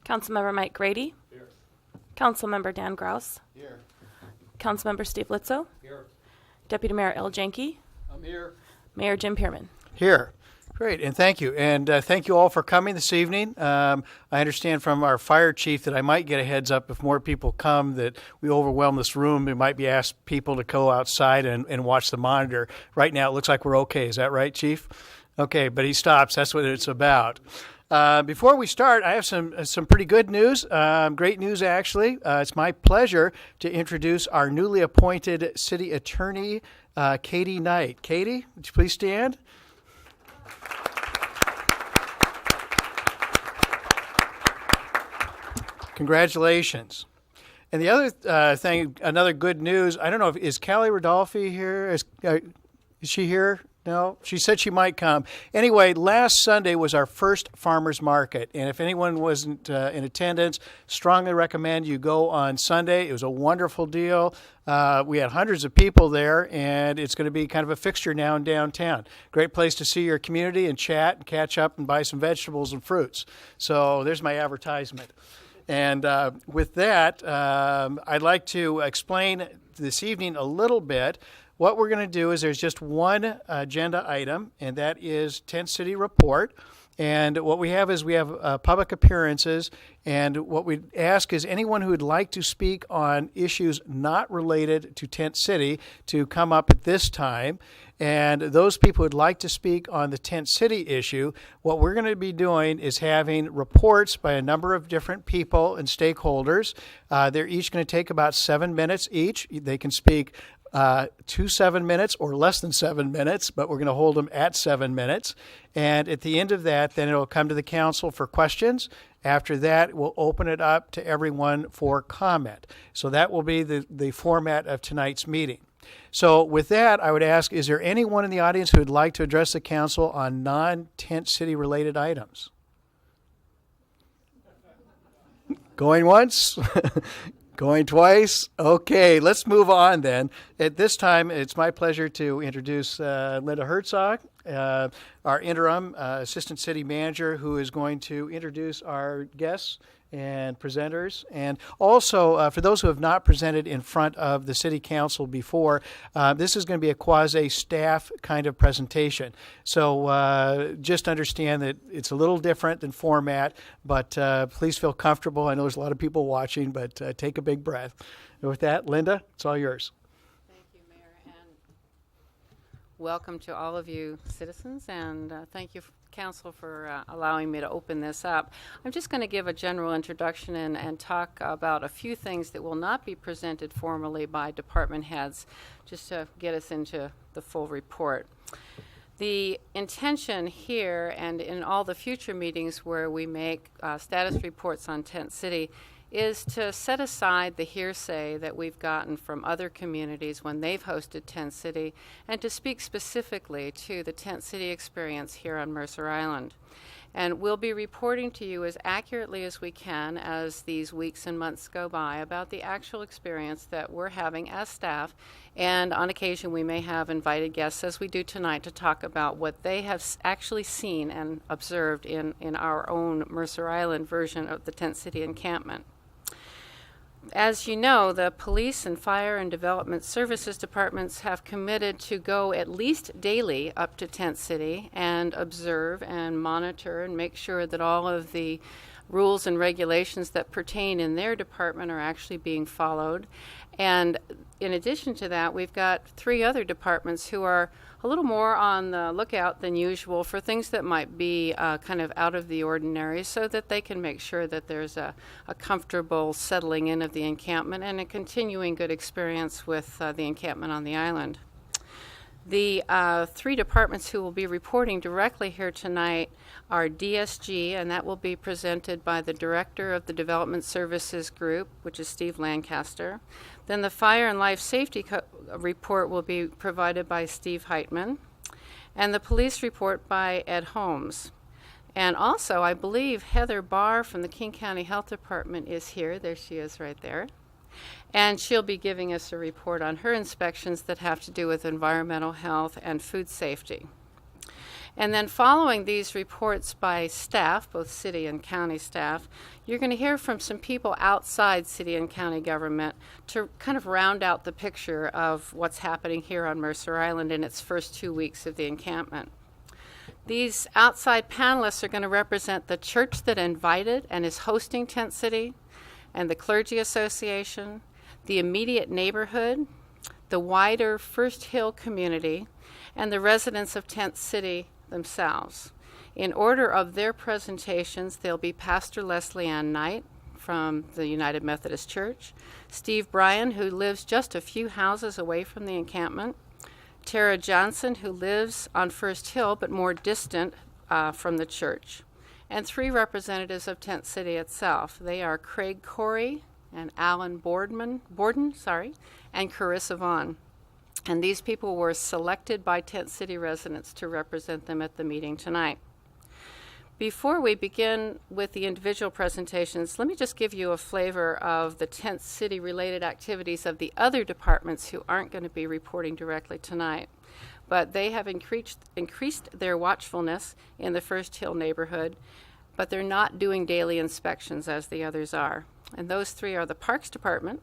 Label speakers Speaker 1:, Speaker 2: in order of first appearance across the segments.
Speaker 1: Councilmember Mike Grady.
Speaker 2: Here.
Speaker 1: Councilmember Dan Grouse.
Speaker 2: Here.
Speaker 1: Councilmember Steve Litzo.
Speaker 2: Here.
Speaker 1: Deputy Mayor Al Jenke.
Speaker 2: I'm here.
Speaker 1: Mayor Jim Pearman.
Speaker 3: Here. Great, and thank you. And thank you all for coming this evening. I understand from our fire chief that I might get a heads up if more people come that we overwhelm this room. We might be asked people to go outside and watch the monitor. Right now it looks like we're okay. Is that right, Chief? Okay, but he stops. That's what it's about. Before we start, I have some pretty good news, great news actually. It's my pleasure to introduce our newly appointed city attorney, Katie Knight. Katie, would you please stand? Congratulations. And the other thing, another good news, I don't know, is Callie Rodolfi here? Is she here? No? She said she might come. Anyway, last Sunday was our first farmers market. And if anyone wasn't in attendance, strongly recommend you go on Sunday. It was a wonderful deal. We had hundreds of people there, and it's going to be kind of a fixture now in downtown. Great place to see your community and chat and catch up and buy some vegetables and fruits. So there's my advertisement. And with that, I'd like to explain this evening a little bit. What we're going to do is there's just one agenda item, and that is Tent City Report. And what we have is we have public appearances, and what we ask is anyone who would like to speak on issues not related to Tent City to come up at this time. And those people who would like to speak on the Tent City issue, what we're going to be doing is having reports by a number of different people and stakeholders. They're each going to take about 7 minutes each. They can speak to 7 minutes or less than 7 minutes, but we're going to hold them at 7 minutes. And at the end of that, then it'll come to the council for questions. After that, we'll open it up to everyone for comment. So that will be the format of tonight's meeting. So with that, I would ask, is there anyone in the audience who would like to address the council on non-Tent City related items? Going once? Going twice? Okay, let's move on then. At this time, it's my pleasure to introduce Linda Herzog, our interim assistant city manager, who is going to introduce our guests and presenters. And also, for those who have not presented in front of the city council before, this is going to be a quasi-staff kind of presentation. So just understand that it's a little different than format, but please feel comfortable. I know there's a lot of people watching, but take a big breath. And with that, Linda, it's all yours.
Speaker 4: Thank you, Mayor, and welcome to all of you citizens, and thank you, Council, for allowing me to open this up. I'm just going to give a general introduction and talk about a few things that will not be presented formally by department heads, just to get us into the full report. The intention here and in all the future meetings where we make status reports on Tent City is to set aside the hearsay that we've gotten from other communities when they've hosted Tent City and to speak specifically to the Tent City experience here on Mercer Island. And we'll be reporting to you as accurately as we can as these weeks and months go by about the actual experience that we're having as staff, and on occasion we may have invited guests, as we do tonight, to talk about what they have actually seen and observed in our own Mercer Island version of the Tent City encampment. As you know, the police and fire and development services departments have committed to go at least daily up to Tent City and observe and monitor and make sure that all of the rules and regulations that pertain in their department are actually being followed. And in addition to that, we've got 3 other departments who are a little more on the lookout than usual for things that might be kind of out of the ordinary, so that they can make sure that there's a comfortable settling in of the encampment and a continuing good experience with the encampment on the island. The 3 departments who will be reporting directly here tonight are DSG, and that will be presented by the Director of the Development Services Group, which is Steve Lancaster. Then the Fire and Life Safety report will be provided by Steve Heitman, and the Police report by Ed Holmes. And also, I believe Heather Barr from the King County Health Department is here. There she is right there. And she'll be giving us a report on her inspections that have to do with environmental health and food safety. And then following these reports by staff, both city and county staff, you're going to hear from some people outside city and county government to kind of round out the picture of what's happening here on Mercer Island in its first 2 weeks of the encampment. These outside panelists are going to represent the church that invited and is hosting Tent City, and the Clergy Association, the immediate neighborhood, the wider First Hill community, and the residents of Tent City themselves. In order of their presentations, they'll be Pastor Leslie Ann Knight from the United Methodist Church, Steve Bryan, who lives just a few houses away from the encampment, Tara Johnson, who lives on First Hill but more distant from the church, and 3 representatives of Tent City itself. They are Craig Corey and Alan Borden, and Carissa Vaughn. And these people were selected by Tent City residents to represent them at the meeting tonight. Before we begin with the individual presentations, let me just give you a flavor of the Tent City related activities of the other departments who aren't going to be reporting directly tonight. But they have increased their watchfulness in the First Hill neighborhood, but they're not doing daily inspections as the others are. And those 3 are the Parks Department,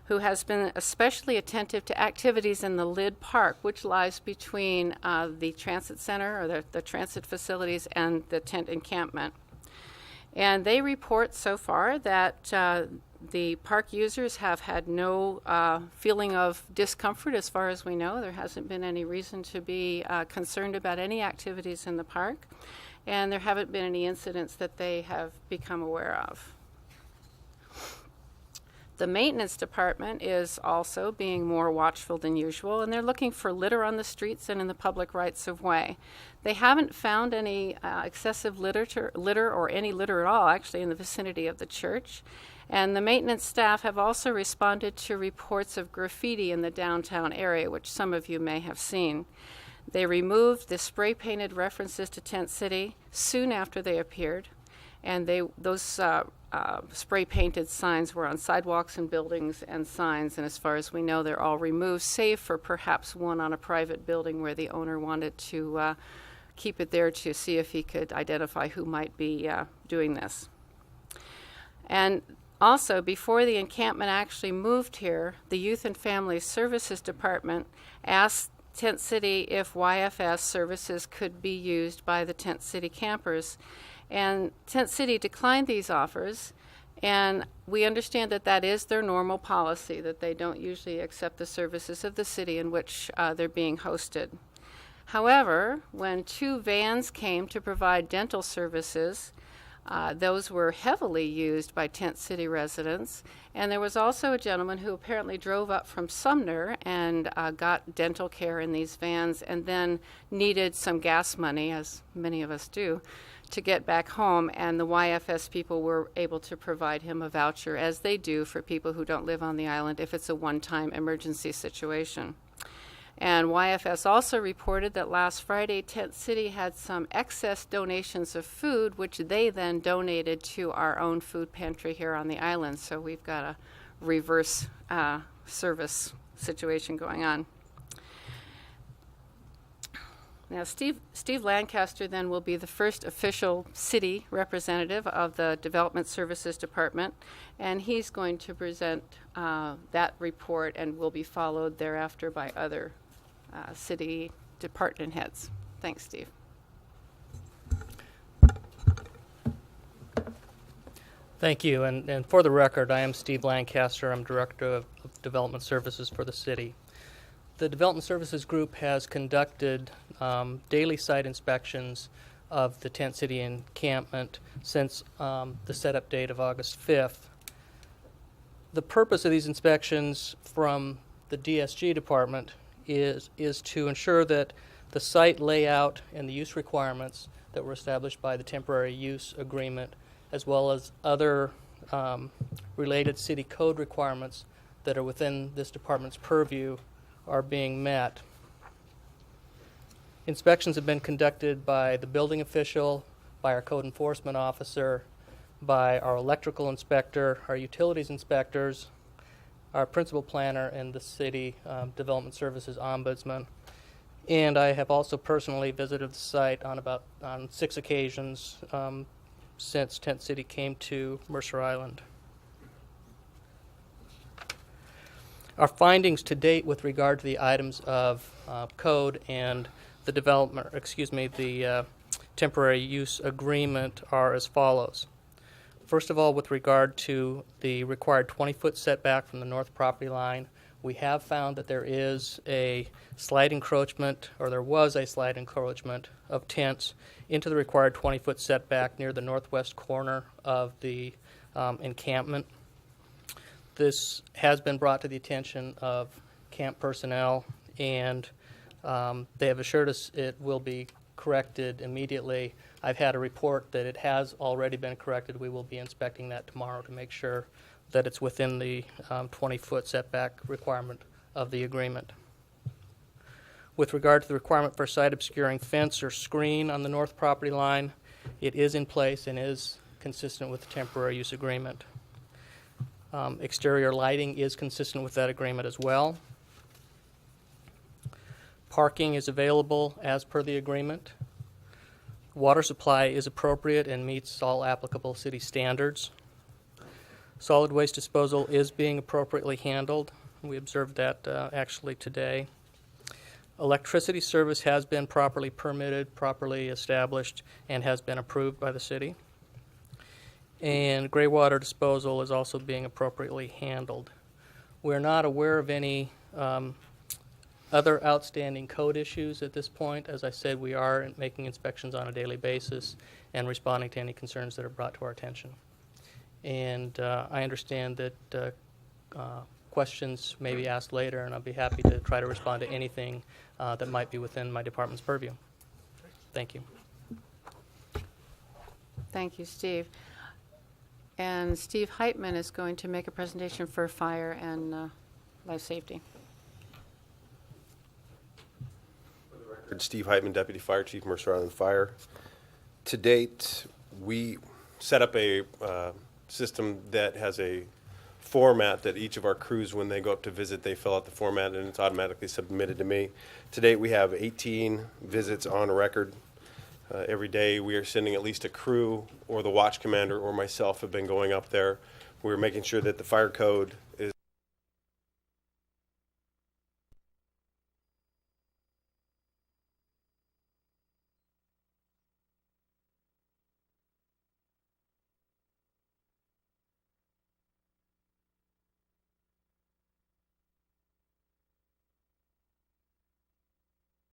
Speaker 4: who has been especially attentive to activities in the Lid Park, which lies between the transit center or the transit facilities and the tent encampment. And they report so far that the park users have had no feeling of discomfort as far as we know. There hasn't been any reason to be concerned about any activities in the park, and there haven't been any incidents that they have become aware of. The maintenance department is also being more watchful than usual, and they're looking for litter on the streets and in the public rights of way. They haven't found any excessive litter or any litter at all, actually, in the vicinity of the church. And the maintenance staff have also responded to reports of graffiti in the downtown area, which some of you may have seen. They removed the spray-painted references to Tent City soon after they appeared, and those spray-painted signs were on sidewalks and buildings and signs, and as far as we know, they're all removed, save for perhaps one on a private building where the owner wanted to keep it there to see if he could identify who might be doing this. And also, before the encampment actually moved here, the Youth and Family Services Department asked Tent City if YFS services could be used by the Tent City campers. And Tent City declined these offers, and we understand that that is their normal policy, that they don't usually accept the services of the city in which they're being hosted. However, when 2 vans came to provide dental services, those were heavily used by Tent City residents, and there was also a gentleman who apparently drove up from Sumner and got dental care in these vans and then needed some gas money, as many of us do, to get back home, and the YFS people were able to provide him a voucher, as they do for people who don't live on the island if it's a one-time emergency situation. And YFS also reported that last Friday, Tent City had some excess donations of food, which they then donated to our own food pantry here on the island. So we've got a reverse service situation going on. Now, Steve Lancaster then will be the first official city representative of the Development Services Department, and he's going to present that report and will be followed thereafter by other city department heads. Thanks, Steve.
Speaker 2: Thank you, and for the record, I am Steve Lancaster. I'm Director of Development Services for the city. The Development Services Group has conducted daily site inspections of the Tent City encampment since the setup date of August 5th. The purpose of these inspections from the DSG department is to ensure that the site layout and the use requirements that were established by the temporary use agreement, as well as other related city code requirements that are within this department's purview, are being met. Inspections have been conducted by the building official, by our code enforcement officer, by our electrical inspector, our utilities inspectors, our principal planner, and the city development services ombudsman. And I have also personally visited the site on 6 occasions since Tent City came to Mercer Island. Our findings to date with regard to the items of code and the temporary use agreement are as follows. First of all, with regard to the required 20-foot setback from the north property line, we have found that there is a slight encroachment, or there was a slight encroachment of tents into the required 20-foot setback near the northwest corner of the encampment. This has been brought to the attention of camp personnel, and they have assured us it will be corrected immediately. I've had a report that it has already been corrected. We will be inspecting that tomorrow to make sure that it's within the 20-foot setback requirement of the agreement. With regard to the requirement for a site-obscuring fence or screen on the north property line, it is in place and is consistent with the temporary use agreement. Exterior lighting is consistent with that agreement as well. Parking is available as per the agreement. Water supply is appropriate and meets all applicable city standards. Solid waste disposal is being appropriately handled. We observed that actually today. Electricity service has been properly permitted, properly established, and has been approved by the city. And gray water disposal is also being appropriately handled. We're not aware of any other outstanding code issues at this point. As I said, we are making inspections on a daily basis and responding to any concerns that are brought to our attention. And I understand that questions may be asked later, and I'll be happy to try to respond to anything that might be within my department's purview. Thank you.
Speaker 4: Thank you, Steve. And Steve Heitman is going to make a presentation for fire and life safety.
Speaker 5: Steve Heitman, Deputy Fire Chief, Mercer Island Fire. To date, we set up a system that has a format that each of our crews, when they go up to visit, they fill out the format and it's automatically submitted to me. To date, we have 18 visits on record. Every day we are sending at least a crew, or the watch commander or myself have been going up there. We're making sure that the fire code is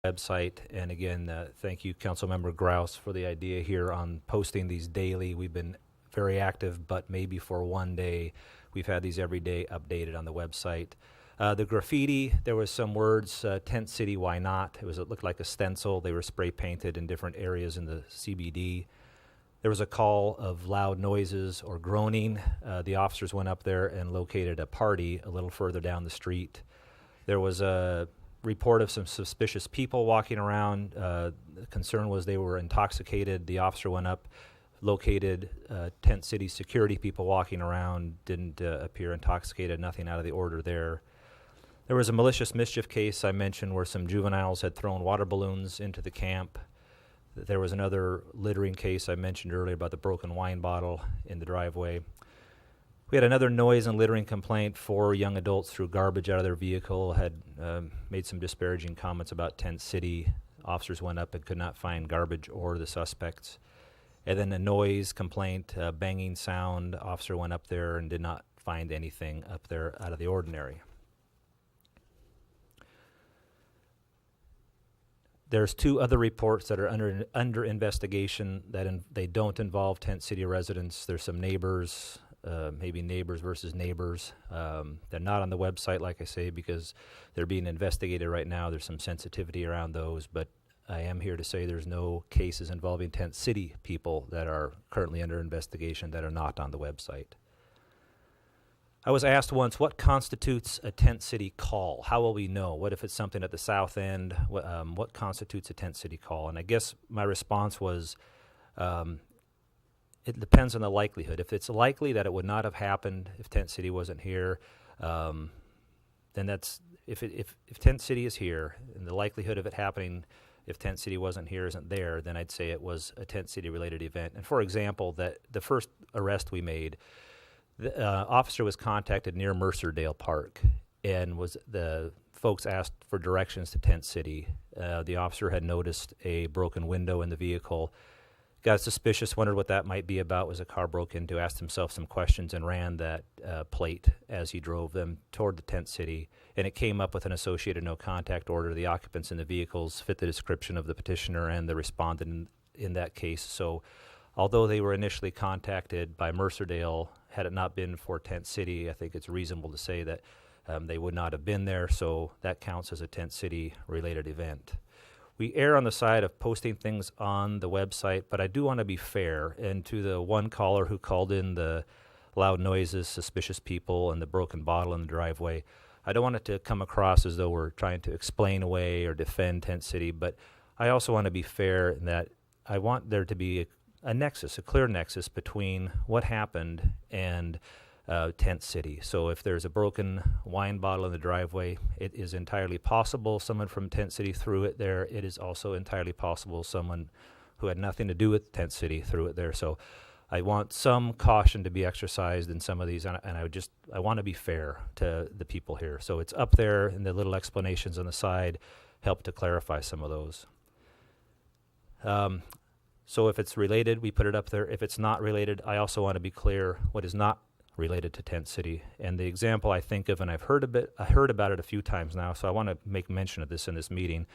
Speaker 6: website. And again, thank you, Councilmember Grouse, for the idea here on posting these daily. We've been very active, but maybe for one day. We've had these every day updated on the website. The graffiti, there was some words, Tent City, why not? It looked like a stencil. They were spray painted in different areas in the CBD. There was a call of loud noises or groaning. The officers went up there and located a party a little further down the street. There was a report of some suspicious people walking around. The concern was they were intoxicated. The officer went up, located Tent City security people walking around, didn't appear intoxicated, nothing out of the order there. There was a malicious mischief case I mentioned where some juveniles had thrown water balloons into the camp. There was another littering case I mentioned earlier about the broken wine bottle in the driveway. We had another noise and littering complaint. 4 young adults threw garbage out of their vehicle, had made some disparaging comments about Tent City. Officers went up and could not find garbage or the suspects. And then a noise complaint, banging sound. Officer went up there and did not find anything up there out of the ordinary. There's 2 other reports that are under investigation that they don't involve Tent City residents. There's some neighbors, maybe neighbors versus neighbors. They're not on the website, like I say, because they're being investigated right now. There's some sensitivity around those, but I am here to say there's no cases involving Tent City people that are currently under investigation that are not on the website. I was asked once, what constitutes a Tent City call? How will we know? What if it's something at the south end? What constitutes a Tent City call? And I guess my response was, it depends on the likelihood. If it's likely that it would not have happened if Tent City wasn't here, then then that's if Tent City is here, and the likelihood of it happening if Tent City wasn't here isn't there, then I'd say it was a Tent City related event. And for example, that the first arrest we made, the officer was contacted near Mercer Park, and the folks asked for directions to Tent City. The officer had noticed a broken window in the vehicle, got suspicious, wondered what that might be about, was a car broke into, asked himself some questions, and ran that plate as he drove them toward the Tent City. And it came up with an associated no contact order. The occupants in the vehicles fit the description of the petitioner and the respondent in that case. So although they were initially contacted by Mercerdale, had it not been for Tent City, I think it's reasonable to say that they would not have been there, so that counts as a Tent City related event. We err on the side of posting things on the website, but I do want to be fair. And to the one caller who called in the loud noises, suspicious people, and the broken bottle in the driveway, I don't want it to come across as though we're trying to explain away or defend Tent City, but I also want to be fair in that I want there to be a nexus, a clear nexus between what happened and Tent City. So if there's a broken wine bottle in the driveway, it is entirely possible someone from Tent City threw it there. It is also entirely possible someone who had nothing to do with Tent City threw it there. So I want some caution to be exercised in some of these, and I want to be fair to the people here. So it's up there, and the little explanations on the side help to clarify some of those. So if it's related, we put it up there. If it's not related, I also want to be clear what is not related to Tent City. And the example I think of, and I heard about it a few times now, so I want to make mention of this in this meeting.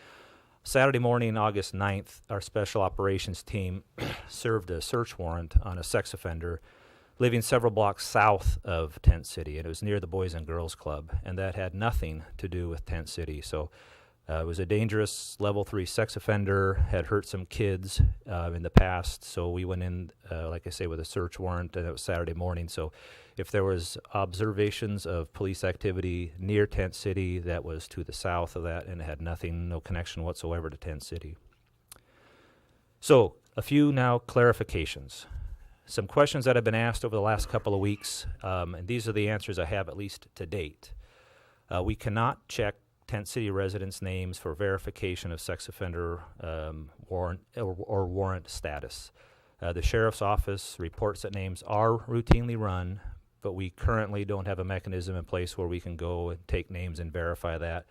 Speaker 6: Saturday morning, August 9th, our special operations team served a search warrant on a sex offender living several blocks south of Tent City, and it was near the Boys and Girls Club, and that had nothing to do with Tent City. So it was a dangerous level 3 sex offender, had hurt some kids in the past, so we went in, like I say, with a search warrant, and it was Saturday morning. So if there was observations of police activity near Tent City, that was to the south of that, and it had no connection whatsoever to Tent City. So a few now clarifications. Some questions that have been asked over the last couple of weeks, and these are the answers I have at least to date. We cannot check Tent City residents' names for verification of sex offender warrant or warrant status. The sheriff's office reports that names are routinely run, but we currently don't have a mechanism in place where we can go and take names and verify that.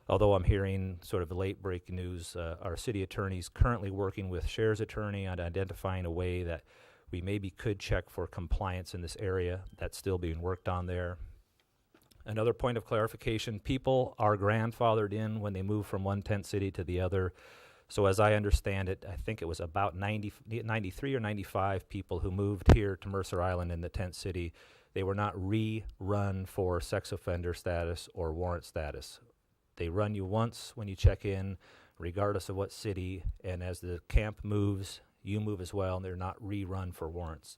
Speaker 6: Although I'm hearing sort of late breaking news, our city attorney's currently working with sheriff's attorney on identifying a way that we maybe could check for compliance in this area. That's still being worked on there. Another point of clarification, people are grandfathered in when they move from one Tent City to the other. So as I understand it, I think it was about 93 or 95 people who moved here to Mercer Island in the Tent City. They were not rerun for sex offender status or warrant status. They run you once when you check in, regardless of what city, and as the camp moves, you move as well, and they're not rerun for warrants.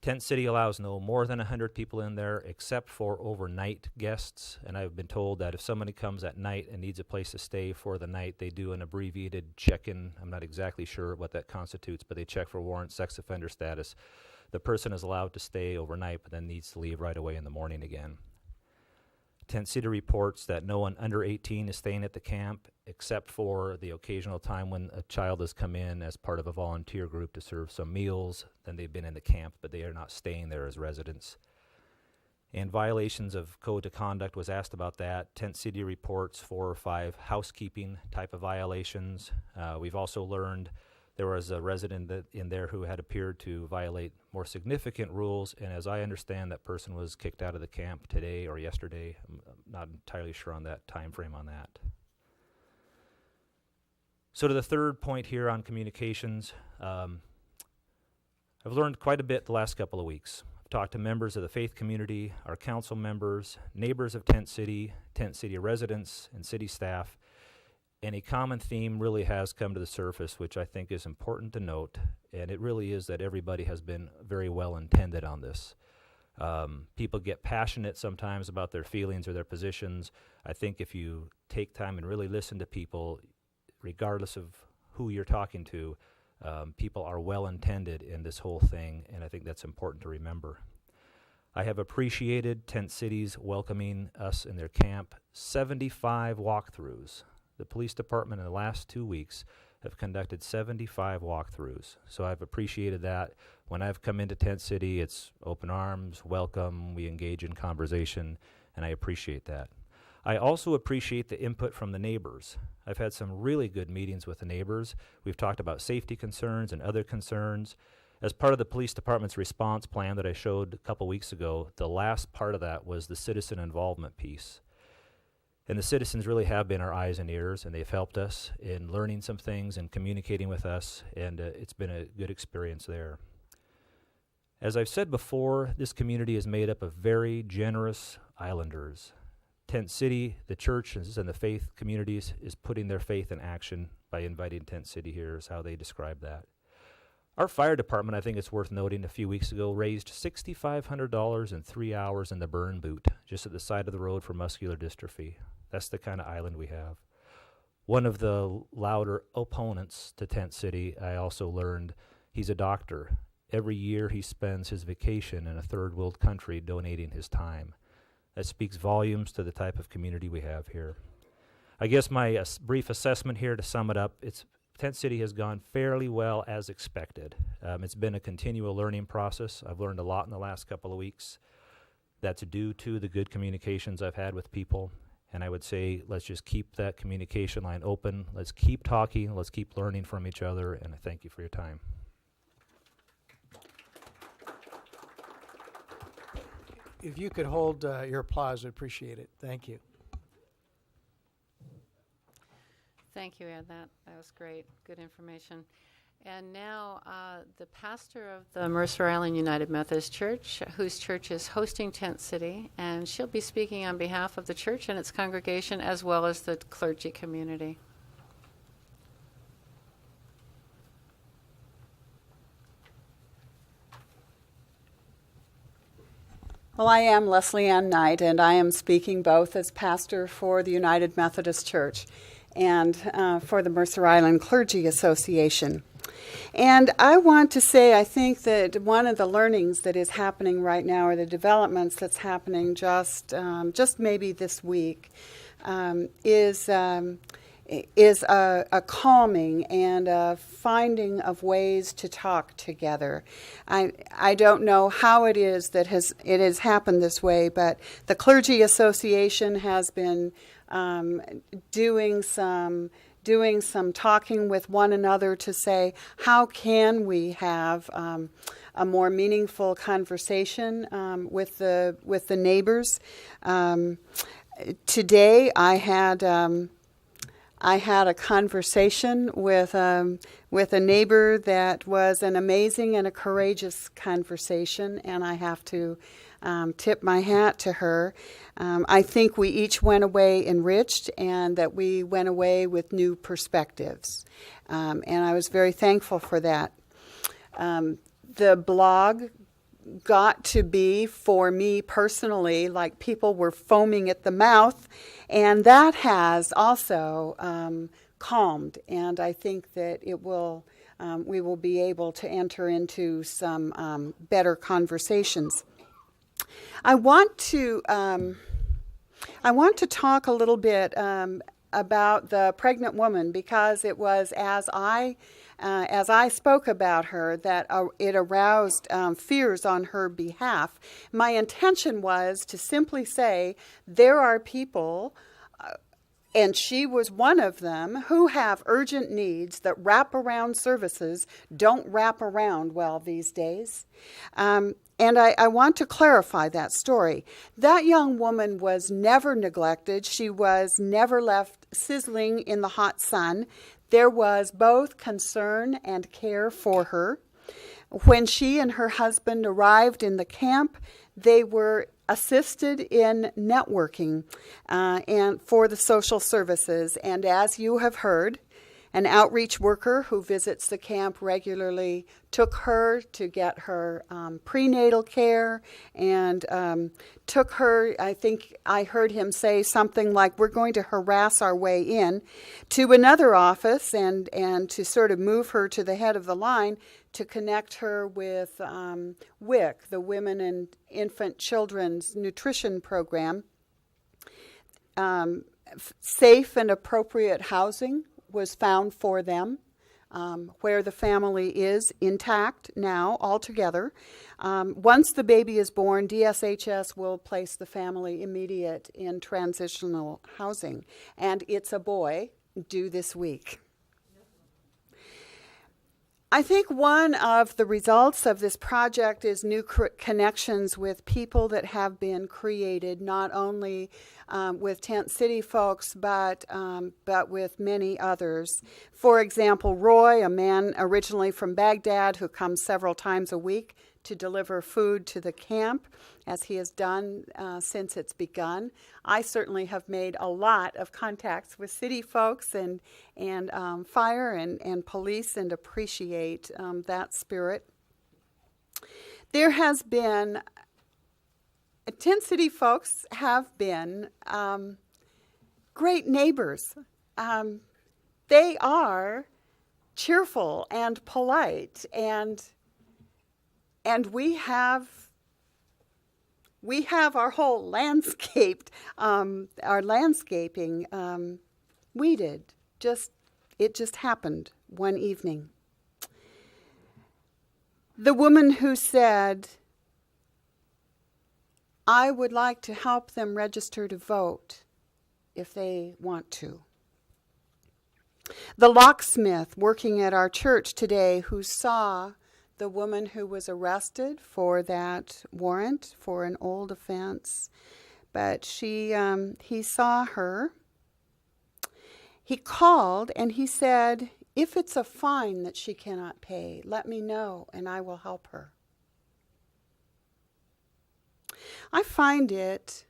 Speaker 6: Tent City allows no more than 100 people in there except for overnight guests, and I've been told that if somebody comes at night and needs a place to stay for the night, they do an abbreviated check-in. I'm not exactly sure what that constitutes, but they check for warrant, sex offender status. The person is allowed to stay overnight, but then needs to leave right away in the morning again. Tent City reports that no one under 18 is staying at the camp, except for the occasional time when a child has come in as part of a volunteer group to serve some meals. Then they've been in the camp, but they are not staying there as residents. And violations of code of conduct was asked about that. Tent City reports 4 or 5 housekeeping type of violations. We've also learned there was a resident in there who had appeared to violate more significant rules, and as I understand, that person was kicked out of the camp today or yesterday. I'm not entirely sure on that time frame on that. So to the third point here on communications, I've learned quite a bit the last couple of weeks. I've talked to members of the faith community, our council members, neighbors of Tent City residents, and city staff. And a common theme really has come to the surface, which I think is important to note, and it really is that everybody has been very well intended on this. People get passionate sometimes about their feelings or their positions. I think if you take time and really listen to people, regardless of who you're talking to, people are well intended in this whole thing, and I think that's important to remember. I have appreciated Tent City's welcoming us in their camp. 75 walkthroughs. The police department in the last 2 weeks have conducted 75 walkthroughs. So I've appreciated that. When I've come into Tent City, it's open arms, welcome, we engage in conversation, and I appreciate that. I also appreciate the input from the neighbors. I've had some really good meetings with the neighbors. We've talked about safety concerns and other concerns. As part of the police department's response plan that I showed a couple weeks ago, the last part of that was the citizen involvement piece. And the citizens really have been our eyes and ears, and they've helped us in learning some things and communicating with us, and it's been a good experience there. As I've said before, this community is made up of very generous islanders. Tent City, the churches and the faith communities is putting their faith in action by inviting Tent City here, is how they describe that. Our fire department, I think it's worth noting, a few weeks ago raised $6,500 in 3 hours in the burn boot, just at the side of the road for muscular dystrophy. That's the kind of island we have. One of the louder opponents to Tent City, I also learned, he's a doctor. Every year he spends his vacation in a third world country donating his time. That speaks volumes to the type of community we have here. I guess my brief assessment here to sum it up, Tent City has gone fairly well as expected. It's been a continual learning process. I've learned a lot in the last couple of weeks. That's due to the good communications I've had with people. And I would say let's just keep that communication line open. Let's keep talking. Let's keep learning from each other. And I thank you for your time.
Speaker 3: If you could hold your applause, I'd appreciate it. Thank you.
Speaker 4: Thank you, Ed. That was great. Good information. And now the pastor of the Mercer Island United Methodist Church, whose church is hosting Tent City, and she'll be speaking on behalf of the church and its congregation as well as the clergy community.
Speaker 7: Well, I am Leslie Ann Knight, and I am speaking both as pastor for the United Methodist Church and for the Mercer Island Clergy Association. And I want to say, I think that one of the learnings that is happening right now, or the developments that's happening just maybe this week, is a calming and a finding of ways to talk together. I don't know how it is that it has happened this way, but the Clergy Association has been doing some talking with one another to say, how can we have a more meaningful conversation with the neighbors? Today I had a conversation with a neighbor that was an amazing and a courageous conversation, and I have to tip my hat to her. I think we each went away enriched, and that we went away with new perspectives, and I was very thankful for that. The blog got to be, for me personally, like people were foaming at the mouth, and that has also calmed, and I think that it will we will be able to enter into some better conversations. I want to talk a little bit about the pregnant woman, because it was as I spoke about her that it aroused fears on her behalf. My intention was to simply say there are people, and she was one of them, who have urgent needs that wraparound services don't wrap around well these days. And I want to clarify that story. That young woman was never neglected. She was never left sizzling in the hot sun. There was both concern and care for her. When she and her husband arrived in the camp, they were assisted in networking and for the social services. And as you have heard, an outreach worker who visits the camp regularly took her to get her prenatal care and took her, I think I heard him say something like, we're going to harass our way in, to another office and to sort of move her to the head of the line to connect her with WIC, the Women and Infant Children's Nutrition Program. Safe and appropriate housing was found for them, where the family is intact now altogether. Once the baby is born, DSHS will place the family immediate in transitional housing, and it's a boy due this week. I think one of the results of this project is new connections with people that have been created, not only with Tent City folks, but with many others. For example, Roy, a man originally from Baghdad who comes several times a week to deliver food to the camp, as he has done since it's begun. I certainly have made a lot of contacts with city folks and fire and police, and appreciate that spirit. There has been, Tent City folks have been great neighbors. They are cheerful and polite, and we have our whole our landscaping weeded. It just happened one evening. The woman who said, I would like to help them register to vote if they want to. The locksmith working at our church today who saw the woman who was arrested for that warrant for an old offense, but he saw her. He called and he said, if it's a fine that she cannot pay, let me know and I will help her. I find it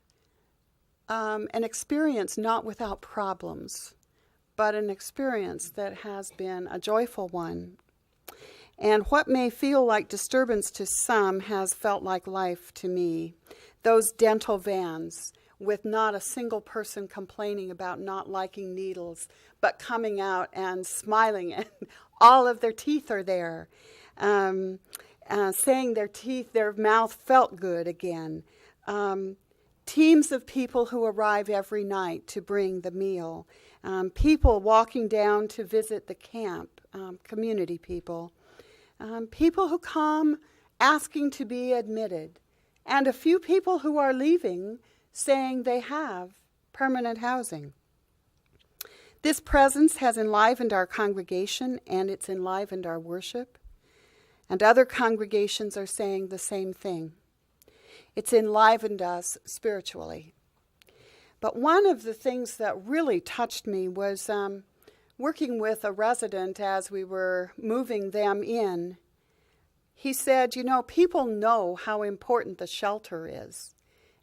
Speaker 7: an experience not without problems, but an experience that has been a joyful one. And what may feel like disturbance to some has felt like life to me. Those dental vans with not a single person complaining about not liking needles, but coming out and smiling, and all of their teeth are there, saying their mouth felt good again. Teams of people who arrive every night to bring the meal. People walking down to visit the camp, community people. People who come asking to be admitted, and a few people who are leaving saying they have permanent housing. This presence has enlivened our congregation, and it's enlivened our worship, and other congregations are saying the same thing. It's enlivened us spiritually. But one of the things that really touched me was working with a resident as we were moving them in. He said, people know how important the shelter is,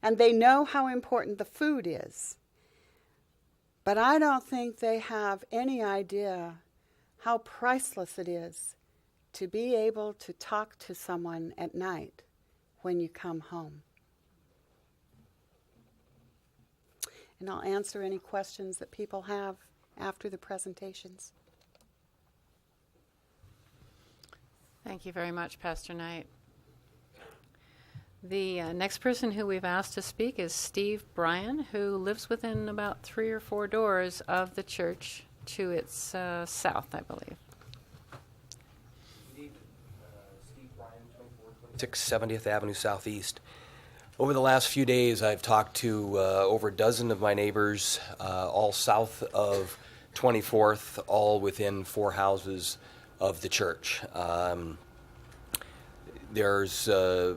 Speaker 7: and they know how important the food is. But I don't think they have any idea how priceless it is to be able to talk to someone at night when you come home. And I'll answer any questions that people have after the presentations.
Speaker 4: Thank you very much, Pastor Knight. The next person who we've asked to speak is Steve Bryan, who lives within about 3 or 4 doors of the church to its south, I believe.
Speaker 8: Steve Bryan, 2426 70th Avenue Southeast. Over the last few days, I've talked to over a dozen of my neighbors, all south of 24th, all within 4 houses of the church. There's a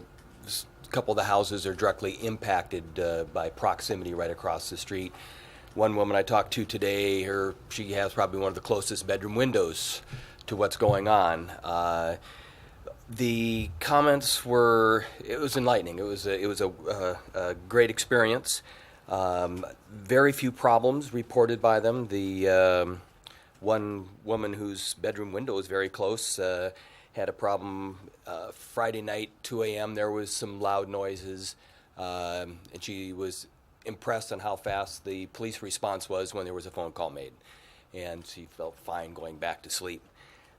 Speaker 8: couple of the houses are directly impacted by proximity right across the street. One woman I talked to today, she has probably one of the closest bedroom windows to what's going on. The comments it was enlightening. It was a great experience. Very few problems reported by them. The one woman whose bedroom window was very close had a problem Friday night, 2 a.m. There was some loud noises, and she was impressed on how fast the police response was when there was a phone call made, and she felt fine going back to sleep.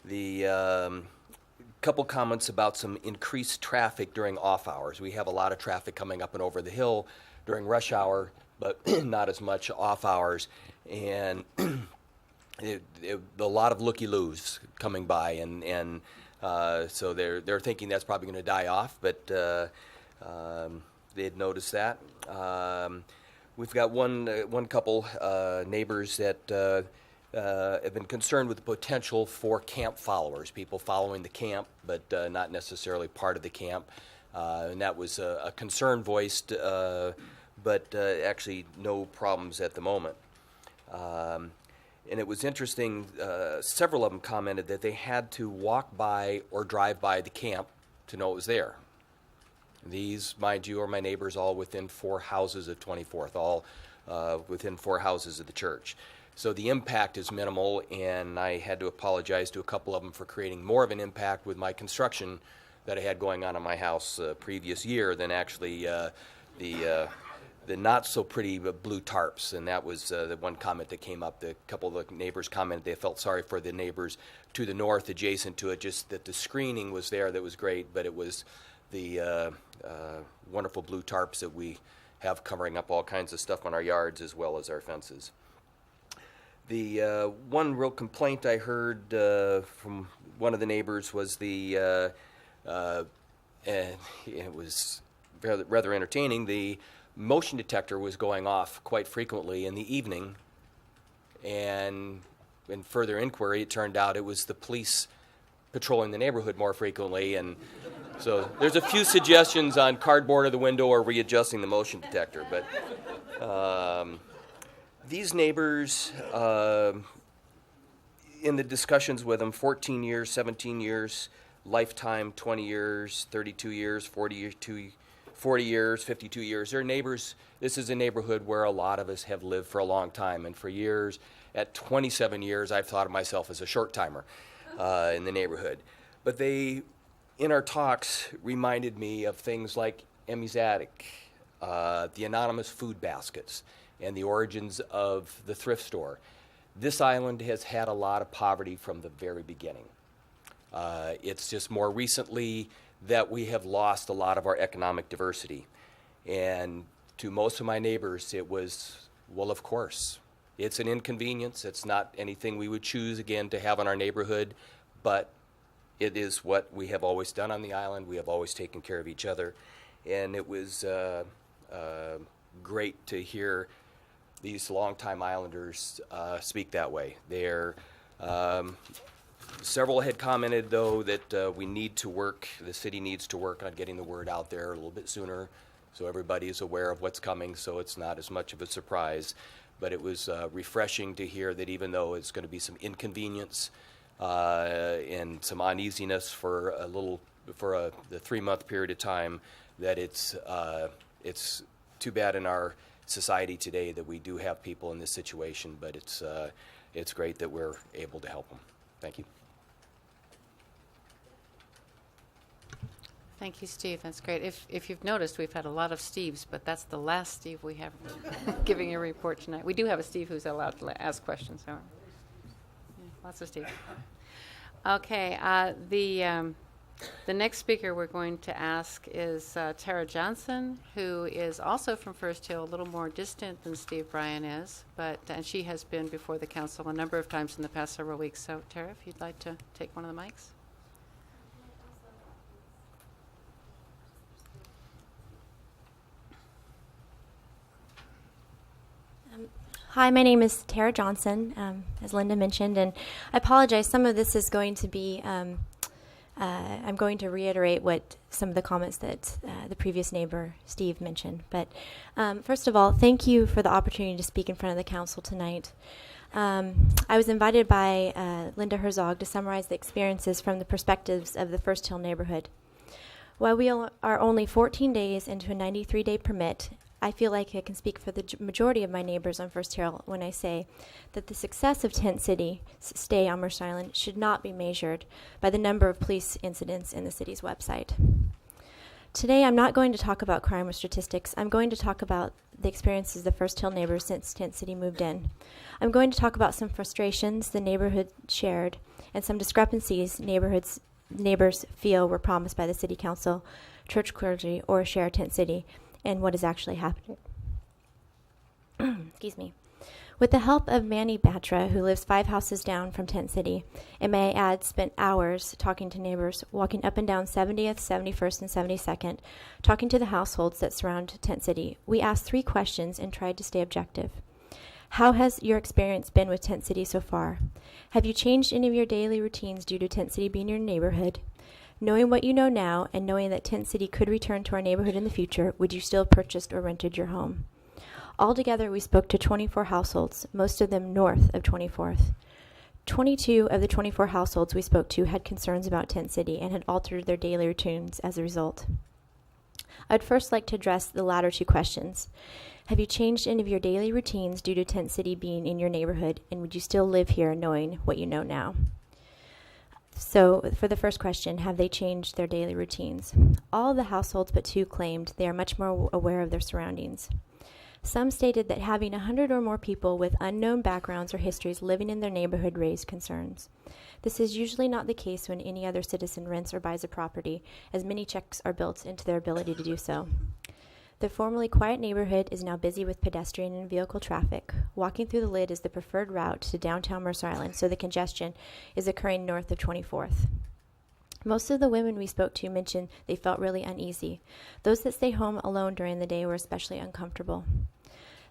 Speaker 8: The couple comments about some increased traffic during off hours. We have a lot of traffic coming up and over the hill during rush hour, but not as much off hours. And a lot of looky-loos coming by, and so they're thinking that's probably going to die off, but they had noticed that. We've got one couple neighbors that have been concerned with the potential for camp followers, people following the camp, but not necessarily part of the camp. And that was a concern voiced, but actually no problems at the moment. And it was interesting, several of them commented that they had to walk by or drive by the camp to know it was there. These, mind you, are my neighbors all within 4 houses of 24th, all within 4 houses of the church. So the impact is minimal, and I had to apologize to a couple of them for creating more of an impact with my construction that I had going on in my house previous year than actually the not so pretty blue tarps. And that was the one comment that came up. The couple of the neighbors commented they felt sorry for the neighbors to the north adjacent to it, just that the screening was there that was great, but it was the wonderful blue tarps that we have covering up all kinds of stuff on our yards as well as our fences. The one real complaint I heard from one of the neighbors was and it was rather entertaining, the motion detector was going off quite frequently in the evening, and in further inquiry it turned out it was the police patrolling the neighborhood more frequently, and so there's a few suggestions on cardboard of the window or readjusting the motion detector, but these neighbors, in the discussions with them, 14 years, 17 years, lifetime, 20 years, 32 years, 40 years, 52 years. They're neighbors. This is a neighborhood where a lot of us have lived for a long time, and for years, at 27 years, I've thought of myself as a short-timer in the neighborhood. But they, in our talks, reminded me of things like Emmy's Attic, the anonymous food baskets, and the origins of the thrift store. This island has had a lot of poverty from the very beginning. It's just more recently that we have lost a lot of our economic diversity. And to most of my neighbors, it was, well, of course. It's an inconvenience. It's not anything we would choose, again, to have in our neighborhood, but it is what we have always done on the island. We have always taken care of each other. And it was great to hear these longtime islanders speak that way. Several had commented, though, that we need to work, the city needs to work on getting the word out there a little bit sooner so everybody is aware of what's coming, so it's not as much of a surprise. But it was refreshing to hear that even though it's going to be some inconvenience and some uneasiness for the 3-month period of time, that it's too bad in our society today that we do have people in this situation, but it's great that we're able to help them. Thank you.
Speaker 4: Thank you, Steve. That's great. If you've noticed, we've had a lot of Steves, but that's the last Steve we have giving a report tonight. We do have a Steve who's allowed to ask questions. So, yeah, lots of Steve. Okay. The next speaker we're going to ask is Tara Johnson, who is also from First Hill, a little more distant than Steve Bryan is, and she has been before the council a number of times in the past several weeks. So, Tara, if you'd like to take one of the mics.
Speaker 9: Hi, my name is Tara Johnson, as Linda mentioned, and I apologize. Some of this is going to be, I'm going to reiterate what some of the comments that the previous neighbor, Steve, mentioned. But first of all, thank you for the opportunity to speak in front of the council tonight. I was invited by Linda Herzog to summarize the experiences from the perspectives of the First Hill neighborhood. While we are only 14 days into a 93-day permit, I feel like I can speak for the majority of my neighbors on First Hill when I say that the success of Tent City's stay on Mercer Island should not be measured by the number of police incidents in the city's website. Today, I'm not going to talk about crime or statistics. I'm going to talk about the experiences of the First Hill neighbors since Tent City moved in. I'm going to talk about some frustrations the neighborhood shared and some discrepancies neighborhoods neighbors feel were promised by the City Council, church clergy, or Share Tent City, and what is actually happening. Excuse me. With the help of Manny Batra, who lives 5 houses down from Tent City, and may I add, spent hours talking to neighbors, walking up and down 70th, 71st, and 72nd, talking to the households that surround Tent City, we asked 3 questions and tried to stay objective. How has your experience been with Tent City so far? Have you changed any of your daily routines due to Tent City being your neighborhood? Knowing what you know now, and knowing that Tent City could return to our neighborhood in the future, would you still have purchased or rented your home? Altogether, we spoke to 24 households, most of them north of 24th. 22 of the 24 households we spoke to had concerns about Tent City and had altered their daily routines as a result. I'd first like to address the latter 2 questions. Have you changed any of your daily routines due to Tent City being in your neighborhood, and would you still live here knowing what you know now? So, for the first question, have they changed their daily routines? All of the households but 2 claimed they are much more aware of their surroundings. Some stated that having 100 or more people with unknown backgrounds or histories living in their neighborhood raised concerns. This is usually not the case when any other citizen rents or buys a property, as many checks are built into their ability to do so. The formerly quiet neighborhood is now busy with pedestrian and vehicle traffic. Walking through the lid is the preferred route to downtown Mercer Island, so the congestion is occurring north of 24th. Most of the women we spoke to mentioned they felt really uneasy. Those that stay home alone during the day were especially uncomfortable.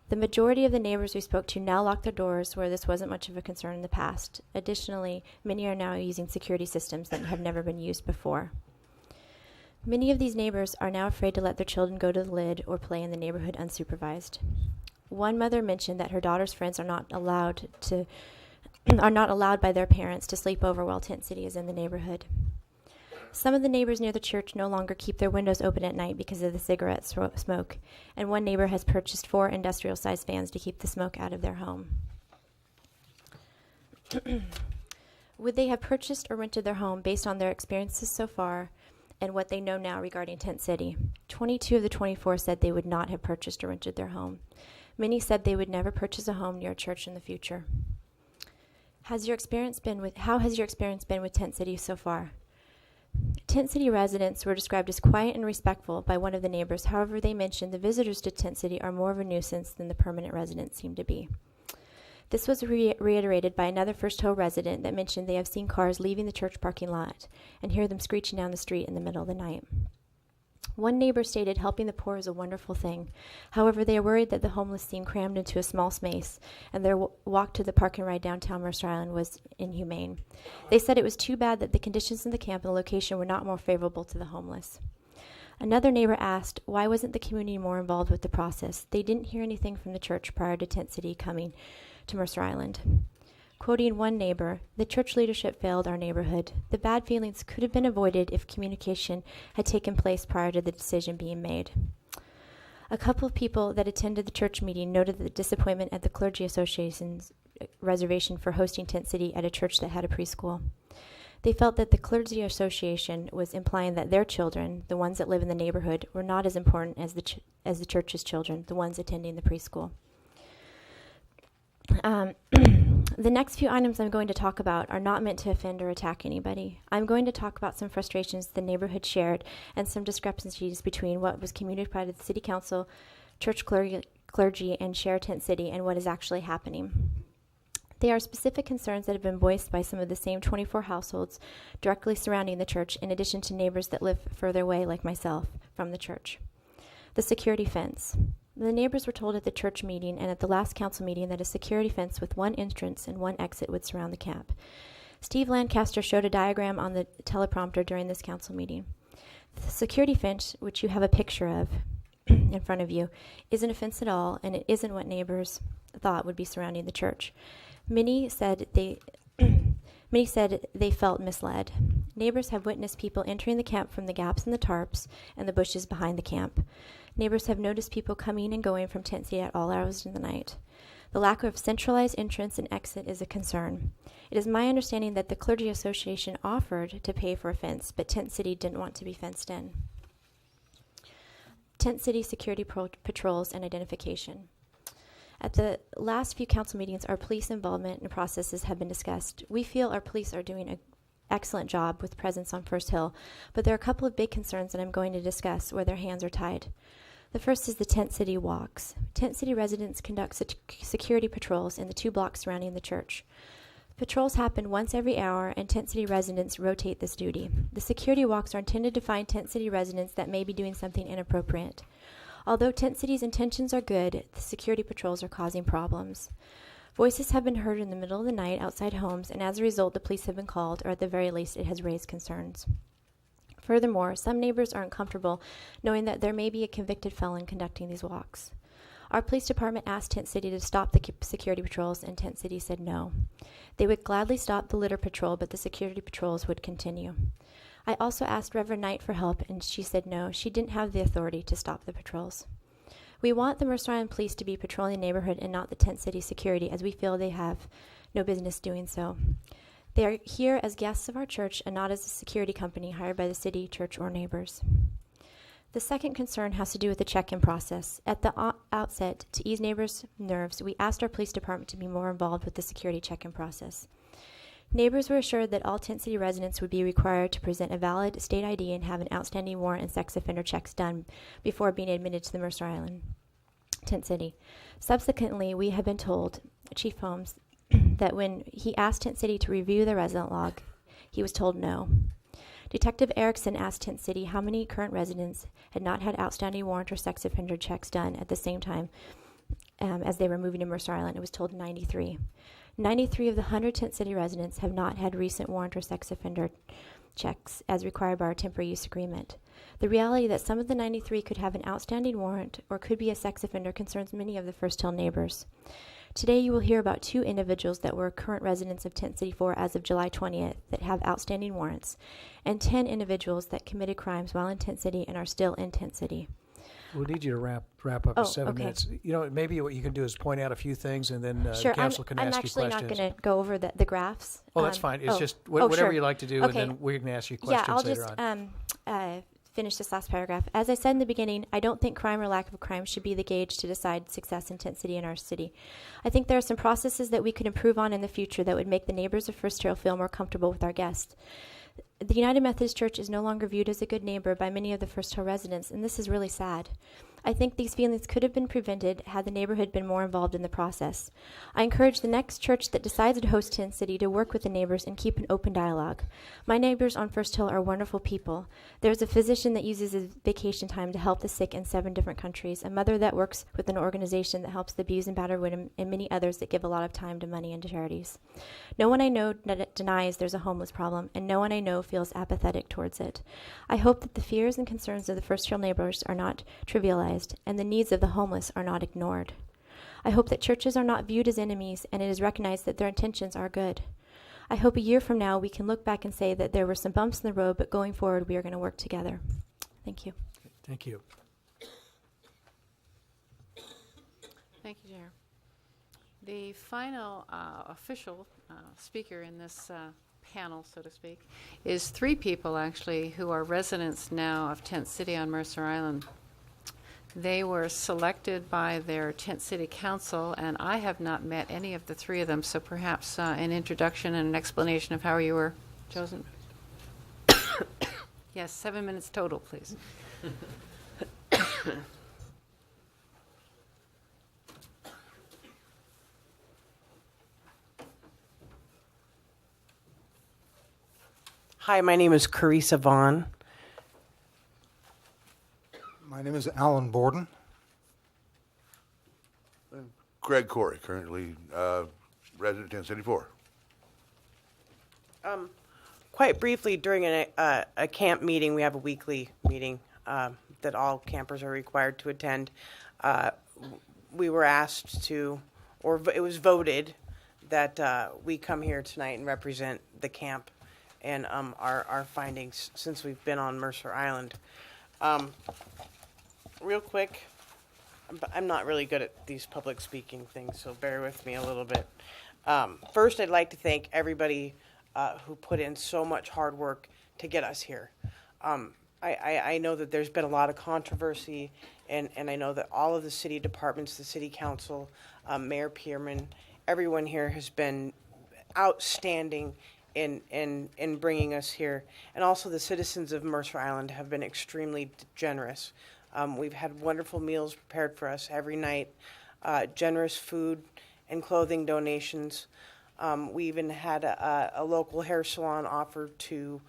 Speaker 9: The majority of the neighbors we spoke to now lock their doors where this wasn't much of a concern in the past. Additionally, many are now using security systems that have never been used before. Many of these neighbors are now afraid to let their children go to the lid or play in the neighborhood unsupervised. One mother mentioned that her daughter's friends are not allowed by their parents to sleep over while Tent City is in the neighborhood. Some of the neighbors near the church no longer keep their windows open at night because of the cigarette smoke, and one neighbor has purchased 4 industrial-sized fans to keep the smoke out of their home. Would they have purchased or rented their home based on their experiences so far and what they know now regarding Tent City? 22 of the 24 said they would not have purchased or rented their home. Many said they would never purchase a home near a church in the future. How has your experience been with Tent City so far? Tent City residents were described as quiet and respectful by one of the neighbors. However, they mentioned the visitors to Tent City are more of a nuisance than the permanent residents seem to be. This was reiterated by another First Hill resident that mentioned they have seen cars leaving the church parking lot and hear them screeching down the street in the middle of the night. One neighbor stated helping the poor is a wonderful thing. However, they are worried that the homeless seem crammed into a small space, and their walk to the park and ride downtown Mercer Island was inhumane. They said it was too bad that the conditions in the camp and the location were not more favorable to the homeless. Another neighbor asked, why wasn't the community more involved with the process? They didn't hear anything from the church prior to Tent City coming to Mercer Island. Quoting one neighbor, the church leadership failed our neighborhood. The bad feelings could have been avoided if communication had taken place prior to the decision being made. A couple of people that attended the church meeting noted the disappointment at the Clergy Association's reservation for hosting Tent City at a church that had a preschool. They felt that the Clergy Association was implying that their children, the ones that live in the neighborhood, were not as important as the church's children, the ones attending the preschool. The next few items I'm going to talk about are not meant to offend or attack anybody. I'm going to talk about some frustrations the neighborhood shared and some discrepancies between what was communicated by the City Council, church clergy, and Share Tent City and what is actually happening. They are specific concerns that have been voiced by some of the same 24 households directly surrounding the church, in addition to neighbors that live further away, like myself, from the church. The security fence. The neighbors were told at the church meeting and at the last council meeting that a security fence with one entrance and one exit would surround the camp. Steve Lancaster showed a diagram on the teleprompter during this council meeting. The security fence, which you have a picture of in front of you, isn't a fence at all, and it isn't what neighbors thought would be surrounding the church. Many said they felt misled. Neighbors have witnessed people entering the camp from the gaps in the tarps and the bushes behind the camp. Neighbors have noticed people coming and going from Tent City at all hours of the night. The lack of centralized entrance and exit is a concern. It is my understanding that the Clergy Association offered to pay for a fence, but Tent City didn't want to be fenced in. Tent City security patrols and identification. At the last few council meetings, our police involvement and processes have been discussed. We feel our police are doing excellent job with presence on First Hill, but there are a couple of big concerns that I'm going to discuss where their hands are tied. The first is the Tent City walks. Tent City residents conduct security patrols in the 2 blocks surrounding the church. Patrols happen once every hour, and Tent City residents rotate this duty. The security walks are intended to find Tent City residents that may be doing something inappropriate. Although Tent City's intentions are good, the security patrols are causing problems. Voices have been heard in the middle of the night outside homes, and as a result, the police have been called, or at the very least, it has raised concerns. Furthermore, some neighbors are uncomfortable knowing that there may be a convicted felon conducting these walks. Our police department asked Tent City to stop the security patrols, and Tent City said no. They would gladly stop the litter patrol, but the security patrols would continue. I also asked Reverend Knight for help, and she said no, she didn't have the authority to stop the patrols. We want the Mercer Island Police to be patrolling the neighborhood and not the Tent City security, as we feel they have no business doing so. They are here as guests of our church and not as a security company hired by the city, church, or neighbors. The second concern has to do with the check-in process. At the outset, to ease neighbors' nerves, we asked our police department to be more involved with the security check-in process. Neighbors were assured that all Tent City residents would be required to present a valid state ID and have an outstanding warrant and sex offender checks done before being admitted to the Mercer Island, Tent City. Subsequently, we have been told, Chief Holmes, that when he asked Tent City to review the resident log, he was told no. Detective Erickson asked Tent City how many current residents had not had outstanding warrant or sex offender checks done at the same time as they were moving to Mercer Island. It was told 93. 93 of the 100 Tent City residents have not had recent warrant or sex offender checks as required by our temporary use agreement. The reality that some of the 93 could have an outstanding warrant or could be a sex offender concerns many of the First Hill neighbors. Today you will hear about 2 individuals that were current residents of Tent City 4 as of July 20th that have outstanding warrants, and 10 individuals that committed crimes while in Tent City and are still in Tent City.
Speaker 3: We need you to wrap up in 7
Speaker 9: okay.
Speaker 3: minutes. You know, maybe what you can do is point out a few things, and then
Speaker 9: Sure,
Speaker 3: council can
Speaker 9: I'm
Speaker 3: ask you
Speaker 9: actually
Speaker 3: questions.
Speaker 9: not going to go over the graphs.
Speaker 3: Oh, that's fine. It's just whatever
Speaker 9: sure.
Speaker 3: you like to do,
Speaker 9: Okay.
Speaker 3: and then we can ask you questions
Speaker 9: Yeah, I'll
Speaker 3: later
Speaker 9: just
Speaker 3: on.
Speaker 9: finish this last paragraph. As I said in the beginning, I don't think crime or lack of crime should be the gauge to decide success in Tent City and our city. I think there are some processes that we could improve on in the future that would make the neighbors of First Hill feel more comfortable with our guests. The United Methodist Church is no longer viewed as a good neighbor by many of the First Hill residents, and this is really sad. I think these feelings could have been prevented had the neighborhood been more involved in the process. I encourage the next church that decides to host Tent City to work with the neighbors and keep an open dialogue. My neighbors on First Hill are wonderful people. There's a physician that uses his vacation time to help the sick in 7 different countries, a mother that works with an organization that helps the abused and battered women, and many others that give a lot of time to money and to charities. No one I know denies there's a homeless problem, and no one I know feels apathetic towards it. I hope that the fears and concerns of the First Hill neighbors are not trivialized, and the needs of the homeless are not ignored. I hope that churches are not viewed as enemies, and it is recognized that their intentions are good. I hope a year from now we can look back and say that there were some bumps in the road, but going forward we are going to work together. Thank you.
Speaker 3: Thank you.
Speaker 4: Thank you, Chair. The final official speaker in this panel, so to speak, is 3 people actually who are residents now of Tent City on Mercer Island. They were selected by their Tent City Council, and I have not met any of the 3 of them, so perhaps an introduction and an explanation of how you were chosen. Yes, 7 minutes total, please.
Speaker 10: Hi, my name is Carissa Vaughn.
Speaker 11: My name is Alan Borden. Greg Corey, currently resident in City 4.
Speaker 10: Quite briefly, during a camp meeting, we have a weekly meeting that all campers are required to attend. We were asked to, or it was voted that we come here tonight and represent the camp and our findings since we've been on Mercer Island. Real quick, I'm not really good at these public speaking things, so bear with me a little bit. First, I'd like to thank everybody who put in so much hard work to get us here. I know that there's been a lot of controversy, and I know that all of the city departments, the city council, Mayor Pierman, everyone here has been outstanding in bringing us here. And also the citizens of Mercer Island have been extremely generous. We've had wonderful meals prepared for us every night, generous food and clothing donations. We even had a local hair salon offer to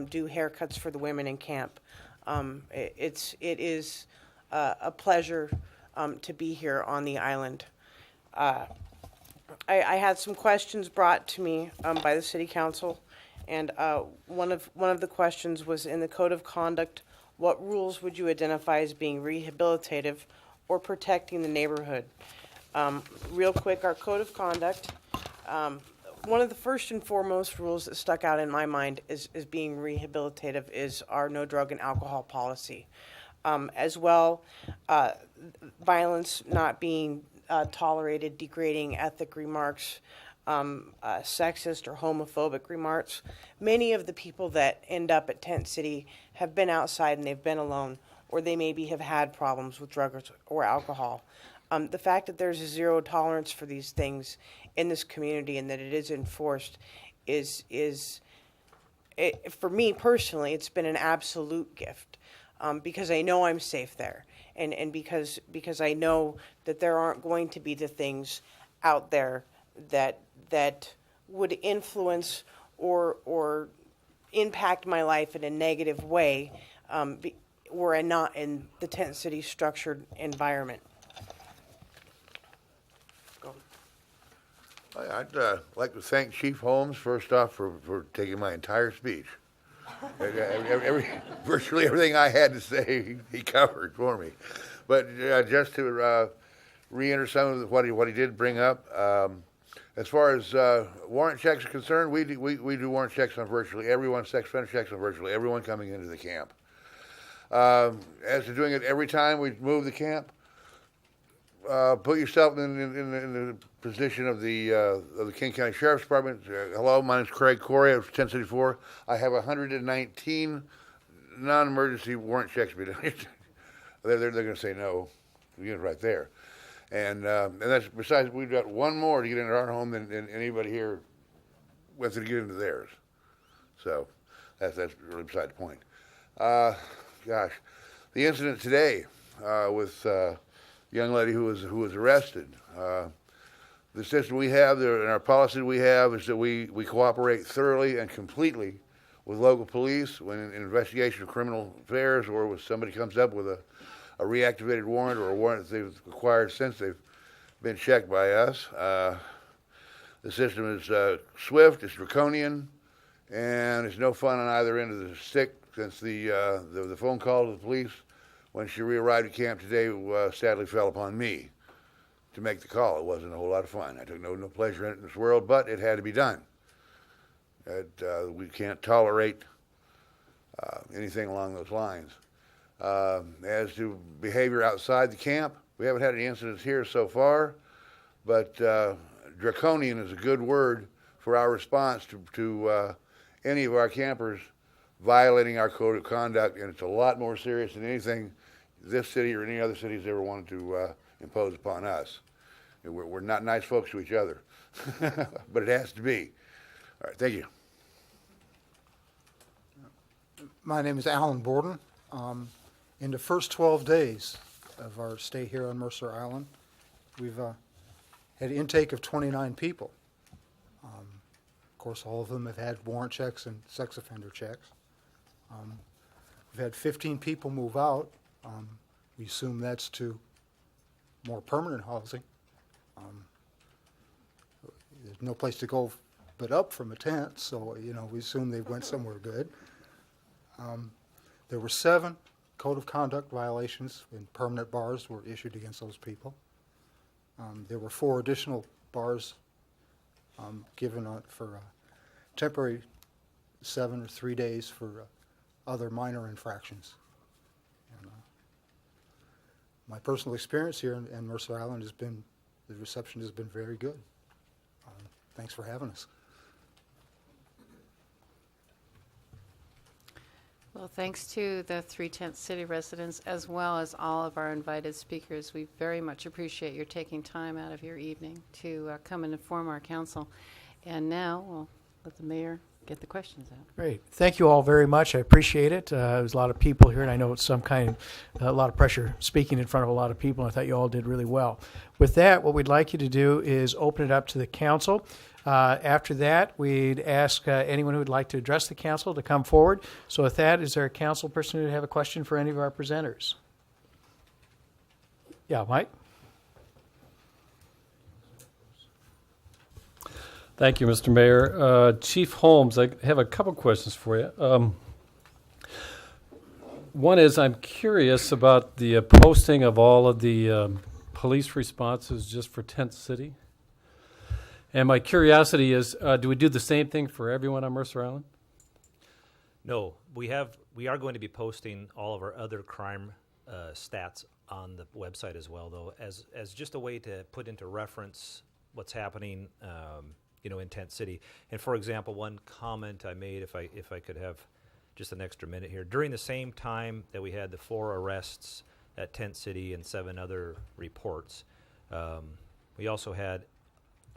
Speaker 10: do haircuts for the women in camp. It is a pleasure to be here on the island. I had some questions brought to me by the City Council, and one of the questions was, in the Code of Conduct, what rules would you identify as being rehabilitative or protecting the neighborhood? Real quick, our Code of Conduct, one of the first and foremost rules that stuck out in my mind is being rehabilitative is our no drug and alcohol policy. As well, violence not being tolerated, degrading ethnic remarks, sexist or homophobic remarks. Many of the people that end up at Tent City have been outside and they've been alone, or they maybe have had problems with drugs or alcohol. The fact that there's a zero tolerance for these things in this community and that it is enforced for me personally, it's been an absolute gift, because I know I'm safe there, and because I know that there aren't going to be the things out there that would influence or impact my life in a negative way, were I not in the Tent City structured environment.
Speaker 11: I'd like to thank Chief Holmes, first off, for taking my entire speech. Virtually everything I had to say, he covered for me. But just to reenter some of what he did bring up, as far as warrant checks are concerned, we do warrant checks on virtually everyone, sex offender checks on virtually everyone coming into the camp. As to doing it every time we move the camp, put yourself in the position of the King County Sheriff's Department. Hello, my name is Craig Corey of 1064. I have 119 non-emergency warrant checks to be done. they're going to say no. The unit right there, and that's besides we've got one more to get into our home than anybody here went to get into theirs. So that's really beside the point. Gosh, the incident today with young lady who was arrested. The system we have there and our policy we have is that we cooperate thoroughly and completely with local police when in investigation of criminal affairs, or when somebody comes up with a reactivated warrant or a warrant that they've acquired since they've been checked by us. The system is swift, it's draconian, and it's no fun on either end of the stick, since the phone call to the police when she re-arrived at camp today sadly fell upon me to make the call. It wasn't a whole lot of fun. I took no pleasure in it in this world, but it had to be done. We can't tolerate anything along those lines. As to behavior outside the camp, we haven't had any incidents here so far, but draconian is a good word for our response to any of our campers violating our code of conduct, and it's a lot more serious than anything this city or any other cities ever wanted to impose upon us. We're not nice folks to each other, but it has to be. All right, thank you.
Speaker 12: My name is Alan Borden. In the first 12 days of our stay here on Mercer Island, we've had an intake of 29 people. Of course, all of them have had warrant checks and sex offender checks. We've had 15 people move out. We assume that's to more permanent housing. There's no place to go but up from a tent, so we assume they went somewhere good. There were 7 code of conduct violations, and permanent bars were issued against those people. There were 4 additional bars given for temporary 7 or 3 days for other minor infractions. And, my personal experience here in Mercer Island has been, the reception has been very good. Thanks for having us.
Speaker 4: Well, thanks to the 3 Tent City residents as well as all of our invited speakers. We very much appreciate your taking time out of your evening to come and inform our council. And now we'll let the mayor get the questions out.
Speaker 3: Great. Thank you all very much. I appreciate it. There's a lot of people here, and I know it's a lot of pressure speaking in front of a lot of people, and I thought you all did really well. With that, what we'd like you to do is open it up to the council. After that, we'd ask anyone who would like to address the council to come forward. So with that, is there a council person who would have a question for any of our presenters? Yeah, Mike?
Speaker 13: Thank you, Mr. Mayor. Chief Holmes, I have a couple questions for you. One is I'm curious about the posting of all of the police responses just for Tent City. And my curiosity is, do we do the same thing for everyone on Mercer Island?
Speaker 6: No, we are going to be posting all of our other crime stats on the website as well, though, as just a way to put into reference what's happening in Tent City. And for example, one comment I made, if I could have just an extra minute here, during the same time that we had the 4 arrests at Tent City and 7 other reports, we also had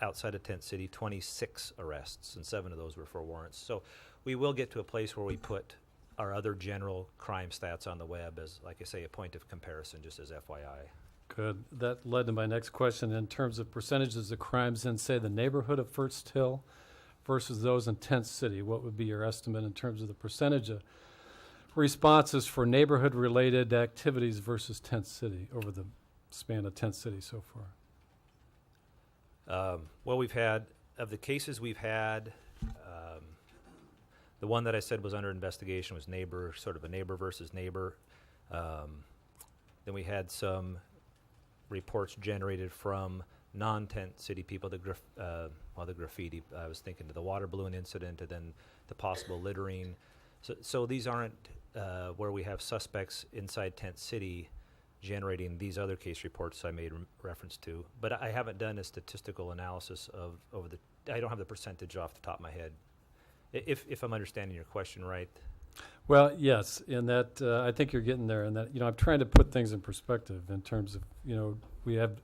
Speaker 6: outside of Tent City 26 arrests, and 7 of those were for warrants. So we will get to a place where we put our other general crime stats on the web as, like I say, a point of comparison, just as FYI.
Speaker 13: Good. That led to my next question in terms of percentages of crimes in, say, the neighborhood of First Hill versus those in Tent City. What would be your estimate in terms of the percentage of responses for neighborhood-related activities versus Tent City over the span of Tent City so far?
Speaker 6: Well, we've had, of the cases we've had, the one that I said was under investigation was neighbor, sort of a neighbor versus neighbor. Then we had some reports generated from non-Tent City people, the graffiti. I was thinking of the water balloon incident and then the possible littering. So these aren't where we have suspects inside Tent City generating these other case reports I made reference to. But I haven't done a statistical analysis I don't have the percentage off the top of my head. If I'm understanding your question right.
Speaker 13: Well, yes, in that I think you're getting there, and that I'm trying to put things in perspective in terms of we have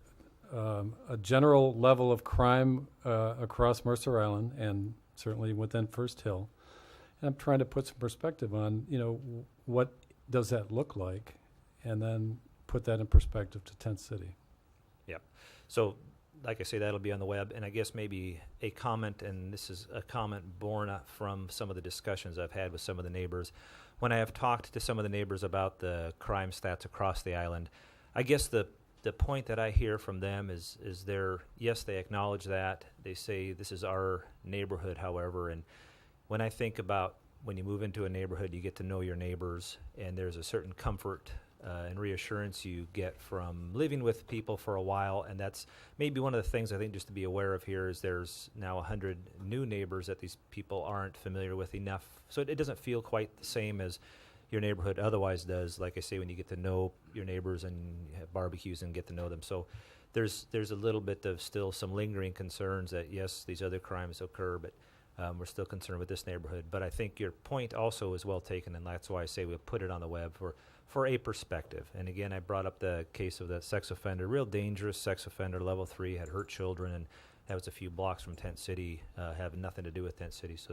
Speaker 13: a general level of crime across Mercer Island and certainly within First Hill, and I'm trying to put some perspective on what does that look like, and then put that in perspective to Tent City.
Speaker 6: Yep. So, like I say, that'll be on the web, and I guess maybe a comment, and this is a comment born from some of the discussions I've had with some of the neighbors. When I have talked to some of the neighbors about the crime stats across the island, I guess the point that I hear from them is yes, they acknowledge that. They say this is our neighborhood, however, and when I think about when you move into a neighborhood, you get to know your neighbors, and there's a certain comfort and reassurance you get from living with people for a while, and that's maybe one of the things I think just to be aware of here is there's now 100 new neighbors that these people aren't familiar with enough, so it doesn't feel quite the same as your neighborhood otherwise does, like I say, when you get to know your neighbors and you have barbecues and get to know them. So there's a little bit of still some lingering concerns that, yes, these other crimes occur, but we're still concerned with this neighborhood. But I think your point also is well taken, and that's why I say we'll put it on the web for a perspective. And again, I brought up the case of that sex offender, real dangerous sex offender, level 3, had hurt children, and that was a few blocks from Tent City, having nothing to do with Tent City. So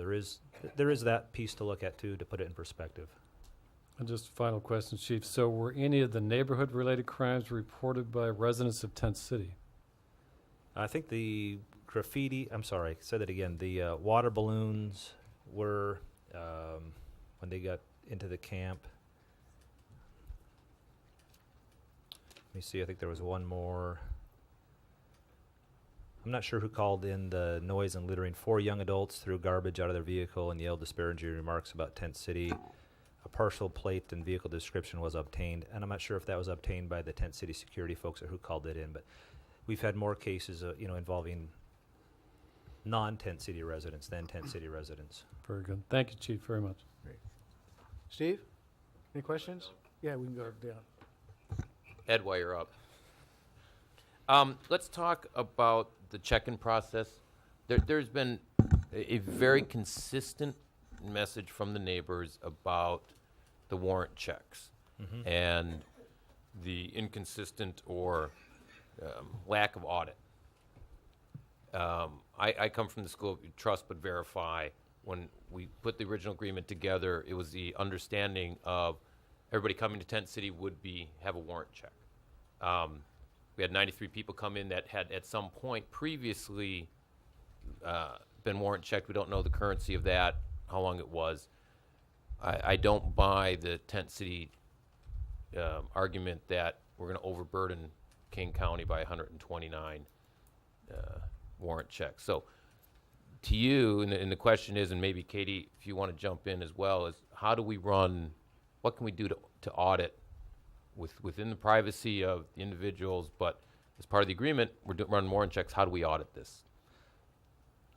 Speaker 6: there is that piece to look at, too, to put it in perspective.
Speaker 13: And just final question, Chief. So were any of the neighborhood-related crimes reported by residents of Tent City?
Speaker 6: I think the graffiti, I'm sorry, say that again. The water balloons were, when they got into the camp. Let me see, I think there was one more. I'm not sure who called in the noise and littering. 4 young adults threw garbage out of their vehicle and yelled disparaging remarks about Tent City. A partial plate and vehicle description was obtained, and I'm not sure if that was obtained by the Tent City security folks or who called it in, but we've had more cases, involving non-Tent City residents than Tent City residents.
Speaker 13: Very good. Thank you, Chief, very much.
Speaker 3: Great. Steve, any questions? Yeah, we can go down.
Speaker 14: Ed, while you're up. Let's talk about the check-in process. There's been a very consistent message from the neighbors about the warrant checks and the inconsistent or lack of audit. I come from the school of trust but verify. when we put the original agreement together, it was the understanding of everybody coming to Tent City would have a warrant check. We had 93 people come in that had at some point previously been warrant checked. We don't know the currency of that, how long it was. I don't buy the Tent City argument that we're going to overburden King County by 129 warrant checks. So to you, and the question is, and maybe Katie, if you want to jump in as well, is how do we run, what can we do to audit within the privacy of the individuals, but as part of the agreement, we're running warrant checks. How do we audit this?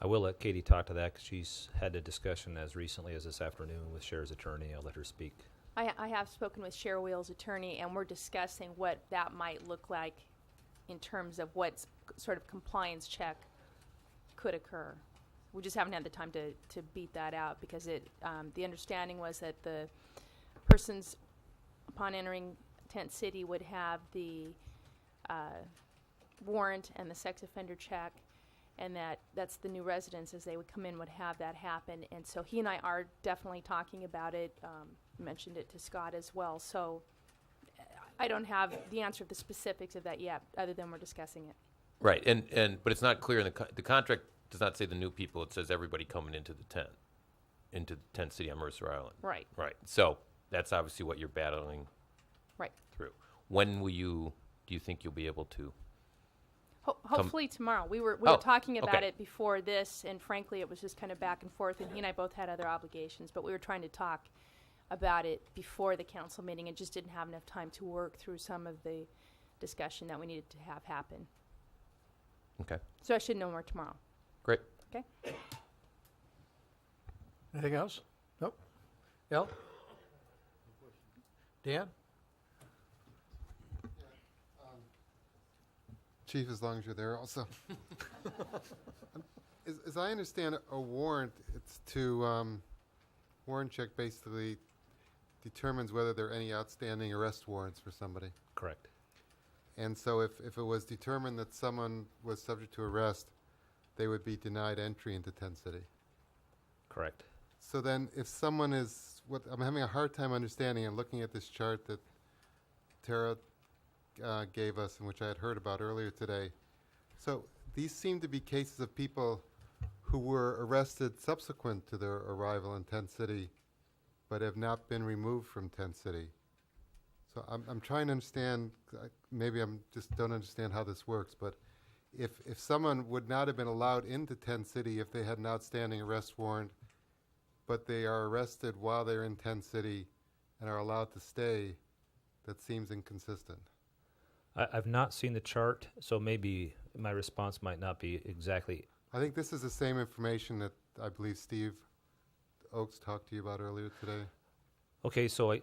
Speaker 6: I will let Katie talk to that because she's had a discussion as recently as this afternoon with Cher's attorney. I'll let her speak.
Speaker 15: I have spoken with Cher Wheel's attorney, and we're discussing what that might look like in terms of what sort of compliance check could occur. We just haven't had the time to beat that out because the understanding was that the persons, upon entering Tent City, would have the warrant and the sex offender check, and that's the new residents as they would come in would have that happen. And so he and I are definitely talking about it. Mentioned it to Scott as well. So I don't have the answer to the specifics of that yet, other than we're discussing it.
Speaker 14: Right, but it's not clear in the contract. Does not say the new people. It says everybody coming into the tent city on Mercer Island.
Speaker 15: Right.
Speaker 14: Right. So that's obviously what you're battling.
Speaker 15: Right.
Speaker 14: Through. When do you think you'll be able to?
Speaker 15: Hopefully tomorrow. We were talking about it before this, and frankly, it was just kind of back and forth. And he and I both had other obligations, but we were trying to talk about it before the council meeting, and just didn't have enough time to work through some of the discussion that we needed to have happen.
Speaker 14: Okay.
Speaker 15: So I should know more tomorrow.
Speaker 14: Great.
Speaker 15: Okay.
Speaker 3: Anything else? Nope. El? Dan?
Speaker 16: Chief, as long as you're there also. As I understand it, a warrant, it's to, warrant check basically determines whether there are any outstanding arrest warrants for somebody.
Speaker 6: Correct.
Speaker 16: And so if it was determined that someone was subject to arrest, they would be denied entry into Tent City.
Speaker 6: Correct.
Speaker 16: So then if someone is, what I'm having a hard time understanding and looking at this chart that Tara gave us and which I had heard about earlier today. So these seem to be cases of people who were arrested subsequent to their arrival in Tent City but have not been removed from Tent City. So I'm trying to understand, maybe I'm just don't understand how this works, but if someone would not have been allowed into Tent City if they had an outstanding arrest warrant, but they are arrested while they're in Tent City and are allowed to stay, that seems inconsistent.
Speaker 6: I've not seen the chart, so maybe my response might not be exactly.
Speaker 16: I think this is the same information that I believe Steve Oakes talked to you about earlier today.
Speaker 6: Okay, so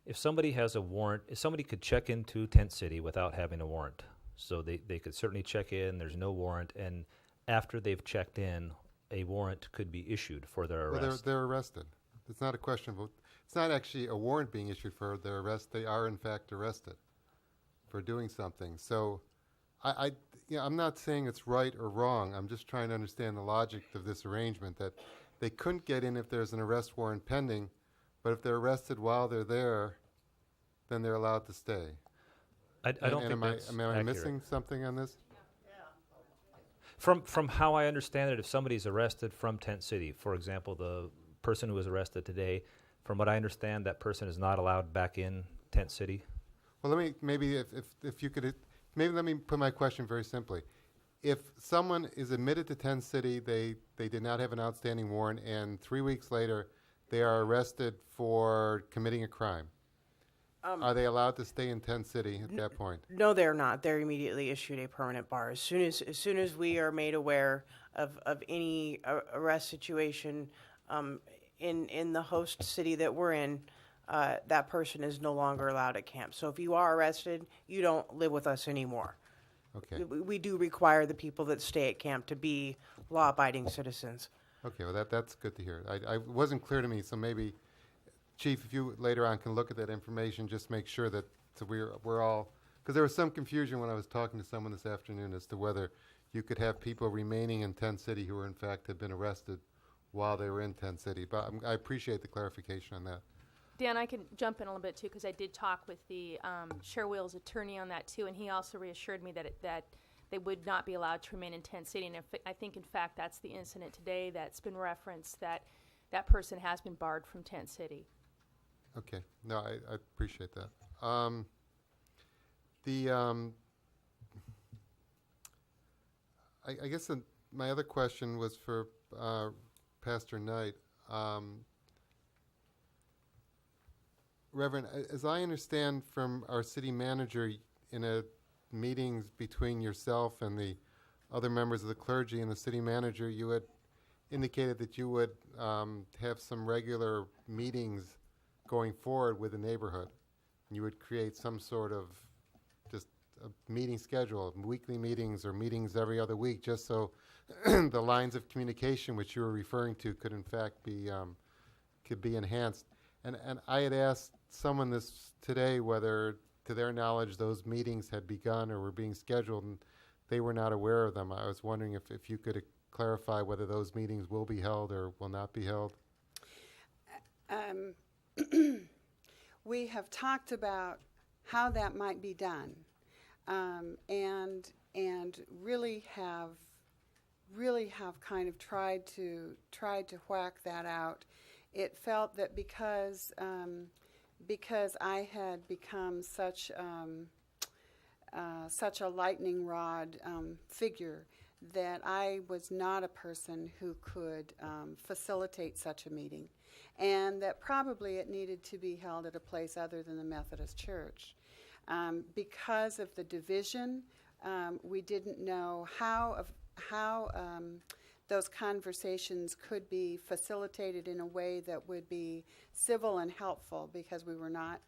Speaker 6: if somebody has a warrant, if somebody could check into Tent City without having a warrant, so they could certainly check in, there's no warrant, and after they've checked in, a warrant could be issued for their arrest.
Speaker 16: Well, they're arrested. It's not a question of, it's not actually a warrant being issued for their arrest. They are in fact arrested for doing something. So I'm not saying it's right or wrong. I'm just trying to understand the logic of this arrangement, that they couldn't get in if there's an arrest warrant pending, but if they're arrested while they're there, then they're allowed to stay.
Speaker 6: I don't think that's
Speaker 16: am I
Speaker 6: accurate.
Speaker 16: missing something on this?
Speaker 6: From how I understand it, if somebody's arrested from Tent City, for example, the person who was arrested today, from what I understand, that person is not allowed back in Tent City.
Speaker 16: Well, maybe if you could, maybe let me put my question very simply. If someone is admitted to Tent City, they did not have an outstanding warrant, and 3 weeks later they are arrested for committing a crime, are they allowed to stay in Tent City at that point?
Speaker 10: No, they're not. They're immediately issued a permanent bar. As soon as we are made aware of any arrest situation in the host city that we're in, that person is no longer allowed at camp. So if you are arrested, you don't live with us anymore.
Speaker 16: Okay.
Speaker 10: We do require the people that stay at camp to be law-abiding citizens.
Speaker 16: Okay, well that's good to hear. It wasn't clear to me, so maybe, Chief, if you later on can look at that information, just make sure that we're all, because there was some confusion when I was talking to someone this afternoon as to whether you could have people remaining in Tent City who in fact had been arrested while they were in Tent City. But I appreciate the clarification on that.
Speaker 15: Dan, I can jump in a little bit too, because I did talk with the Share Wheels attorney on that too, and he also reassured me that that they would not be allowed to remain in Tent City. And I think, in fact, that's the incident today that's been referenced, that that person has been barred from Tent City.
Speaker 16: Okay. No, I appreciate that. I guess my other question was for Pastor Knight. Reverend, as I understand from our city manager, in a meetings between yourself and the other members of the clergy and the city manager, you had indicated that you would have some regular meetings going forward with the neighborhood. You would create some sort of just a meeting schedule, weekly meetings or meetings every other week, just so the lines of communication which you were referring to could in fact be could be enhanced. And I had asked someone this today whether, to their knowledge, those meetings had begun or were being scheduled, and they were not aware of them. I was wondering if you could clarify whether those meetings will be held or will not be held.
Speaker 7: We have talked about how that might be done, and really have kind of tried to whack that out. It felt that because I had become such a lightning rod figure, that I was not a person who could facilitate such a meeting, and that probably it needed to be held at a place other than the Methodist Church. Because of the division, we didn't know how those conversations could be facilitated in a way that would be civil and helpful, because we were not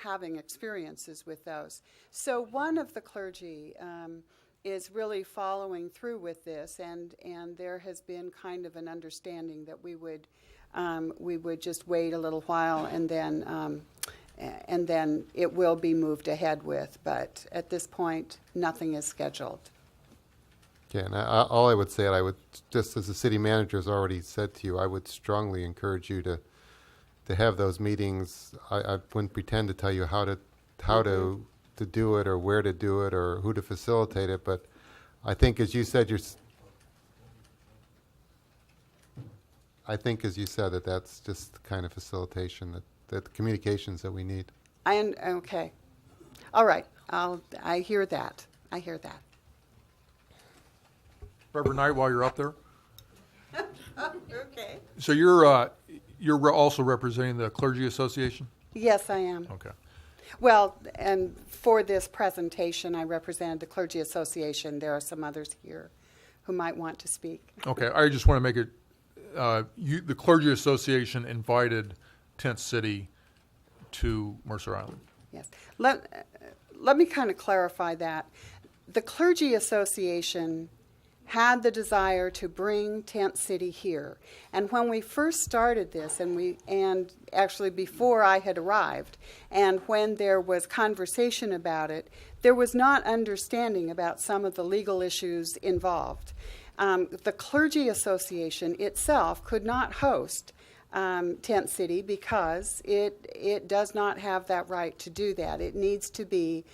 Speaker 7: having experiences with those. So one of the clergy is really following through with this, and there has been kind of an understanding that we would just wait a little while, and then it will be moved ahead with. But at this point, nothing is scheduled.
Speaker 16: Yeah, and all I would say, and I would, just as the city manager has already said to you, I would strongly encourage you to have those meetings. I wouldn't pretend to tell you how to do it or where to do it or who to facilitate it, but I think, as you said, that's just the kind of facilitation that the communications that we need.
Speaker 7: Okay. All right. I hear that.
Speaker 17: Reverend Knight, while you're up there.
Speaker 7: Okay.
Speaker 17: So you're also representing the Clergy Association?
Speaker 7: Yes, I am.
Speaker 17: Okay.
Speaker 7: Well, and for this presentation, I represent the Clergy Association. There are some others here who might want to speak.
Speaker 17: Okay. I just want to make it, the Clergy Association invited Tent City to Mercer Island.
Speaker 7: Yes. Let me kind of clarify that. The Clergy Association had the desire to bring Tent City here. And when we first started this, and actually before I had arrived, and when there was conversation about it, there was not understanding about some of the legal issues involved. The Clergy Association itself could not host Tent City because it does not have that right to do that. It needs to be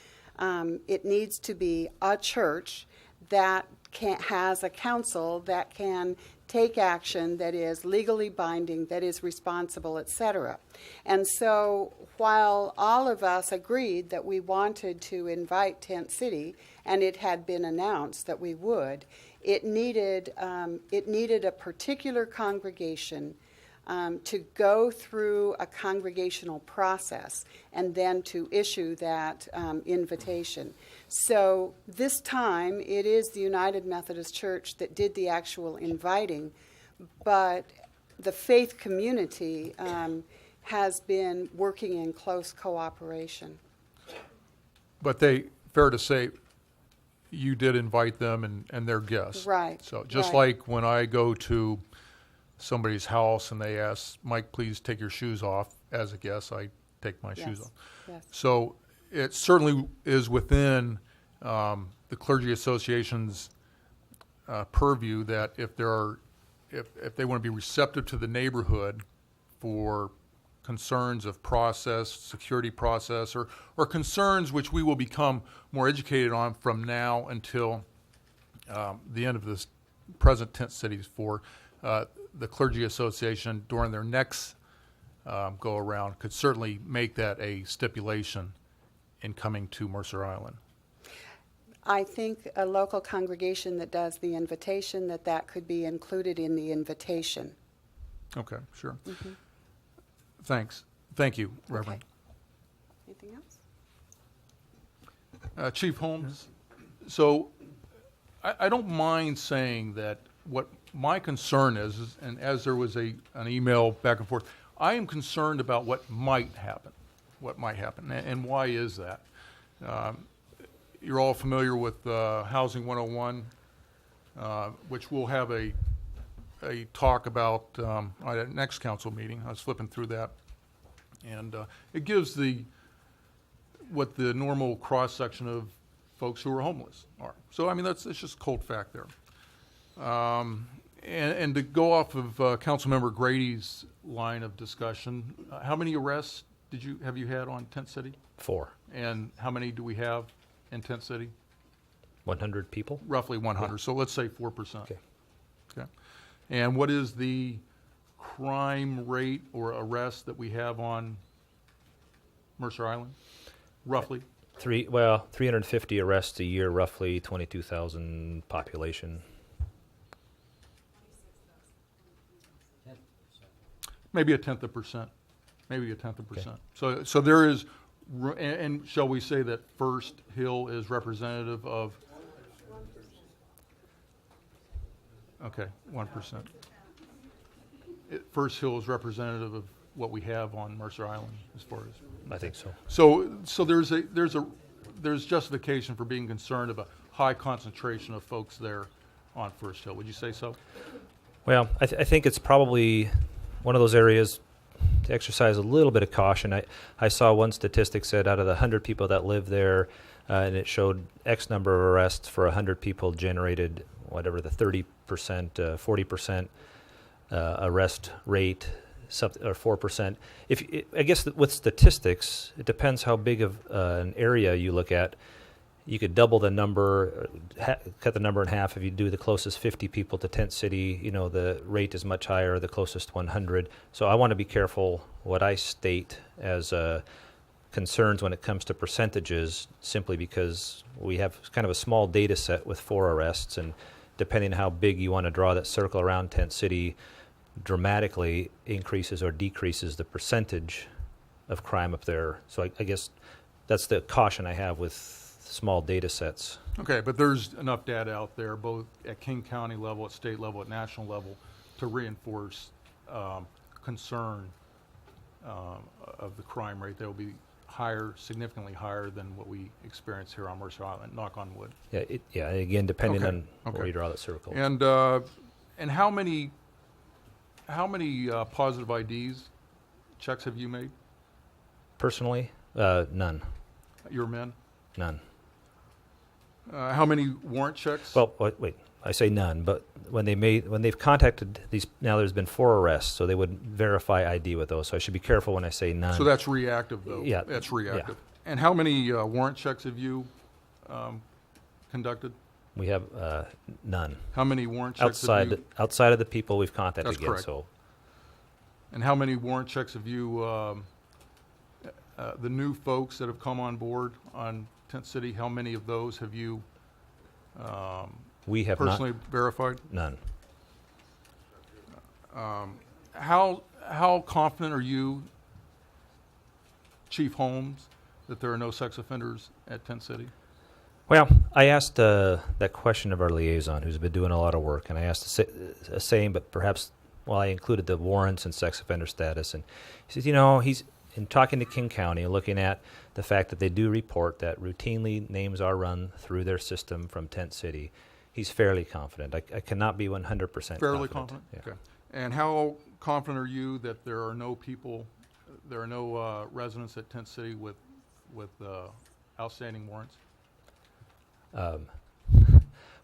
Speaker 7: a church that has a council that can take action that is legally binding, that is responsible, etc. And so while all of us agreed that we wanted to invite Tent City, and it had been announced that we would, it needed a particular congregation to go through a congregational process and then to issue that invitation. So this time it is the United Methodist Church that did the actual inviting, but the faith community has been working in close cooperation.
Speaker 17: But fair to say, you did invite them and their guests.
Speaker 7: Right.
Speaker 17: So just like when I go to somebody's house and they ask, Mike, please take your shoes off. As a guest, I take my shoes off.
Speaker 7: Yes.
Speaker 17: So it certainly is within the Clergy Association's purview that if they want to be receptive to the neighborhood for concerns of process, security process, or concerns which we will become more educated on from now until the end of this present tent cities for the Clergy Association during their next go around could certainly make that a stipulation in coming to Mercer Island.
Speaker 7: I think a local congregation that does the invitation, that could be included in the invitation.
Speaker 17: Okay, sure. Thanks. Thank you, Reverend.
Speaker 7: Anything else?
Speaker 17: Chief Holmes, so I don't mind saying that what my concern is, and as there was an email back and forth, I am concerned about what might happen. And why is that? You're all familiar with Housing 101, which we'll have a talk about at the next council meeting. I was flipping through that, and it gives what the normal cross section of folks who are homeless are. So I mean it's just cold fact there. And to go off of Councilmember Grady's line of discussion, how many arrests have you had on Tent City?
Speaker 6: 4.
Speaker 17: And how many do we have in Tent City?
Speaker 6: 100 people?
Speaker 17: Roughly 100. So let's say 4%.
Speaker 6: Okay.
Speaker 17: Okay. And what is the crime rate or arrest that we have on Mercer Island, roughly?
Speaker 6: 350 arrests a year, roughly 22,000 population.
Speaker 17: Maybe a tenth of percent. So there is, and shall we say that First Hill is representative of? 1%. Okay, 1%. First Hill is representative of what we have on Mercer Island, as far as.
Speaker 6: I think so.
Speaker 17: So there's justification for being concerned of a high concentration of folks there on First Hill. Would you say so?
Speaker 6: Well, I think it's probably one of those areas to exercise a little bit of caution. I saw one statistic said out of the 100 people that live there, and it showed X number of arrests for 100 people generated whatever the 30%, 40% arrest rate, or 4%. I guess with statistics, it depends how big of an area you look at. You could double the number, cut the number in half. If you do the closest 50 people to Tent City, the rate is much higher, the closest 100. So I want to be careful what I state as concerns when it comes to percentages, simply because we have kind of a small data set with 4 arrests, and depending on how big you want to draw that circle around Tent City, dramatically increases or decreases the percentage of crime up there. So I guess that's the caution I have with small data sets.
Speaker 17: Okay, but there's enough data out there, both at King County level, at state level, at national level, to reinforce concern of the crime rate that will be higher, significantly higher than what we experience here on Mercer Island. Knock on wood.
Speaker 6: Yeah. Again, depending on where you draw that circle.
Speaker 17: And how many positive IDs checks have you made?
Speaker 6: Personally, none.
Speaker 17: Your men?
Speaker 6: None.
Speaker 17: How many warrant checks?
Speaker 6: Well, wait. I say none, but when they've contacted these, now there's been 4 arrests, so they would verify ID with those. So I should be careful when I say none.
Speaker 17: So that's reactive, though.
Speaker 6: Yeah,
Speaker 17: that's reactive.
Speaker 6: Yeah.
Speaker 17: And how many warrant checks have you conducted?
Speaker 6: We have none.
Speaker 17: How many warrant checks have you?
Speaker 6: Outside of the people we've contacted.
Speaker 17: That's
Speaker 6: again.
Speaker 17: correct.
Speaker 6: So.
Speaker 17: And how many warrant checks have you? The new folks that have come on board on Tent City, how many of those have you?
Speaker 6: We have
Speaker 17: personally verified?
Speaker 6: None.
Speaker 17: How confident are you, Chief Holmes, that there are no sex offenders at Tent City?
Speaker 6: Well, I asked that question of our liaison, who's been doing a lot of work, and I asked the same, but perhaps, I included the warrants and sex offender status, and he says, he's in talking to King County and looking at the fact that they do report that routinely names are run through their system from Tent City. He's fairly confident. I cannot be 100%
Speaker 17: fairly confident?
Speaker 6: Yeah.
Speaker 17: Okay. And how confident are you that there are no residents at Tent City with outstanding warrants?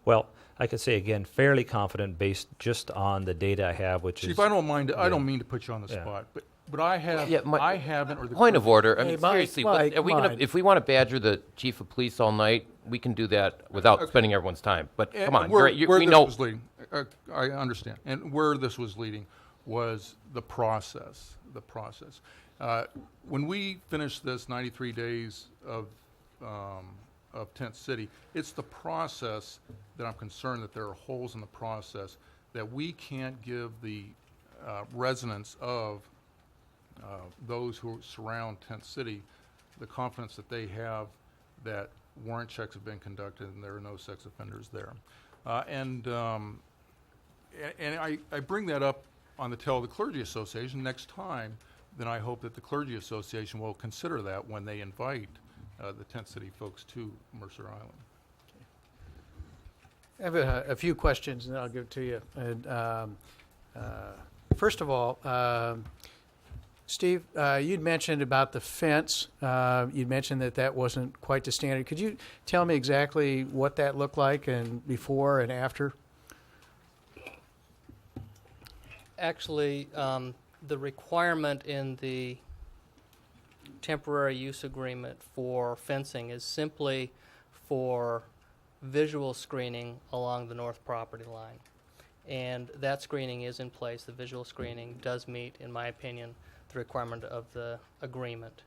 Speaker 6: Well, I could say again, fairly confident based just on the data I have, which
Speaker 17: Chief,
Speaker 6: is.
Speaker 17: I don't mind. I don't mean to put you on the
Speaker 6: Yeah.
Speaker 17: spot, but I have.
Speaker 14: Yeah,
Speaker 17: I haven't. Or the
Speaker 14: Point of order. I
Speaker 3: Hey,
Speaker 14: mean,
Speaker 3: Mike,
Speaker 14: seriously,
Speaker 3: Mike,
Speaker 14: are we gonna,
Speaker 3: Mike.
Speaker 14: if we want to badger the chief of police all night, we can do that without spending everyone's time. But come on,
Speaker 17: Where
Speaker 14: we
Speaker 17: this
Speaker 14: know.
Speaker 17: was leading, I understand, and where this was leading was the process. The process. When we finish this 93 days of Tent City, it's the process that I'm concerned that there are holes in the process that we can't give the residents of those who surround Tent City the confidence that they have that warrant checks have been conducted and there are no sex offenders there. And I bring that up on the tail of the Clergy Association next time. Then I hope that the Clergy Association will consider that when they invite the Tent City folks to Mercer Island.
Speaker 3: I have a few questions, and then I'll give it to you. And first of all, Steve, you'd mentioned about the fence. You'd mentioned that wasn't quite the standard. Could you tell me exactly what that looked like and before and after?
Speaker 2: Actually, the requirement in the temporary use agreement for fencing is simply for visual screening along the north property line. And that screening is in place. The visual screening does meet, in my opinion, the requirement of the agreement.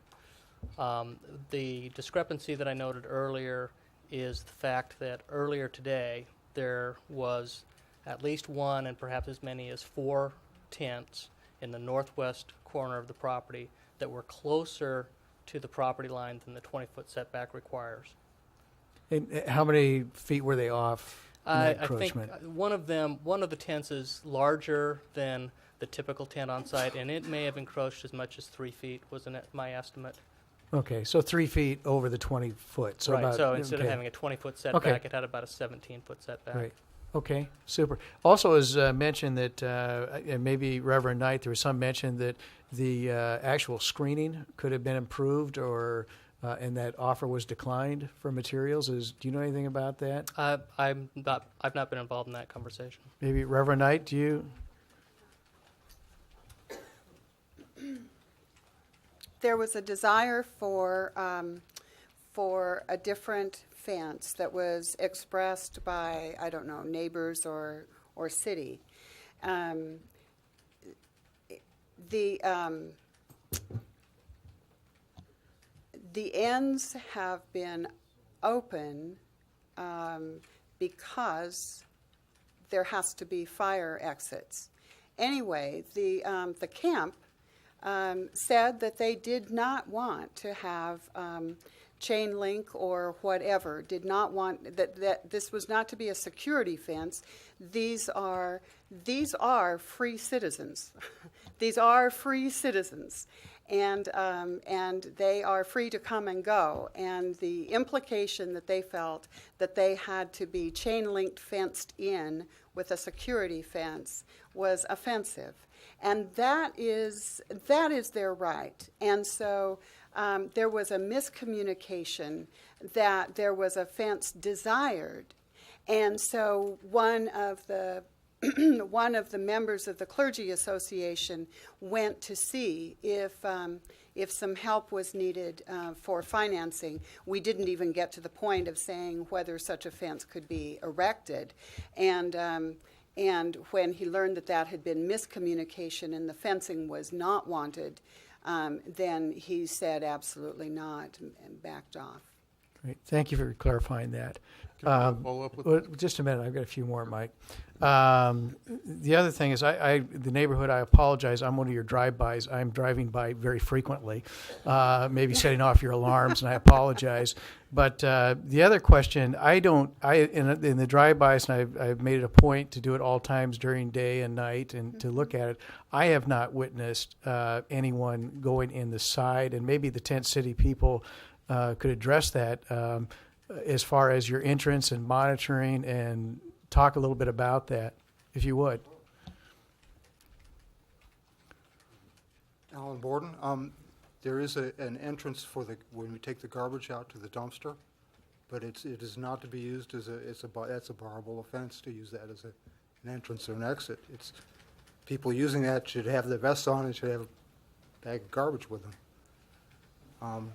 Speaker 2: The discrepancy that I noted earlier is the fact that earlier today there was at least one and perhaps as many as 4 tents in the northwest corner of the property that were closer to the property line than the 20-foot setback requires.
Speaker 3: And how many feet were they off in that
Speaker 2: I think
Speaker 3: encroachment?
Speaker 2: one of the tents is larger than the typical tent on site, and it may have encroached as much as 3 feet, wasn't it, my estimate?
Speaker 3: Okay, so 3 feet over the 20-foot. So
Speaker 2: right,
Speaker 3: about,
Speaker 2: so instead of
Speaker 3: okay.
Speaker 2: having a 20-foot setback,
Speaker 3: Okay.
Speaker 2: it had about a 17-foot setback.
Speaker 3: Right. Okay, super. Also, as mentioned that, and maybe Reverend Knight, there was some mention that the actual screening could have been improved, or and that offer was declined for materials. Do you know anything about that?
Speaker 2: I've not been involved in that conversation.
Speaker 3: Maybe Reverend Knight, do you?
Speaker 7: There was a desire for a different fence that was expressed by, I don't know, neighbors or city. The ends have been open because there has to be fire exits. Anyway, the camp said that they did not want to have chain link or whatever, did not want that this was not to be a security fence. These are free citizens. These are free citizens, and they are free to come and go. And the implication that they felt that they had to be chain linked fenced in with a security fence was offensive. And that is their right. And so there was a miscommunication that there was a fence desired. And so one of the members of the Clergy Association went to see if some help was needed for financing. We didn't even get to the point of saying whether such a fence could be erected. And when he learned that had been miscommunication and the fencing was not wanted, then he said absolutely not and backed off.
Speaker 3: Great. Thank you for clarifying that.
Speaker 17: Can I follow up with
Speaker 3: Just a minute. I've got a few more, Mike. The other thing is, the neighborhood, I apologize. I'm one of your drive-bys. I'm driving by very frequently, maybe setting off your alarms, and I apologize. But the other question, in the drive-bys, and I've made it a point to do it all times during day and night and to look at it, I have not witnessed anyone going in the side, and maybe the Tent City people could address that as far as your entrance and monitoring, and talk a little bit about that, if you would.
Speaker 12: Alan Borden. There is an entrance when we take the garbage out to the dumpster. but it is not to be used as that's a barable offense to use that as an entrance or an exit. It's people using that should have their vests on and should have a bag of garbage with them.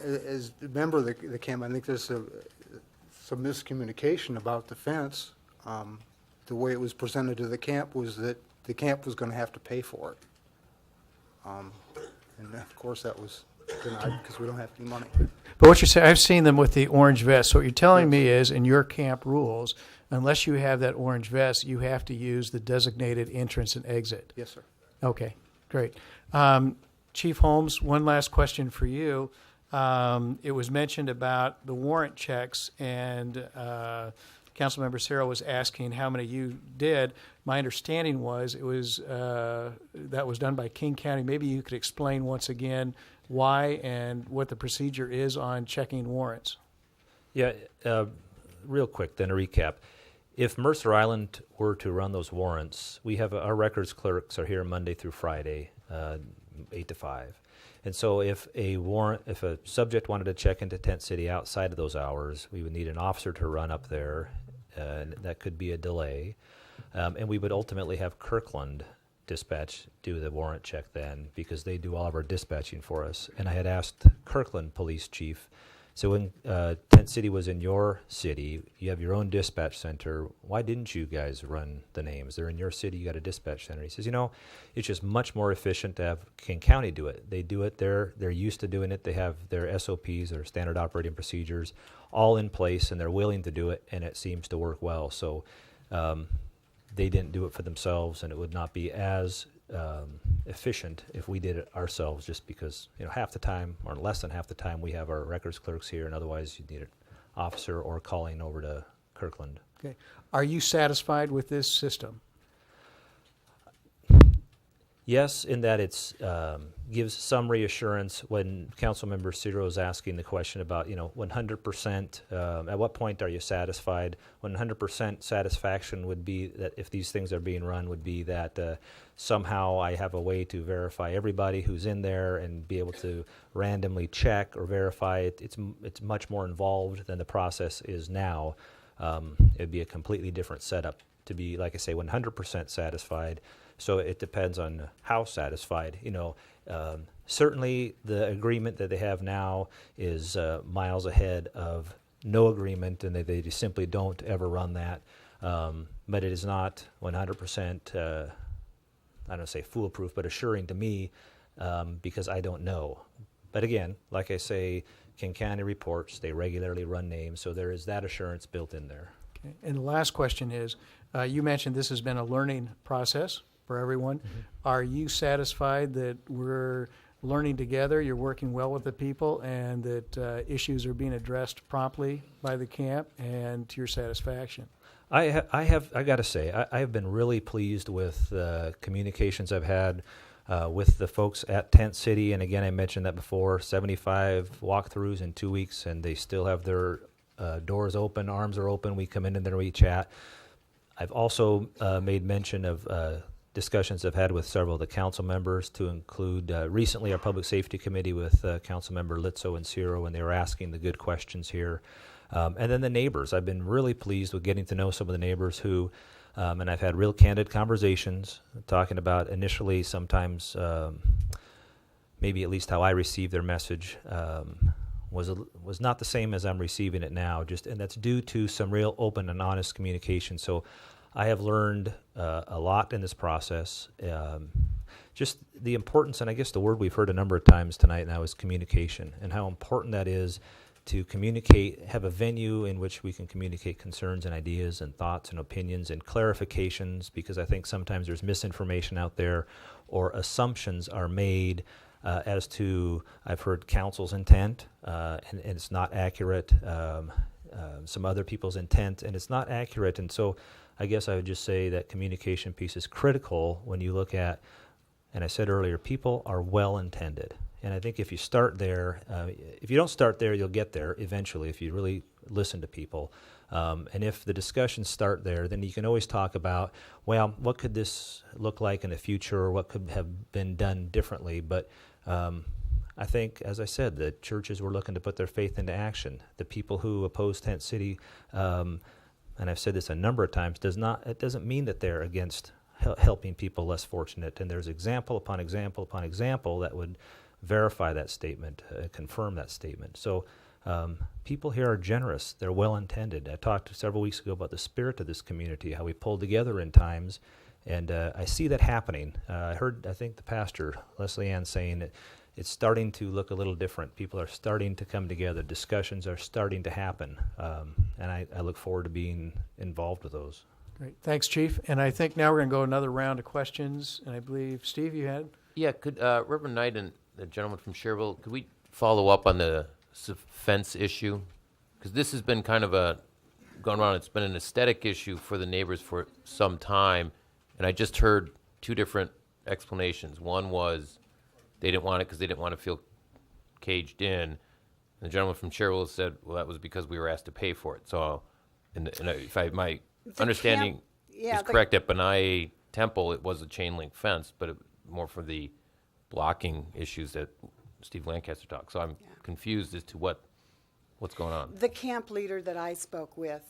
Speaker 12: As a member of the camp, I think there's some miscommunication about the fence. The way it was presented to the camp was that the camp was going to have to pay for it. And of course that was denied because we don't have any money.
Speaker 3: But what you're saying, I've seen them with the orange vest. So what you're telling me is, in your camp rules, unless you have that orange vest, you have to use the designated entrance and exit.
Speaker 12: Yes, sir.
Speaker 3: Okay, great. Chief Holmes, one last question for you. It was mentioned about the warrant checks, and Councilmember Cyril was asking how many you did. My understanding was it was that was done by King County. Maybe you could explain once again why and what the procedure is on checking warrants.
Speaker 6: Yeah, real quick, then a recap. If Mercer Island were to run those warrants, we have our records clerks are here Monday through Friday, 8 to 5. And so if a subject wanted to check into Tent City outside of those hours, we would need an officer to run up there, and that could be a delay. And we would ultimately have Kirkland Dispatch do the warrant check then, because they do all of our dispatching for us. And I had asked Kirkland Police Chief, so when Tent City was in your city, you have your own dispatch center. Why didn't you guys run the names? They're in your city, you got a dispatch center. He says, it's just much more efficient to have King County do it. They do it, they're used to doing it. They have their SOPs, their standard operating procedures, all in place, and they're willing to do it, and it seems to work well. So they didn't do it for themselves, and it would not be as efficient if we did it ourselves, just because half the time or less than half the time we have our records clerks here, and otherwise you need an officer or calling over to Kirkland.
Speaker 3: Okay. Are you satisfied with this system?
Speaker 6: Yes, in that it's gives some reassurance when Councilmember Ciro is asking the question about 100%. At what point are you satisfied? 100% satisfaction would be that if these things are being run, would be that somehow I have a way to verify everybody who's in there and be able to randomly check or verify it. It's much more involved than the process is now. It'd be a completely different setup to be, like I say, 100% satisfied. So it depends on how satisfied. Certainly the agreement that they have now is miles ahead of no agreement, and they just simply don't ever run that. But it is not 100%, I don't say foolproof, but assuring to me, because I don't know. But again, like I say, King County reports, they regularly run names, so there is that assurance built in there.
Speaker 3: Okay. And the last question is, you mentioned this has been a learning process for everyone. Mm-hmm. Are you satisfied that we're learning together, you're working well with the people, and that issues are being addressed promptly by the camp and to your satisfaction?
Speaker 6: I got to say, I have been really pleased with the communications I've had with the folks at Tent City. And again, I mentioned that before, 75 walkthroughs in 2 weeks, and they still have their doors open, arms are open. We come in and then we chat. I've also made mention of discussions I've had with several of the council members, to include recently our Public Safety Committee with Council Member Litzo and Ciro, when they were asking the good questions here. And then the neighbors. I've been really pleased with getting to know some of the neighbors who, and I've had real candid conversations, talking about initially sometimes maybe at least how I received their message was not the same as I'm receiving it now, and that's due to some real open and honest communication. So I have learned a lot in this process. Just the importance, and I guess the word we've heard a number of times tonight now is communication, and how important that is to communicate, have a venue in which we can communicate concerns and ideas and thoughts and opinions and clarifications, because I think sometimes there's misinformation out there, or assumptions are made as to, I've heard council's intent, and it's not accurate, some other people's intent, and it's not accurate. And so I guess I would just say that communication piece is critical when you look at, and I said earlier, people are well-intended. And I think if you start there, if you don't start there, you'll get there eventually if you really listen to people. And if the discussions start there, then you can always talk about, well, what could this look like in the future, or what could have been done differently. But I think, as I said, the churches were looking to put their faith into action. The people who oppose Tent City, and I've said this a number of times, it doesn't mean that they're against helping people less fortunate. And there's example upon example upon example that would verify that statement, confirm that statement. So people here are generous. They're well-intended. I talked several weeks ago about the spirit of this community, how we pull together in times, and I see that happening. I think the pastor, Leslie Ann, saying that it's starting to look a little different. People are starting to come together. Discussions are starting to happen, and I look forward to being involved with those.
Speaker 3: Great. Thanks, Chief. And I think now we're going to go another round of questions. And I believe, Steve, you had?
Speaker 14: Yeah, could Reverend Knight and the gentleman from Cherville, could we follow up on the fence issue? Because this has been kind of gone around. It's been an aesthetic issue for the neighbors for some time. And I just heard two different explanations. One was they didn't want it because they didn't want to feel caged in. And the gentleman from Cherville said, well, that was because we were asked to pay for it. So, and if my understanding is correct, at Benai Temple, it was a chain link fence, but more for the blocking issues that Steve Lancaster talked. So I'm confused as to what's going on.
Speaker 7: The camp leader that I spoke with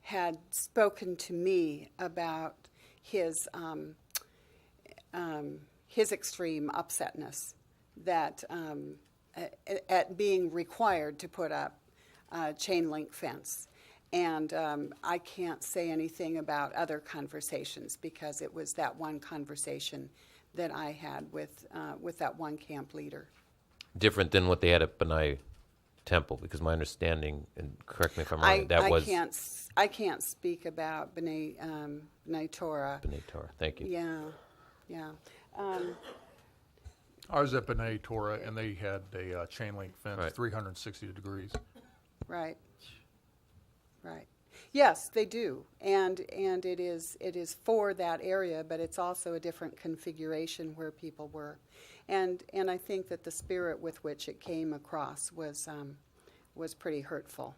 Speaker 7: had spoken to me about his extreme upsetness that at being required to put up a chain link fence. And I can't say anything about other conversations because it was that one conversation that I had with that one camp leader.
Speaker 14: Different than what they had at Benai Temple, because my understanding, and correct me if I'm wrong,
Speaker 7: I can't speak about B'nai Torah.
Speaker 14: B'nai Torah, thank you.
Speaker 7: Yeah.
Speaker 17: I was at B'nai Torah, and they had a chain link fence, 360 degrees.
Speaker 7: Right. Yes, they do, and it is for that area, but it's also a different configuration where people were, and I think that the spirit with which it came across was pretty hurtful.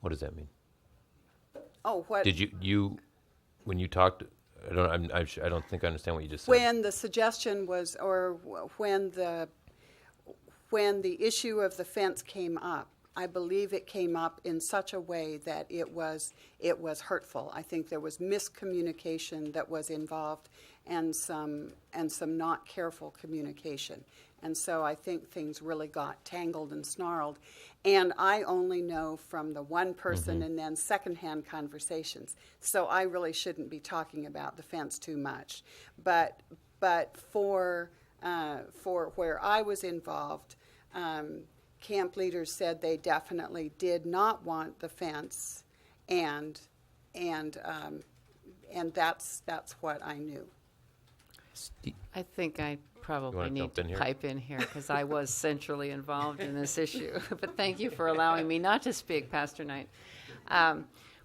Speaker 14: What does that mean?
Speaker 7: Oh, what
Speaker 14: did you when you talked? I don't think I understand what you just said.
Speaker 7: When the suggestion was, or when the issue of the fence came up, I believe it came up in such a way that it was hurtful. I think there was miscommunication that was involved, and some not careful communication. And so I think things really got tangled and snarled. And I only know from the one person and then secondhand conversations. So I really shouldn't be talking about the fence too much. But for where I was involved, camp leaders said they definitely did not want the fence, and that's what I knew.
Speaker 4: I think I probably need to pipe in here because I was centrally involved in this issue. But thank you for allowing me not to speak, Pastor Knight.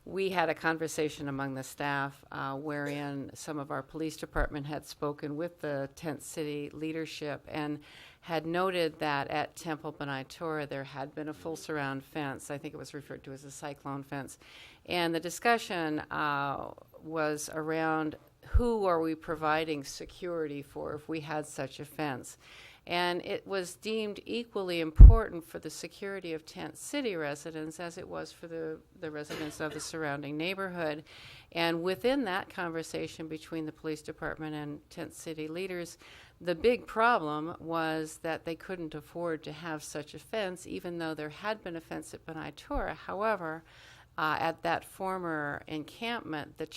Speaker 4: We had a conversation among the staff wherein some of our police department had spoken with the Tent City leadership and had noted that at Temple B'nai Torah there had been a full surround fence. I think it was referred to as a cyclone fence. And the discussion was around who are we providing security for if we had such a fence. And it was deemed equally important for the security of Tent City residents as it was for the residents of the surrounding neighborhood. And within that conversation between the police department and Tent City leaders, the big problem was that they couldn't afford to have such a fence, even though there had been a fence at B'nai Torah. However, at that former encampment, the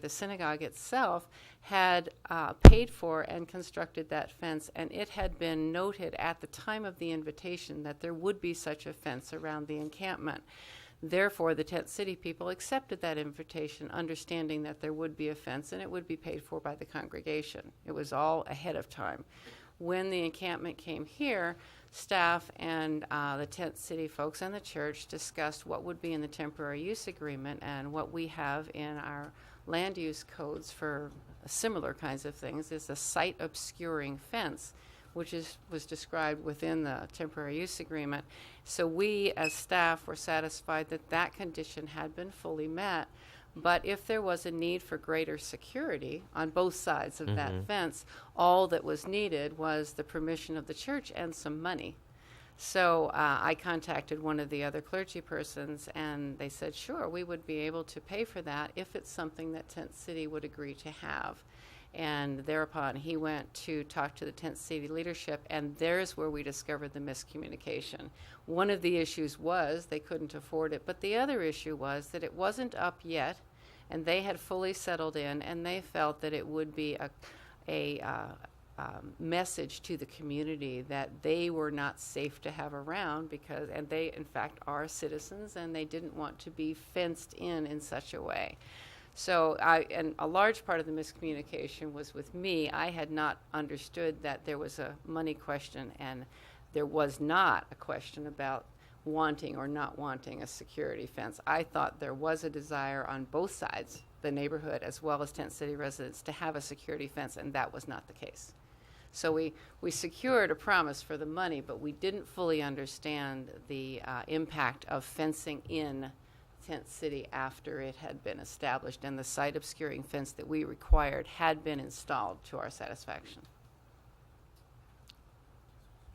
Speaker 4: synagogue itself had paid for and constructed that fence, and it had been noted at the time of the invitation that there would be such a fence around the encampment. Therefore, the Tent City people accepted that invitation, understanding that there would be a fence and it would be paid for by the congregation. It was all ahead of time. When the encampment came here, staff and the Tent City folks and the church discussed what would be in the temporary use agreement and what we have in our land use codes for similar kinds of things is a site obscuring fence, which was described within the temporary use agreement. So we as staff were satisfied that that condition had been fully met, But if there was a need for greater security on both sides of that fence, all that was needed was the permission of the church and some money. So I contacted one of the other clergy persons, and they said, sure, we would be able to pay for that if it's something that Tent City would agree to have. And thereupon he went to talk to the Tent City leadership, and there's where we discovered the miscommunication. One of the issues was they couldn't afford it, but the other issue was that it wasn't up yet, and they had fully settled in, and they felt that it would be a message to the community that they were not safe to have around because, and they in fact are citizens, and they didn't want to be fenced in such a way. So and a large part of the miscommunication was with me. I had not understood that there was a money question, and there was not a question about wanting or not wanting a security fence. I thought there was a desire on both sides, the neighborhood as well as Tent City residents, to have a security fence, and that was not the case. So we secured a promise for the money, but we didn't fully understand the impact of fencing in Tent City after it had been established, and the site obscuring fence that we required had been installed to our satisfaction.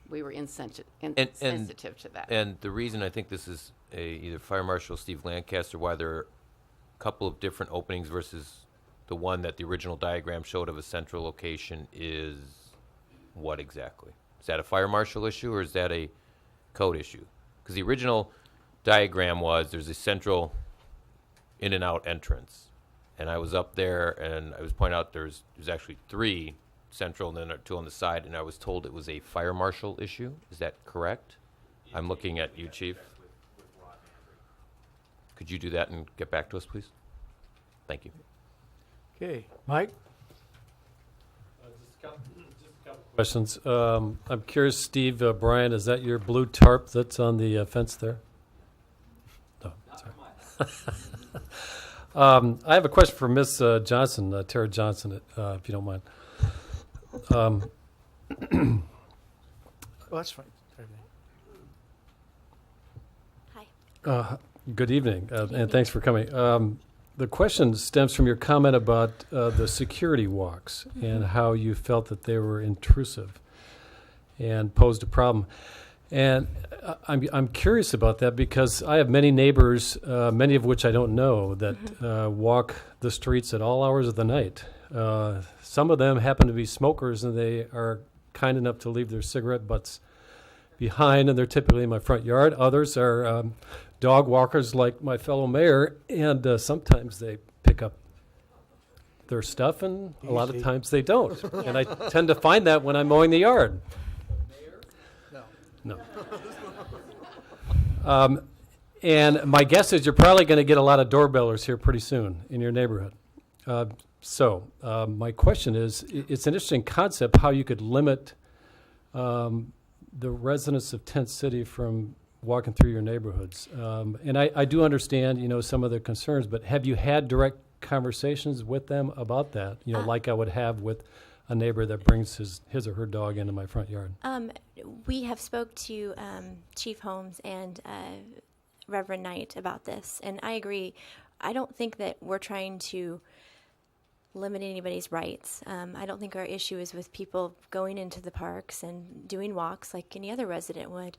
Speaker 4: We were insensitive to that.
Speaker 14: And the reason I think this is either Fire Marshal Steve Lancaster, why there are a couple of different openings versus the one that the original diagram showed of a central location is what exactly? Is that a fire marshal issue or is that a code issue? Because the original diagram was there's a central in and out entrance. And I was up there and I was pointing out there's actually 3 central and then 2 on the side, and I was told it was a fire marshal issue. Is that correct? I'm looking at you, Chief. Could you do that and get back to us, please? Thank you.
Speaker 3: Okay, Mike?
Speaker 13: Just a couple questions. I'm curious, Steve, Brian, is that your blue tarp that's on the fence there? No. Sorry. I have a question for Ms. Johnson, Tara Johnson, if you don't mind.
Speaker 3: Well, that's fine.
Speaker 9: Hi.
Speaker 13: Good evening, and thanks for coming. The question stems from your comment about the security walks and how you felt that they were intrusive and posed a problem. And I'm curious about that because I have many neighbors, many of which I don't know, that walk the streets at all hours of the night. Some of them happen to be smokers, and they are kind enough to leave their cigarette butts behind, and they're typically in my front yard. Others are dog walkers like my fellow mayor, and sometimes they pick up their stuff, and a lot of times they don't. And I tend to find that when I'm mowing the yard. No. And my guess is you're probably going to get a lot of doorbellers here pretty soon in your neighborhood. So my question is, it's an interesting concept how you could limit the residents of Tent City from walking through your neighborhoods. And I do understand, some of the concerns, but have you had direct conversations with them about that, like I would have with a neighbor that brings his or her dog into my front yard?
Speaker 9: We have spoke to Chief Holmes and Reverend Knight about this, and I agree. I don't think that we're trying to limit anybody's rights. I don't think our issue is with people going into the parks and doing walks like any other resident would.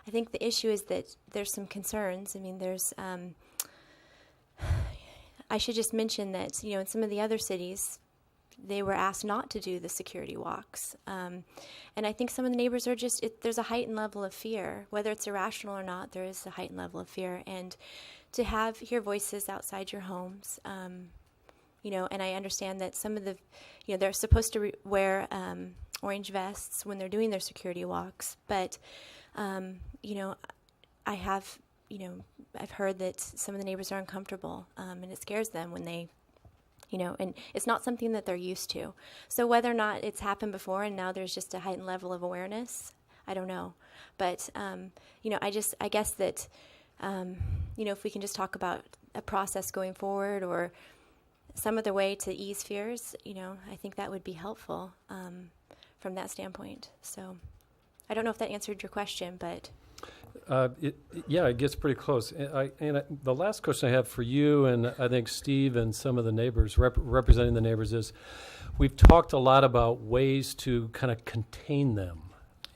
Speaker 9: I think the issue is that there's some concerns. I mean, there's I should just mention that, in some of the other cities, they were asked not to do the security walks. And I think some of the neighbors are there's a heightened level of fear. Whether it's irrational or not, there is a heightened level of fear. And to hear voices outside your homes, and I understand that some of the, they're supposed to wear orange vests when they're doing their security walks. But, I have, I've heard that some of the neighbors are uncomfortable, and it scares them when they, and it's not something that they're used to. So whether or not it's happened before and now there's just a heightened level of awareness, I don't know. But, I guess that, if we can just talk about a process going forward or some other way to ease fears, I think that would be helpful from that standpoint. So I don't know if that answered your question, but
Speaker 13: Yeah, it gets pretty close. The last question I have for you, and I think Steve and some of the neighbors, representing the neighbors, is we've talked a lot about ways to kind of contain them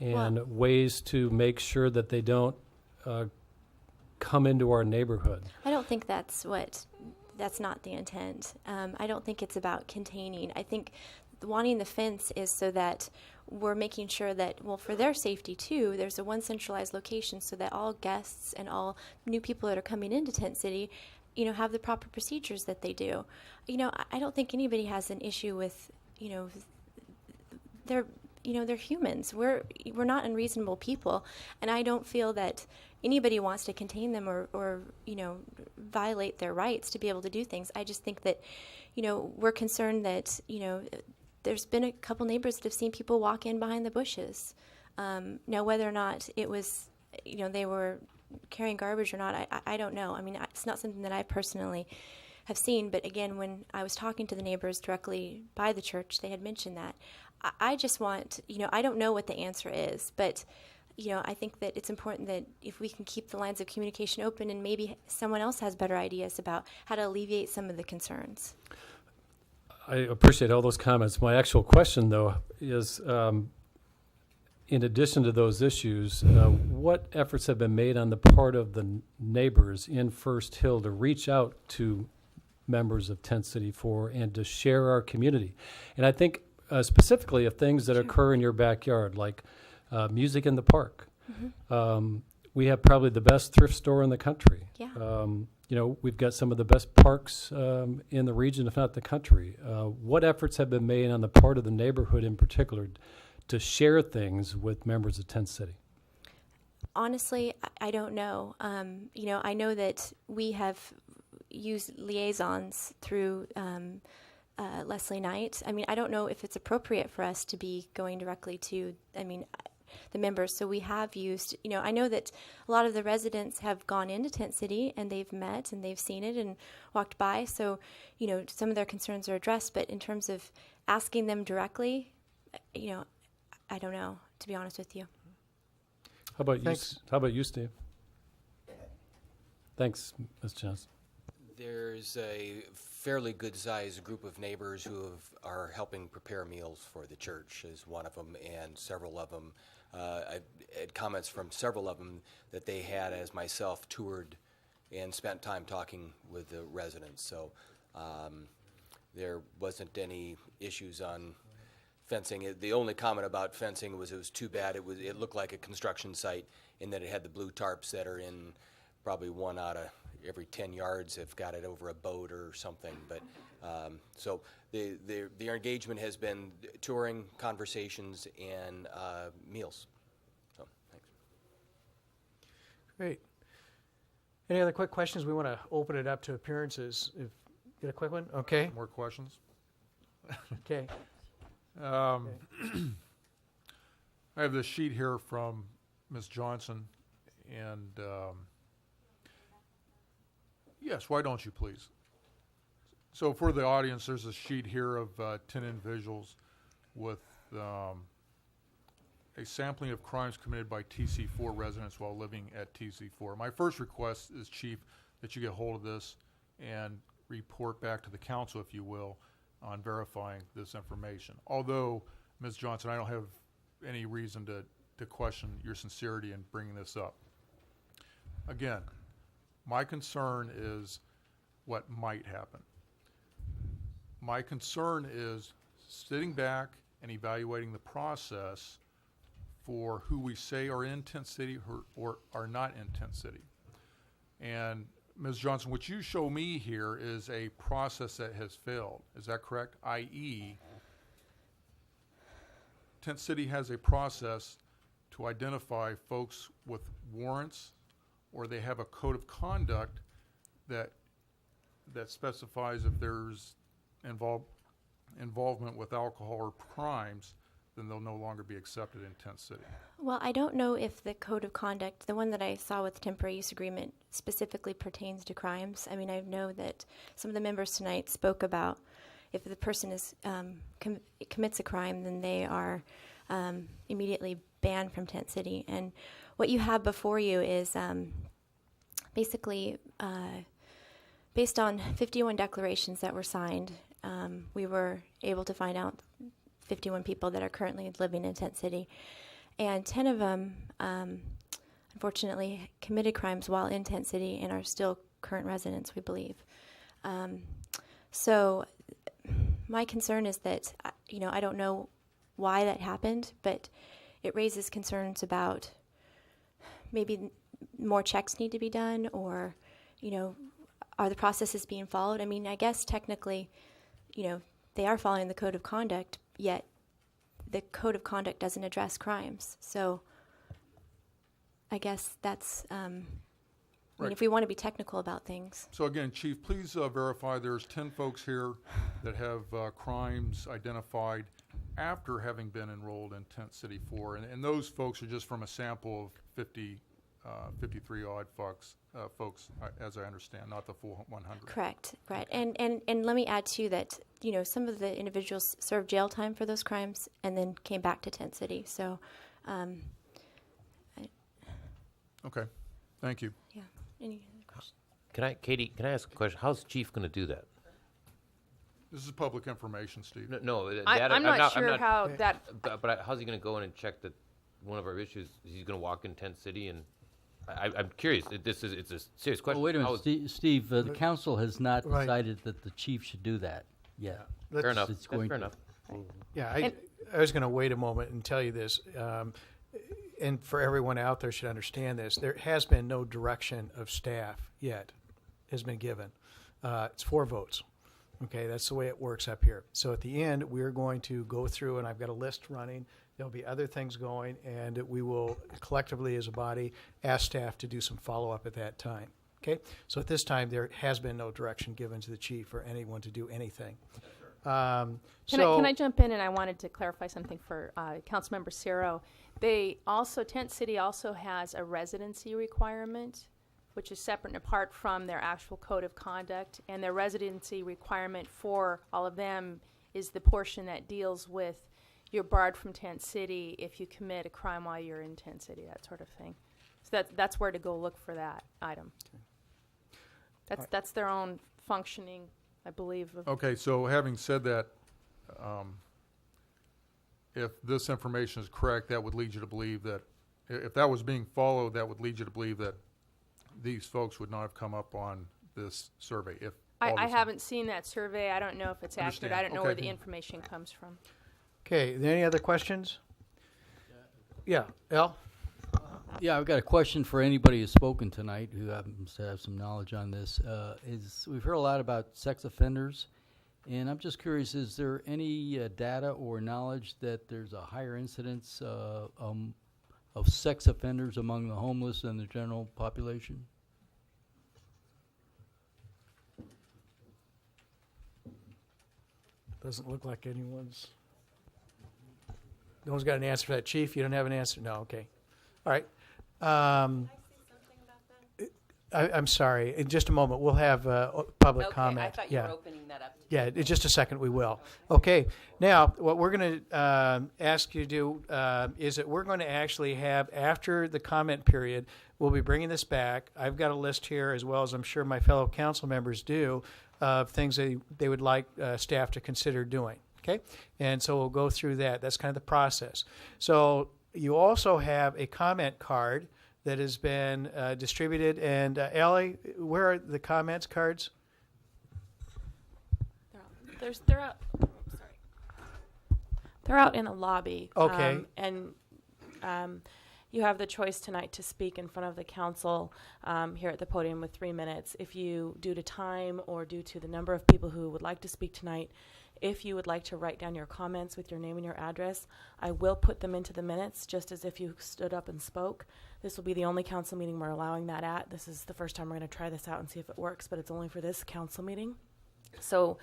Speaker 13: and ways to make sure that they don't come into our neighborhood.
Speaker 9: I don't think that's not the intent. I don't think it's about containing. I think wanting the fence is so that we're making sure that, well, for their safety too, there's a one centralized location so that all guests and all new people that are coming into Tent City, have the proper procedures that they do. I don't think anybody has an issue with, they're humans. We're not unreasonable people, and I don't feel that anybody wants to contain them or violate their rights to be able to do things. I just think that, we're concerned that, there's been a couple neighbors that have seen people walk in behind the bushes. Now, whether or not it was, they were carrying garbage or not, I don't know. I mean, it's not something that I personally have seen. But again, when I was talking to the neighbors directly by the church, they had mentioned that. I just want, I don't know what the answer is, but, I think that it's important that if we can keep the lines of communication open and maybe someone else has better ideas about how to alleviate some of the concerns.
Speaker 13: I appreciate all those comments. My actual question, though, is in addition to those issues, what efforts have been made on the part of the neighbors in First Hill to reach out to members of Tent City 4 and to share our community? And I think specifically of things that occur in your backyard, like music in the park. Mm-hmm. We have probably the best thrift store in the country.
Speaker 9: Yeah.
Speaker 13: We've got some of the best parks in the region, if not the country. What efforts have been made on the part of the neighborhood in particular to share things with members of Tent City?
Speaker 9: Honestly, I don't know. I know that we have used liaisons through Leslie Knight. I mean, I don't know if it's appropriate for us to be going directly to, the members. So we have used, I know that a lot of the residents have gone into Tent City and they've met and they've seen it and walked by. So, some of their concerns are addressed. But in terms of asking them directly, I don't know, to be honest with you.
Speaker 13: How about you, Steve? Thanks, Ms. Johnson.
Speaker 8: There's a fairly good-sized group of neighbors who are helping prepare meals for the church, is one of them, and several of them. I had comments from several of them that they had, as myself, toured and spent time talking with the residents. So there wasn't any issues on fencing. The only comment about fencing was it was too bad. It looked like a construction site in that it had the blue tarps that are in probably one out of every 10 yards have got it over a boat or something. But so their engagement has been touring, conversations, and meals. So thanks.
Speaker 3: Great. Any other quick questions? We want to open it up to appearances. Get a quick one? Okay.
Speaker 17: More questions?
Speaker 3: Okay.
Speaker 17: I have this sheet here from Ms. Johnson, and yes, why don't you please? So for the audience, there's a sheet here of 10 individuals with a sampling of crimes committed by TC4 residents while living at TC4. My first request is, Chief, that you get hold of this and report back to the council, if you will, on verifying this information. Although, Ms. Johnson, I don't have any reason to question your sincerity in bringing this up. Again, my concern is what might happen. My concern is sitting back and evaluating the process for who we say are in Tent City or are not in Tent City. And Ms. Johnson, what you show me here is a process that has failed. Is that correct? i.e., Tent City has a process to identify folks with warrants, or they have a code of conduct that specifies if there's involvement with alcohol or crimes, then they'll no longer be accepted in Tent City.
Speaker 9: Well, I don't know if the code of conduct, the one that I saw with the temporary use agreement, specifically pertains to crimes. I mean, I know that some of the members tonight spoke about if the person is commits a crime, then they are immediately banned from Tent City. And what you have before you is basically based on 51 declarations that were signed. We were able to find out 51 people that are currently living in Tent City, and 10 of them unfortunately committed crimes while in Tent City and are still current residents, we believe. So my concern is that, I don't know why that happened, but it raises concerns about maybe more checks need to be done, or, are the processes being followed? I mean, I guess technically, they are following the code of conduct, yet the code of conduct doesn't address crimes. So I guess that's, I mean, if we want to be technical about things.
Speaker 17: So again, Chief, please verify there's 10 folks here that have crimes identified after having been enrolled in Tent City 4, and those folks are just from a sample of 53 odd folks, as I understand, not the full 100.
Speaker 9: Correct, right. And let me add too that, some of the individuals served jail time for those crimes and then came back to Tent City. So,
Speaker 17: okay, thank you.
Speaker 9: Yeah. Any other questions?
Speaker 14: Katie, can I ask a question? How's Chief going to do that?
Speaker 17: This is public information, Steve.
Speaker 15: I'm not sure how that.
Speaker 14: But how's he going to go in and check that one of our issues? He's going to walk in Tent City, and I'm curious. It's a serious question.
Speaker 18: Well, wait a minute, Steve. The council has not decided that the chief should do that yet.
Speaker 14: Fair enough.
Speaker 18: It's going
Speaker 14: fair
Speaker 18: to.
Speaker 14: enough.
Speaker 3: Yeah, I was going to wait a moment and tell you this, and for everyone out there should understand this. There has been no direction of staff yet has been given. It's 4 votes. Okay, that's the way it works up here. So at the end, we're going to go through, and I've got a list running. There'll be other things going, and we will collectively as a body ask staff to do some follow-up at that time. Okay, so at this time, there has been no direction given to the chief or anyone to do anything.
Speaker 15: Can I jump in? And I wanted to clarify something for Councilmember Ciro. Tent City also has a residency requirement, which is separate and apart from their actual code of conduct. And their residency requirement for all of them is the portion that deals with you're barred from Tent City if you commit a crime while you're in Tent City, that sort of thing. So that's where to go look for that item. That's their own functioning, I believe.
Speaker 17: Okay, so having said that, if this information is correct, that would lead you to believe that, if that was being followed, that would lead you to believe that these folks would not have come up on this survey. If
Speaker 15: I haven't seen that survey. I don't know if it's accurate. I don't know where the information comes from.
Speaker 3: Okay, are there any other questions? Yeah, Al?
Speaker 18: Yeah, I've got a question for anybody who's spoken tonight who happens to have some knowledge on this. We've heard a lot about sex offenders, and I'm just curious, is there any data or knowledge that there's a higher incidence of sex offenders among the homeless than the general population?
Speaker 3: Doesn't look like no one's got an answer for that. Chief, you don't have an answer? No, okay. All right. I'm sorry. In just a moment, we'll have public comment.
Speaker 19: I thought you were opening that up.
Speaker 3: Yeah, in just a second we will. Okay. Now, what we're going to ask you to do is that we're going to actually have, after the comment period, we'll be bringing this back. I've got a list here, as well as I'm sure my fellow council members do, of things they would like staff to consider doing. Okay? And so we'll go through that. That's kind of the process. So you also have a comment card that has been distributed. And Allie, where are the comments cards?
Speaker 1: They're out. Sorry. They're out in the lobby.
Speaker 3: Okay.
Speaker 1: You have the choice tonight to speak in front of the council here at the podium with 3 minutes. If you, due to time or due to the number of people who would like to speak tonight, if you would like to write down your comments with your name and your address, I will put them into the minutes just as if you stood up and spoke. This will be the only council meeting we're allowing that at. This is the first time we're going to try this out and see if it works, but it's only for this council meeting. So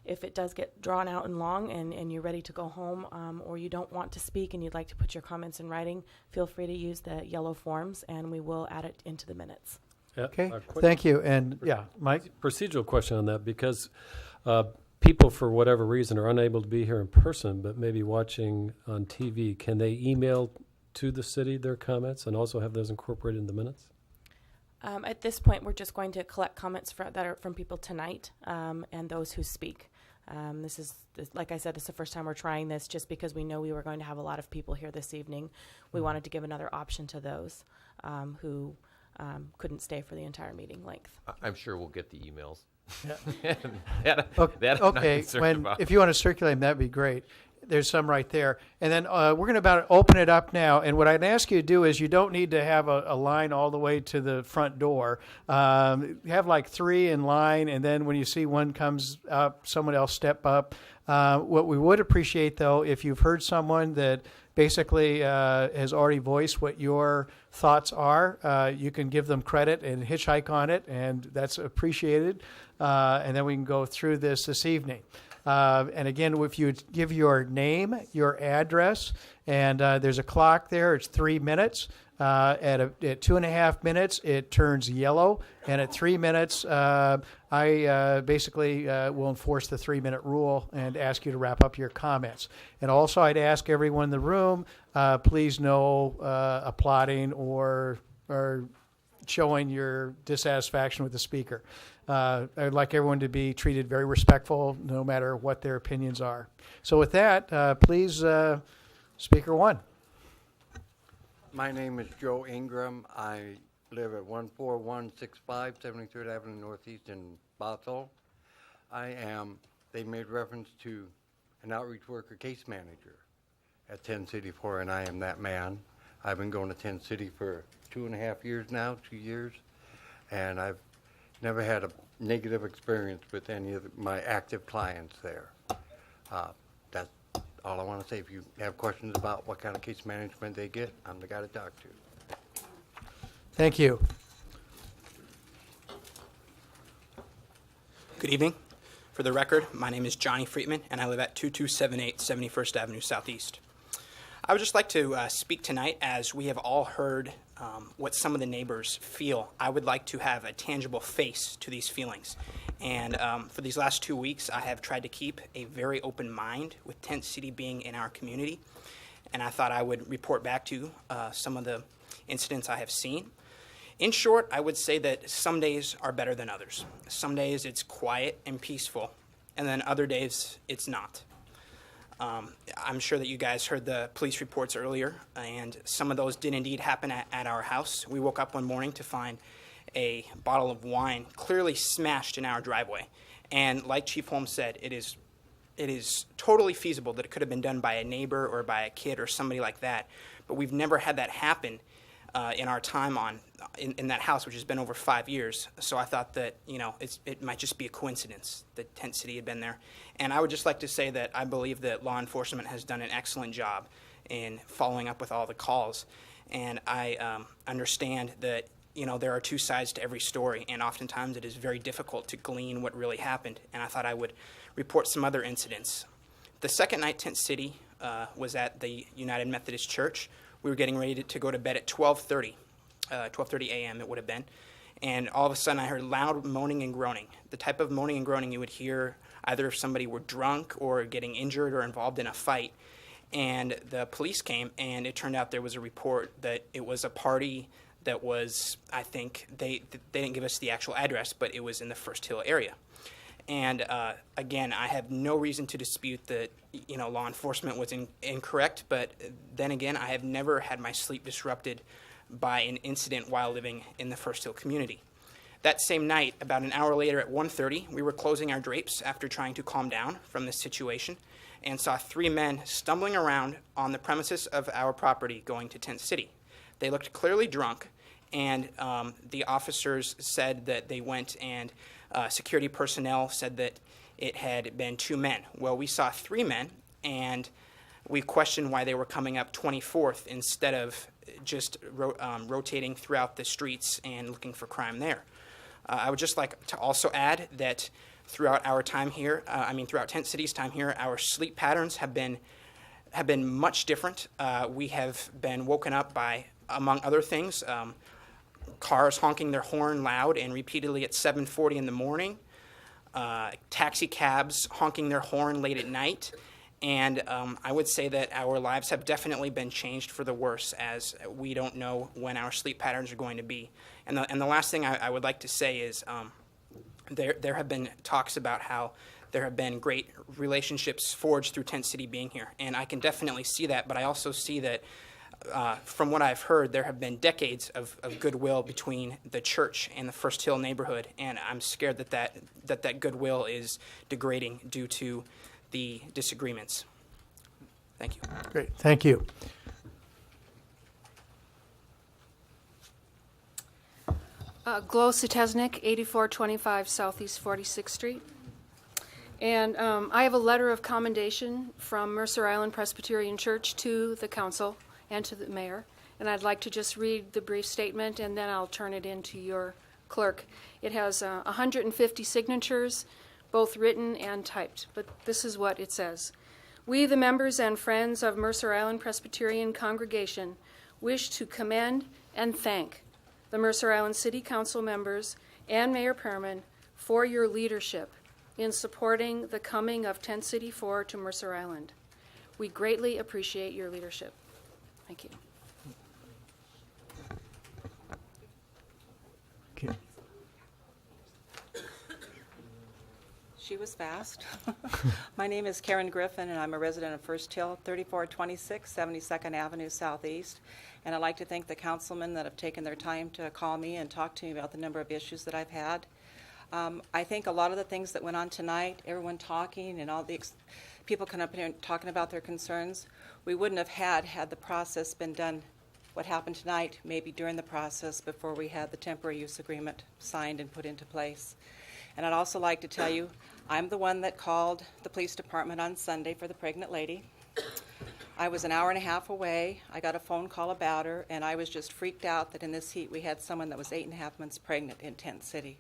Speaker 1: if it does get drawn out and long and you're ready to go home or you don't want to speak and you'd like to put your comments in writing, feel free to use the yellow forms and we will add it into the minutes.
Speaker 3: Okay, thank you. And yeah, Mike?
Speaker 13: Procedural question on that, because people, for whatever reason, are unable to be here in person, but maybe watching on TV, can they email to the city their comments and also have those incorporated in the minutes?
Speaker 1: At this point, we're just going to collect comments that are from people tonight and those who speak. Like I said, this is the first time we're trying this just because we know we were going to have a lot of people here this evening. We wanted to give another option to those who couldn't stay for the entire meeting length.
Speaker 14: I'm sure we'll get the emails.
Speaker 3: Yeah.
Speaker 14: that I'm not
Speaker 3: Okay,
Speaker 14: concerned about.
Speaker 3: if you want to circulate them, that'd be great. There's some right there. And then we're going to open it up now. And what I'd ask you to do is you don't need to have a line all the way to the front door. Have like 3 in line, and then when you see one comes up, someone else step up. What we would appreciate, though, if you've heard someone that basically has already voiced what your thoughts are, you can give them credit and hitchhike on it, and that's appreciated. And then we can go through this evening. And again, if you give your name, your address, and there's a clock there, it's 3 minutes. At 2.5 minutes, it turns yellow, and at 3 minutes, I basically will enforce the 3-minute rule and ask you to wrap up your comments. And also, I'd ask everyone in the room, please no applauding or showing your dissatisfaction with the speaker. I'd like everyone to be treated very respectful, no matter what their opinions are. So with that, please, Speaker 1.
Speaker 19: My name is Joe Ingram. I live at 14165 73rd Avenue Northeast in Bothell. They made reference to an outreach worker case manager at 10 City 4, and I am that man. I've been going to 10 City for 2.5 years now, 2 years, and I've never had a negative experience with any of my active clients there. That's all I want to say. If you have questions about what kind of case management they get, I'm the guy to talk to.
Speaker 3: Thank you.
Speaker 20: Good evening. For the record, my name is Johnny Friedman, and I live at 2278 71st Avenue Southeast. I would just like to speak tonight, as we have all heard what some of the neighbors feel. I would like to have a tangible face to these feelings. And for these last 2 weeks, I have tried to keep a very open mind with Tent City being in our community. And I thought I would report back to you some of the incidents I have seen. In short, I would say that some days are better than others. Some days it's quiet and peaceful, and then other days it's not. I'm sure that you guys heard the police reports earlier, and some of those did indeed happen at our house. We woke up one morning to find a bottle of wine clearly smashed in our driveway. And like Chief Holmes said, it is totally feasible that it could have been done by a neighbor or by a kid or somebody like that. But we've never had that happen in our time in that house, which has been over 5 years. So I thought that, it might just be a coincidence that Tent City had been there. And I would just like to say that I believe that law enforcement has done an excellent job in following up with all the calls. And I understand that, there are two sides to every story, and oftentimes it is very difficult to glean what really happened. And I thought I would report some other incidents. The second night Tent City was at the United Methodist Church. We were getting ready to go to bed at 12:30 a.m. it would have been. And all of a sudden I heard loud moaning and groaning, the type of moaning and groaning you would hear either if somebody were drunk or getting injured or involved in a fight. And the police came, and it turned out there was a report that it was a party that was, I think, they didn't give us the actual address, but it was in the First Hill area. And again, I have no reason to dispute that, law enforcement was incorrect, but then again, I have never had my sleep disrupted by an incident while living in the First Hill community. That same night, about an hour later at 1:30, we were closing our drapes after trying to calm down from this situation and saw 3 men stumbling around on the premises of our property going to Tent City. They looked clearly drunk, and the officers said that they went, and security personnel said that it had been 2 men. Well, we saw 3 men, and we questioned why they were coming up 24th instead of just rotating throughout the streets and looking for crime there. I would just like to also add that throughout our time here, throughout Tent City's time here, our sleep patterns have been much different. We have been woken up by, among other things, cars honking their horn loud and repeatedly at 7:40 in the morning. taxi cabs honking their horn late at night. And I would say that our lives have definitely been changed for the worse, as we don't know when our sleep patterns are going to be. And the last thing I would like to say is there have been talks about how there have been great relationships forged through Tent City being here. And I can definitely see that, but I also see that from what I've heard, there have been decades of goodwill between the church and the First Hill neighborhood. And I'm scared that goodwill is degrading due to the disagreements. Thank you.
Speaker 3: Great, thank you.
Speaker 21: Glo Setesnik, 8425 Southeast 46th Street. And I have a letter of commendation from Mercer Island Presbyterian Church to the council and to the mayor. And I'd like to just read the brief statement, and then I'll turn it in to your clerk. It has 150 signatures, both written and typed. But this is what it says. We, the members and friends of Mercer Island Presbyterian Congregation, wish to commend and thank the Mercer Island City Council members and Mayor Perman for your leadership in supporting the coming of Tent City 4 to Mercer Island. We greatly appreciate your leadership. Thank you.
Speaker 3: Okay.
Speaker 22: She was fast. My name is Karen Griffin, and I'm a resident of First Hill, 3426 72nd Avenue Southeast. And I'd like to thank the councilmen that have taken their time to call me and talk to me about the number of issues that I've had. I think a lot of the things that went on tonight, everyone talking and all the people coming up here and talking about their concerns, we wouldn't have had the process been done, what happened tonight, maybe during the process before we had the temporary use agreement signed and put into place. And I'd also like to tell you, I'm the one that called the police department on Sunday for the pregnant lady. I was an hour and a half away. I got a phone call about her, and I was just freaked out that in this heat we had someone that was 8.5 months pregnant in Tent City.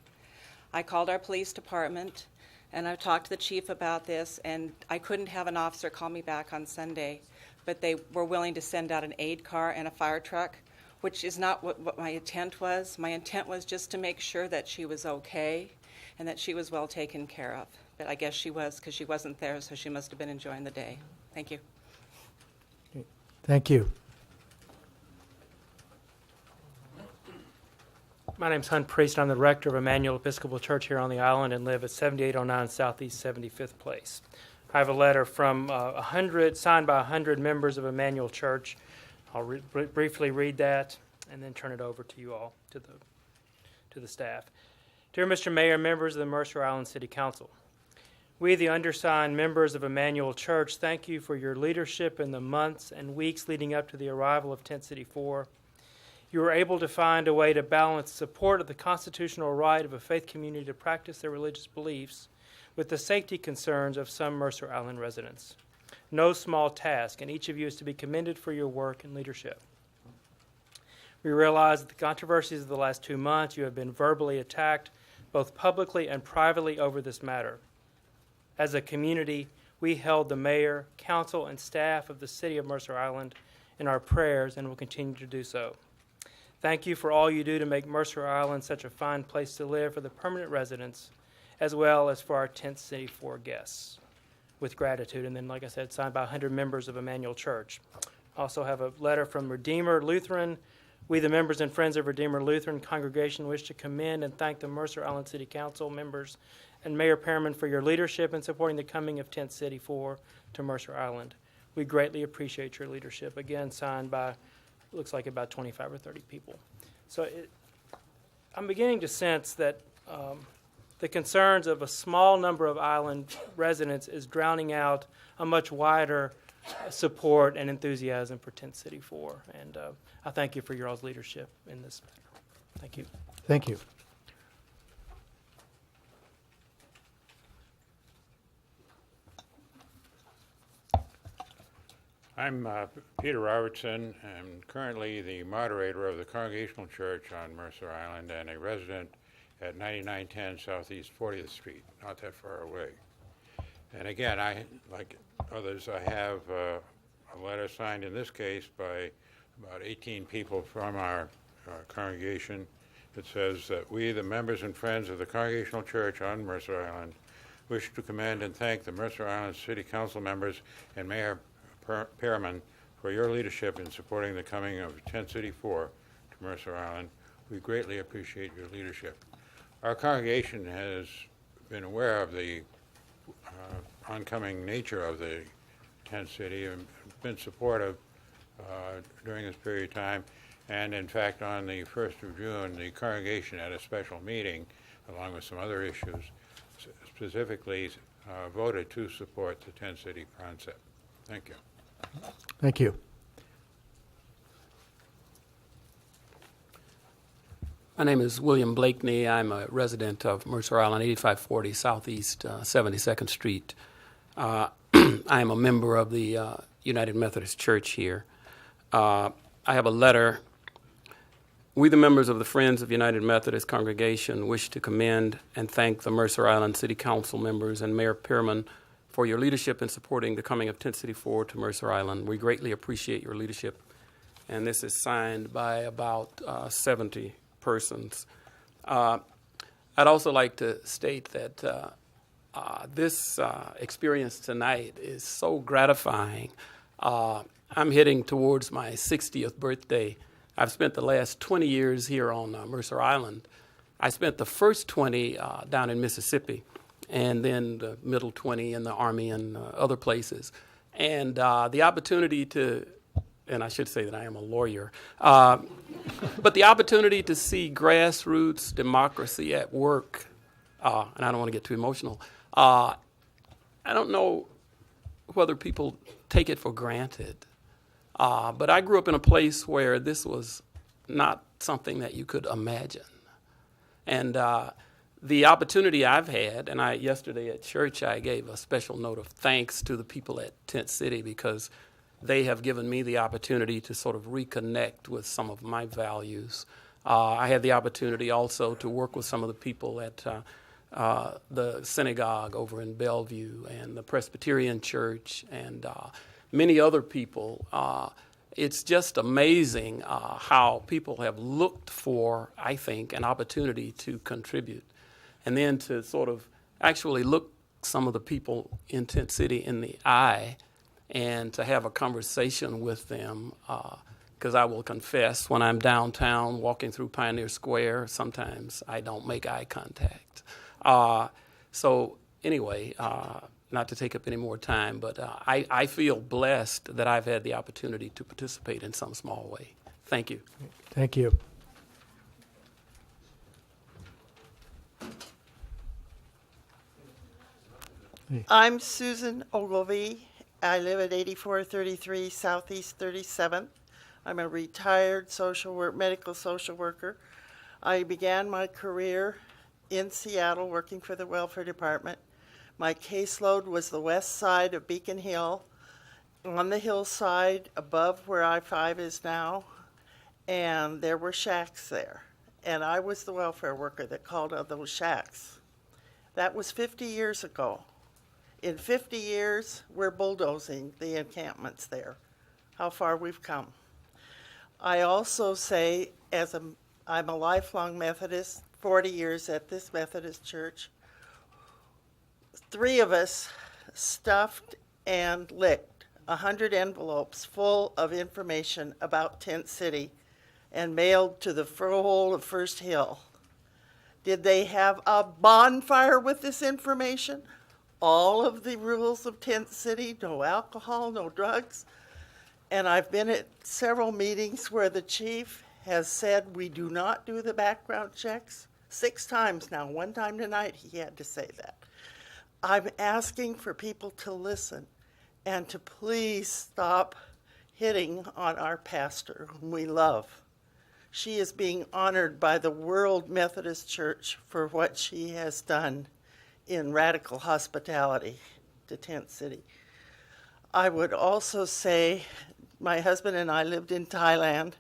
Speaker 22: I called our police department, and I talked to the chief about this, and I couldn't have an officer call me back on Sunday, but they were willing to send out an aid car and a fire truck, which is not what my intent was. My intent was just to make sure that she was okay and that she was well taken care of. But I guess she was, because she wasn't there, so she must have been enjoying the day. Thank you.
Speaker 3: Thank you.
Speaker 23: My name's Hunt Priest. I'm the rector of Emmanuel Episcopal Church here on the island and live at 7809 Southeast 75th Place. I have a letter from signed by 100 members of Emmanuel Church. I'll briefly read that and then turn it over to you all, to the staff. Dear Mr. Mayor, members of the Mercer Island City Council, we, the undersigned members of Emmanuel Church, thank you for your leadership in the months and weeks leading up to the arrival of Tent City 4. You were able to find a way to balance support of the constitutional right of a faith community to practice their religious beliefs with the safety concerns of some Mercer Island residents. No small task, and each of you is to be commended for your work and leadership. We realize that the controversies of the last 2 months, you have been verbally attacked both publicly and privately over this matter. As a community, we held the mayor, council, and staff of the city of Mercer Island in our prayers and will continue to do so. Thank you for all you do to make Mercer Island such a fine place to live for the permanent residents, as well as for our Tent City 4 guests. With gratitude, and then, like I said, signed by 100 members of Emmanuel Church. Also have a letter from Redeemer Lutheran. We, the members and friends of Redeemer Lutheran Congregation, wish to commend and thank the Mercer Island City Council members and Mayor Perman for your leadership in supporting the coming of Tent City 4 to Mercer Island. We greatly appreciate your leadership. Again, signed by, looks like about 25 or 30 people. So I'm beginning to sense that the concerns of a small number of island residents is drowning out a much wider support and enthusiasm for Tent City 4. And I thank you for your all's leadership in this matter. Thank you.
Speaker 3: Thank you.
Speaker 24: I'm Peter Robertson. I'm currently the moderator of the Congregational Church on Mercer Island and a resident at 9910 Southeast 40th Street, not that far away. And again, like others, I have a letter signed in this case by about 18 people from our congregation It says that we, the members and friends of the Congregational Church on Mercer Island, wish to commend and thank the Mercer Island City Council members and Mayor Pearman for your leadership in supporting the coming of Tent City 4 to Mercer Island. We greatly appreciate your leadership. Our congregation has been aware of the oncoming nature of the Tent City and been supportive during this period of time. And in fact, on the 1st of June, the congregation had a special meeting, along with some other issues, specifically voted to support the Tent City concept. Thank you.
Speaker 3: Thank you.
Speaker 5: My name is William Blakeney. I'm a resident of Mercer Island, 8540 Southeast 72nd Street. I am a member of the United Methodist Church here. I have a letter. We, the members of the Friends of United Methodist Congregation, wish to commend and thank the Mercer Island City Council members and Mayor Pearman for your leadership in supporting the coming of Tent City 4 to Mercer Island. We greatly appreciate your leadership. And this is signed by about 70 persons. I'd also like to state that this experience tonight is so gratifying. I'm heading towards my 60th birthday. I've spent the last 20 years here on Mercer Island. I spent the first 20 down in Mississippi, and then the middle 20 in the Army and other places. And the opportunity to, and I should say that I am a lawyer, but the opportunity to see grassroots democracy at work, and I don't want to get too emotional, I don't know whether people take it for granted, but I grew up in a place where this was not something that you could imagine. And the opportunity I've had, and yesterday at church I gave a special note of thanks to the people at Tent City because they have given me the opportunity to sort of reconnect with some of my values. I had the opportunity also to work with some of the people at the synagogue over in Bellevue and the Presbyterian Church and many other people. It's just amazing how people have looked for, I think, an opportunity to contribute. And then to sort of actually look some of the people in Tent City in the eye and to have a conversation with them, because I will confess, when I'm downtown walking through Pioneer Square, sometimes I don't make eye contact. So anyway, not to take up any more time, but I feel blessed that I've had the opportunity to participate in some small way. Thank you.
Speaker 3: Thank you.
Speaker 10: I'm Susan Ogilvie. I live at 8433 Southeast 37th. I'm a retired medical social worker. I began my career in Seattle working for the welfare department. My caseload was the west side of Beacon Hill, on the hillside above where I-5 is now, and there were shacks there. And I was the welfare worker that called on those shacks. That was 50 years ago. In 50 years, we're bulldozing the encampments there. How far we've come. I also say, I'm a lifelong Methodist, 40 years at this Methodist church. 3 of us stuffed and licked 100 envelopes full of information about Tent City and mailed to the whole of First Hill. Did they have a bonfire with this information? All of the rules of Tent City, no alcohol, no drugs. And I've been at several meetings where the chief has said we do not do the background checks. 6 times now. One time tonight he had to say that. I'm asking for people to listen and to please stop hitting on our pastor, whom we love. She is being honored by the World Methodist Church for what she has done in radical hospitality to Tent City. I would also say my husband and I lived in Thailand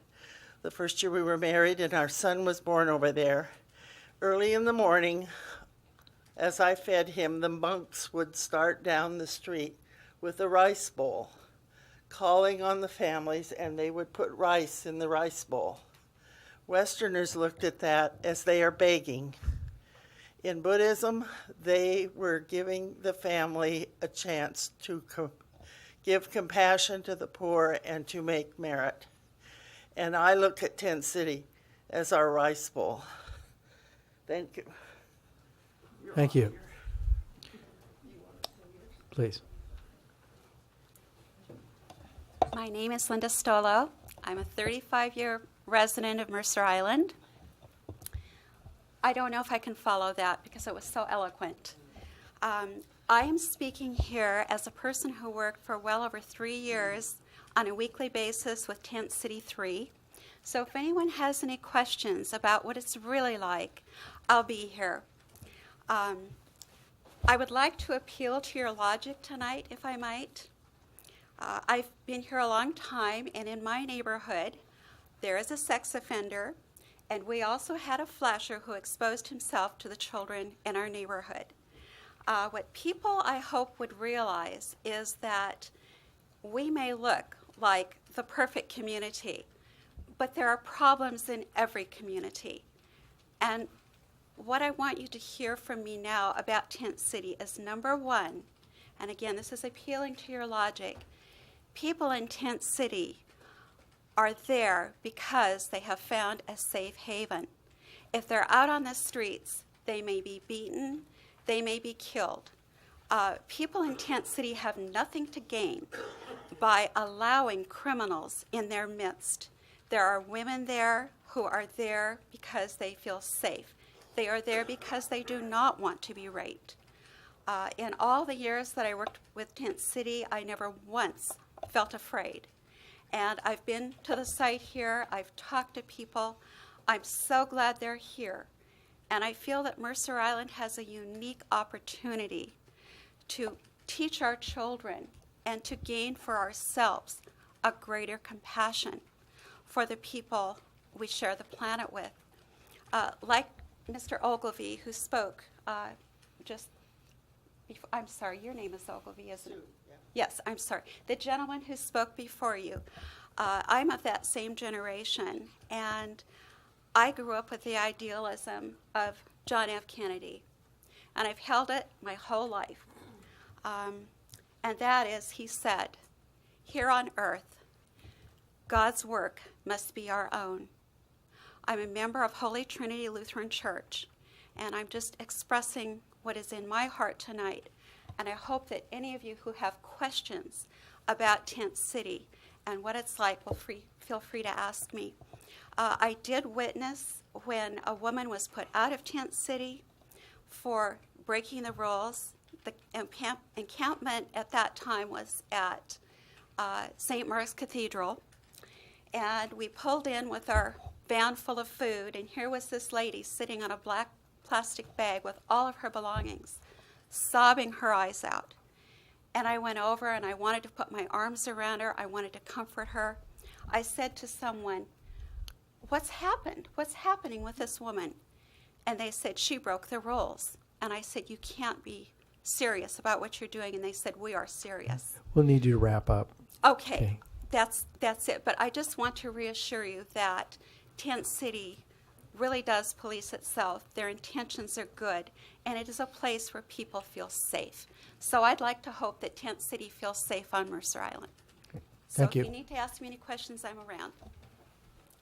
Speaker 10: the first year we were married, and our son was born over there. Early in the morning, as I fed him, the monks would start down the street with a rice bowl, calling on the families, and they would put rice in the rice bowl. Westerners looked at that as they are begging. In Buddhism, they were giving the family a chance to give compassion to the poor and to make merit. And I look at Tent City as our rice bowl. Thank you.
Speaker 3: Thank you. Please.
Speaker 2: My name is Linda Stolo. I'm a 35-year resident of Mercer Island. I don't know if I can follow that because it was so eloquent. I am speaking here as a person who worked for well over 3 years on a weekly basis with Tent City 3. So if anyone has any questions about what it's really like, I'll be here. I would like to appeal to your logic tonight, if I might. I've been here a long time, and in my neighborhood, there is a sex offender, and we also had a flasher who exposed himself to the children in our neighborhood. What people, I hope, would realize is that we may look like the perfect community, but there are problems in every community. And what I want you to hear from me now about Tent City is, number one, and again, this is appealing to your logic, people in Tent City are there because they have found a safe haven. If they're out on the streets, they may be beaten, they may be killed. People in Tent City have nothing to gain by allowing criminals in their midst. There are women there who are there because they feel safe. They are there because they do not want to be raped. In all the years that I worked with Tent City, I never once felt afraid. And I've been to the site here, I've talked to people. I'm so glad they're here. And I feel that Mercer Island has a unique opportunity to teach our children and to gain for ourselves a greater compassion for the people we share the planet with. Like Mr. Ogilvie, who spoke just before, I'm sorry, your name is Ogilvie, isn't it? Yeah. Yes, I'm sorry. The gentleman who spoke before you, I'm of that same generation, and I grew up with the idealism of John F. Kennedy, and I've held it my whole life. And that is, he said, here on earth, God's work must be our own. I'm a member of Holy Trinity Lutheran Church, and I'm just expressing what is in my heart tonight. And I hope that any of you who have questions about Tent City and what it's like will feel free to ask me. I did witness when a woman was put out of Tent City for breaking the rules. The encampment at that time was at St. Mark's Cathedral, and we pulled in with our van full of food, and here was this lady sitting on a black plastic bag with all of her belongings, sobbing her eyes out. And I went over and I wanted to put my arms around her. I wanted to comfort her. I said to someone, "What's happened? What's happening with this woman?" And they said, "She broke the rules." And I said, "You can't be serious about what you're doing." And they said, "We are serious."
Speaker 3: We'll need you to wrap up.
Speaker 2: Okay. That's it. But I just want to reassure you that Tent City really does police itself. Their intentions are good, and it is a place where people feel safe. So I'd like to hope that Tent City feels safe on Mercer Island.
Speaker 3: Thank you.
Speaker 2: So if you need to ask me any questions, I'm around.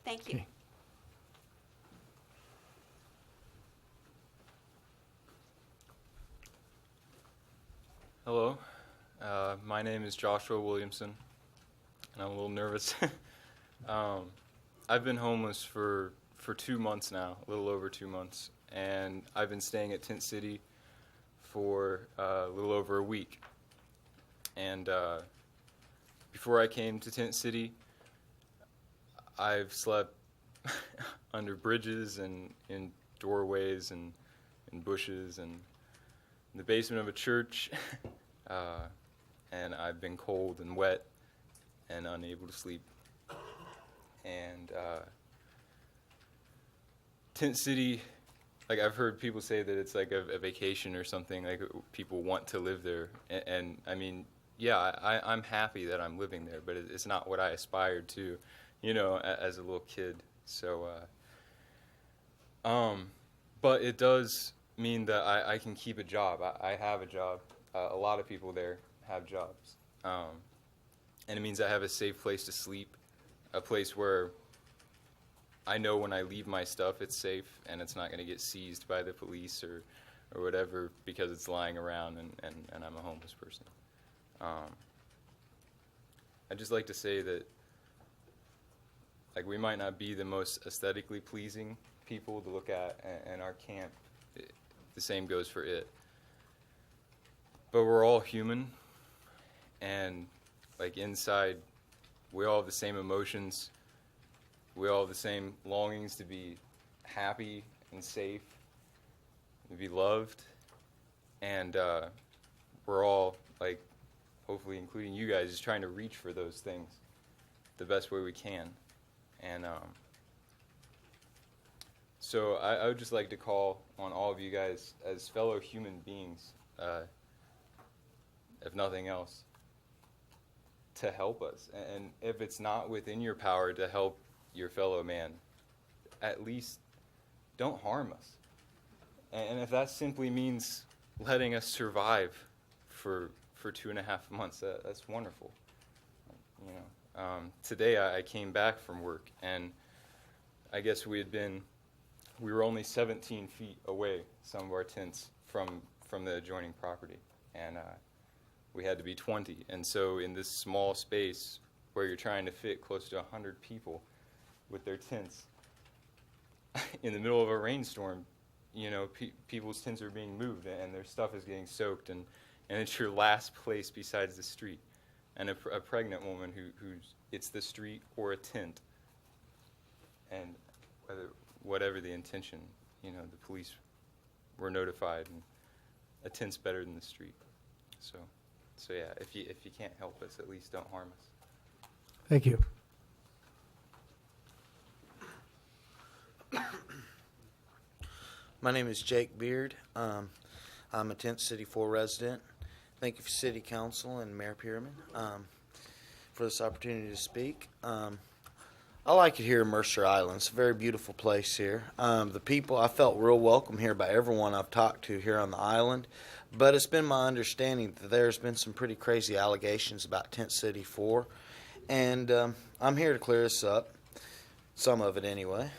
Speaker 2: Thank you.
Speaker 3: Okay.
Speaker 11: Hello, my name is Joshua Williamson, and I'm a little nervous. I've been homeless for 2 months now, a little over 2 months, and I've been staying at Tent City for a little over a week. And before I came to Tent City, I've slept under bridges and in doorways and in bushes and in the basement of a church, and I've been cold and wet and unable to sleep. And Tent City, like I've heard people say that it's like a vacation or something, like people want to live there. And I mean, yeah, I'm happy that I'm living there, but it's not what I aspired to, you know, as a little kid. So But it does mean that I can keep a job. I have a job. A lot of people there have jobs. And it means I have a safe place to sleep, a place where I know when I leave my stuff it's safe and it's not going to get seized by the police or whatever because it's lying around and I'm a homeless person. I'd just like to say that we might not be the most aesthetically pleasing people to look at in our camp. The same goes for it. But we're all human, and inside, we all have the same emotions. We all have the same longings to be happy and safe, to be loved, and we're all, hopefully including you guys, just trying to reach for those things the best way we can. And so I would just like to call on all of you guys as fellow human beings, if nothing else, to help us. And if it's not within your power to help your fellow man, at least don't harm us. And if that simply means letting us survive for 2.5 months, that's wonderful. Today I came back from work, and I guess we were only 17 feet away, some of our tents, from the adjoining property, and we had to be 20. And so in this small space where you're trying to fit close to 100 people with their tents, in the middle of a rainstorm, people's tents are being moved and their stuff is getting soaked, and it's your last place besides the street. And a pregnant woman who's it's the street or a tent, and whatever the intention, the police were notified, and a tent's better than the street. So yeah, if you can't help us, at least don't harm us.
Speaker 3: Thank you.
Speaker 6: My name is Jake Beard. I'm a Tent City 4 resident. Thank you for City Council and Mayor Pierman for this opportunity to speak. I like it here in Mercer Island. It's a very beautiful place here. The people, I felt real welcome here by everyone I've talked to here on the island. But it's been my understanding that there's been some pretty crazy allegations about Tent City 4. And I'm here to clear this up, some of it anyway.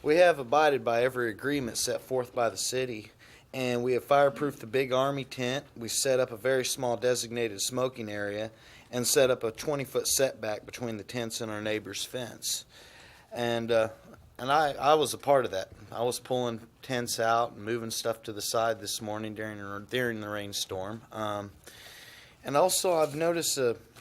Speaker 6: We have abided by every agreement set forth by the city, and we have fireproofed the big army tent. We set up a very small designated smoking area and set up a 20-foot setback between the tents and our neighbor's fence. And I was a part of that. I was pulling tents out and moving stuff to the side this morning during the rainstorm. And also I've noticed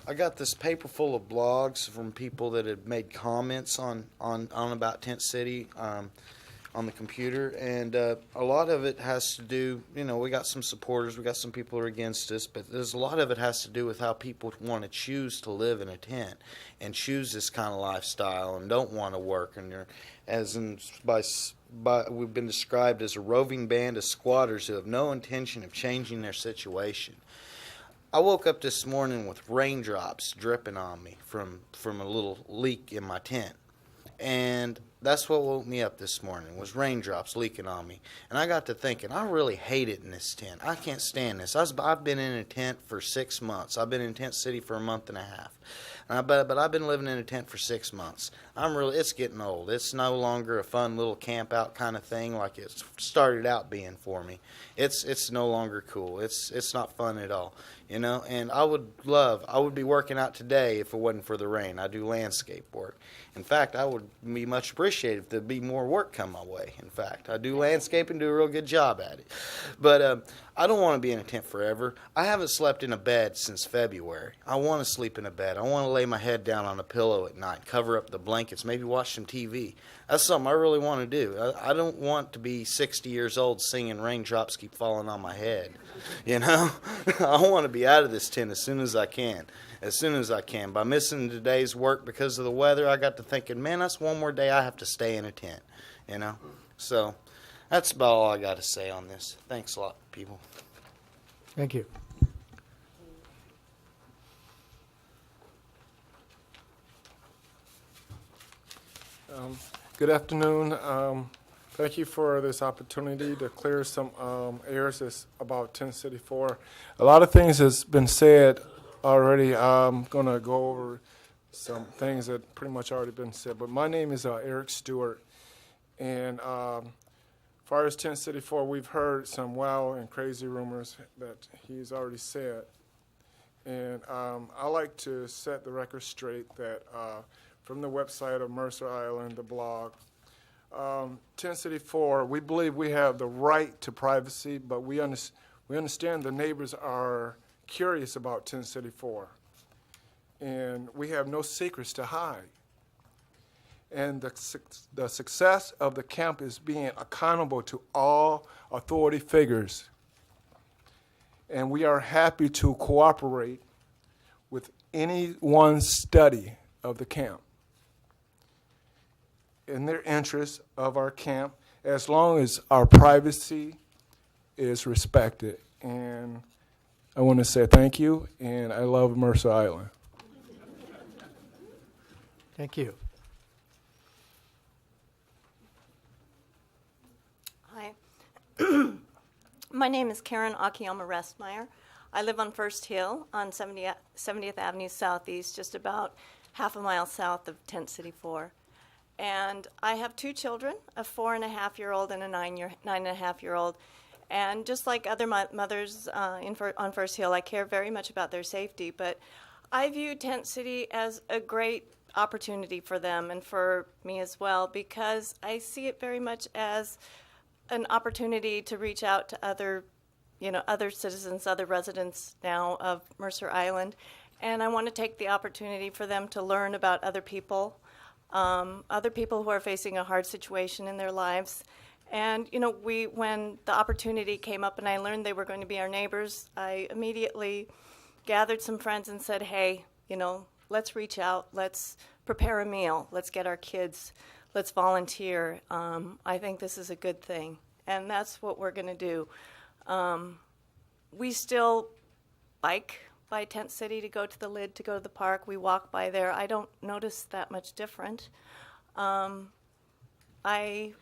Speaker 6: I got this paper full of blogs from people that had made comments on about Tent City on the computer, and a lot of it has to do, we got some supporters, we got some people who are against us, but there's a lot of it has to do with how people want to choose to live in a tent and choose this kind of lifestyle and don't want to work, and we've been described as a roving band of squatters who have no intention of changing their situation. I woke up this morning with raindrops dripping on me from a little leak in my tent. And that's what woke me up this morning, was raindrops leaking on me. And I got to thinking, I really hate it in this tent. I can't stand this. I've been in a tent for 6 months. I've been in Tent City for a month and a half. But I've been living in a tent for 6 months. It's getting old. It's no longer a fun little camp out kind of thing like it started out being for me. It's no longer cool. It's not fun at all. And I would be working out today if it wasn't for the rain. I do landscape work. In fact, I would be much appreciated if there'd be more work come my way. In fact, I do landscape and do a real good job at it. But I don't want to be in a tent forever. I haven't slept in a bed since February. I want to sleep in a bed. I want to lay my head down on a pillow at night, cover up the blankets, maybe watch some TV. That's something I really want to do. I don't want to be 60 years old singing Raindrops Keep Falling on My Head. I want to be out of this tent as soon as I can. By missing today's work because of the weather, I got to thinking, man, that's one more day I have to stay in a tent, So that's about all I got to say on this. Thanks a lot, people.
Speaker 3: Thank you.
Speaker 4: Good afternoon. Thank you for this opportunity to clear some airs about Tent City 4. A lot of things has been said already. I'm going to go over some things that pretty much already been said. But my name is Eric Stewart. And as far as Tent City 4, we've heard some wild and crazy rumors that he's already said. And I like to set the record straight that from the website of Mercer Island, the blog, Tent City 4, we believe we have the right to privacy, but we understand the neighbors are curious about Tent City 4. And we have no secrets to hide. And the success of the camp is being accountable to all authority figures. And we are happy to cooperate with anyone's study of the camp in their interest of our camp, as long as our privacy is respected. And I want to say thank you, and I love Mercer Island.
Speaker 3: Thank you.
Speaker 7: Hi. My name is Karen Akiyama Restmeyer. I live on First Hill on 70th Avenue Southeast, just about half a mile south of Tent City 4. And I have two children, a 4.5-year-old and a 9.5-year-old. And just like other mothers on First Hill, I care very much about their safety. But I view Tent City as a great opportunity for them and for me as well, because I see it very much as an opportunity to reach out to other citizens, other residents now of Mercer Island. And I want to take the opportunity for them to learn about other people who are facing a hard situation in their lives. And, when the opportunity came up and I learned they were going to be our neighbors, I immediately gathered some friends and said, hey, let's reach out, let's prepare a meal, let's get our kids, let's volunteer. I think this is a good thing, and that's what we're going to do. We still bike by Tent City to go to the Lid, to go to the park. We walk by there. I don't notice that much different. I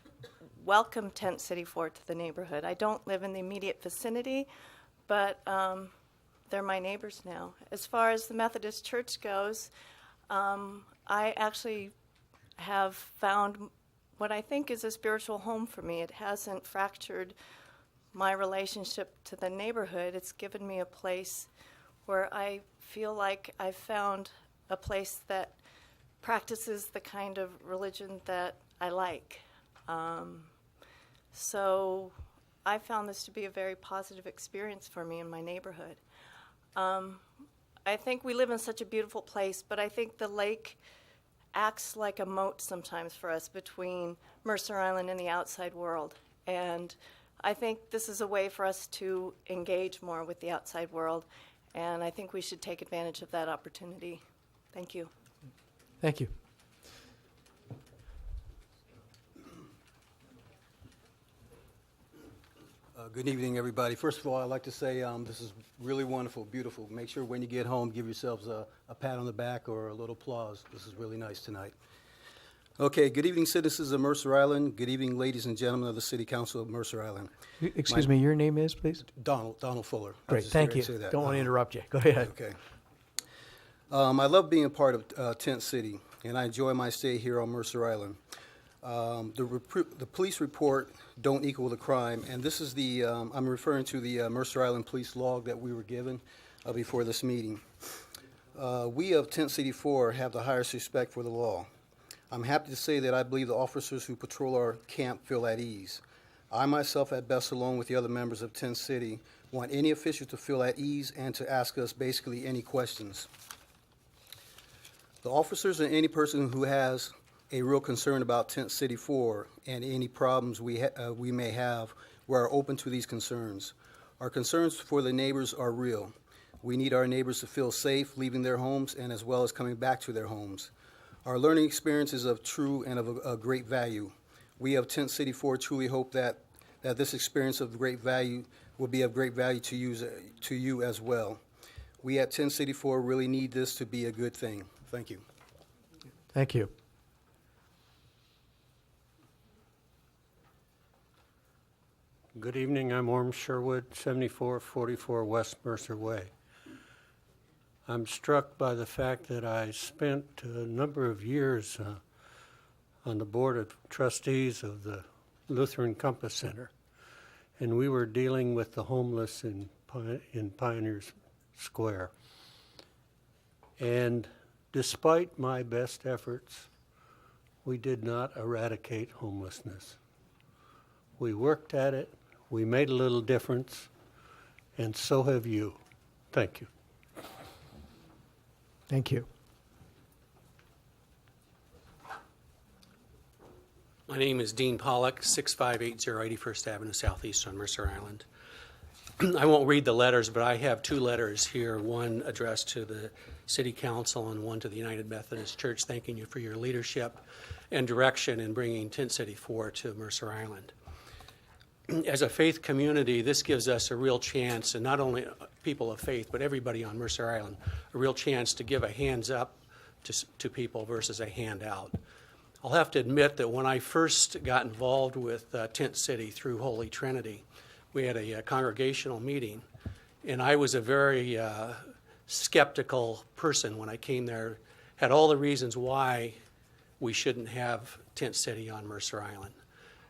Speaker 7: welcome Tent City 4 to the neighborhood. I don't live in the immediate vicinity, but they're my neighbors now. As far as the Methodist Church goes, I actually have found what I think is a spiritual home for me. It hasn't fractured my relationship to the neighborhood. It's given me a place where I feel like I've found a place that practices the kind of religion that I like. So I found this to be a very positive experience for me in my neighborhood. I think we live in such a beautiful place, but I think the lake acts like a moat sometimes for us between Mercer Island and the outside world. And I think this is a way for us to engage more with the outside world, and I think we should take advantage of that opportunity. Thank you.
Speaker 3: Thank you.
Speaker 12: Good evening, everybody. First of all, I'd like to say this is really wonderful, beautiful. Make sure when you get home, give yourselves a pat on the back or a little applause. This is really nice tonight. Okay, good evening, citizens of Mercer Island. Good evening, ladies and gentlemen of the City Council of Mercer Island.
Speaker 3: Excuse me, your name is, please?
Speaker 12: Donald Fuller.
Speaker 3: Great, thank you. Don't want to interrupt you. Go ahead.
Speaker 12: Okay. I love being a part of Tent City, and I enjoy my stay here on Mercer Island. The police report don't equal the crime, and this is the, I'm referring to the Mercer Island police log that we were given before this meeting. We of Tent City 4 have the highest respect for the law. I'm happy to say that I believe the officers who patrol our camp feel at ease. I myself, at best, along with the other members of Tent City, want any official to feel at ease and to ask us basically any questions. The officers and any person who has a real concern about Tent City 4 and any problems we may have, we are open to these concerns. Our concerns for the neighbors are real. We need our neighbors to feel safe leaving their homes and as well as coming back to their homes. Our learning experience is of true and of a great value. We of Tent City 4 truly hope that this experience of great value will be of great value to you as well. We at Tent City 4 really need this to be a good thing. Thank you.
Speaker 3: Thank you.
Speaker 8: Good evening. I'm Orm Sherwood, 7444 West Mercer Way. I'm struck by the fact that I spent a number of years on the board of trustees of the Lutheran Compass Center, and we were dealing with the homeless in Pioneers Square. And despite my best efforts, we did not eradicate homelessness. We worked at it, we made a little difference, and so have you. Thank you.
Speaker 3: Thank you.
Speaker 9: My name is Dean Pollock, 6580 81st Avenue Southeast on Mercer Island. I won't read the letters, but I have two letters here, one addressed to the City Council and one to the United Methodist Church, thanking you for your leadership and direction in bringing Tent City 4 to Mercer Island. As a faith community, this gives us a real chance, and not only people of faith, but everybody on Mercer Island, a real chance to give a hands up to people versus a handout. I'll have to admit that when I first got involved with Tent City through Holy Trinity, we had a congregational meeting, and I was a very skeptical person when I came there, had all the reasons why we shouldn't have Tent City on Mercer Island.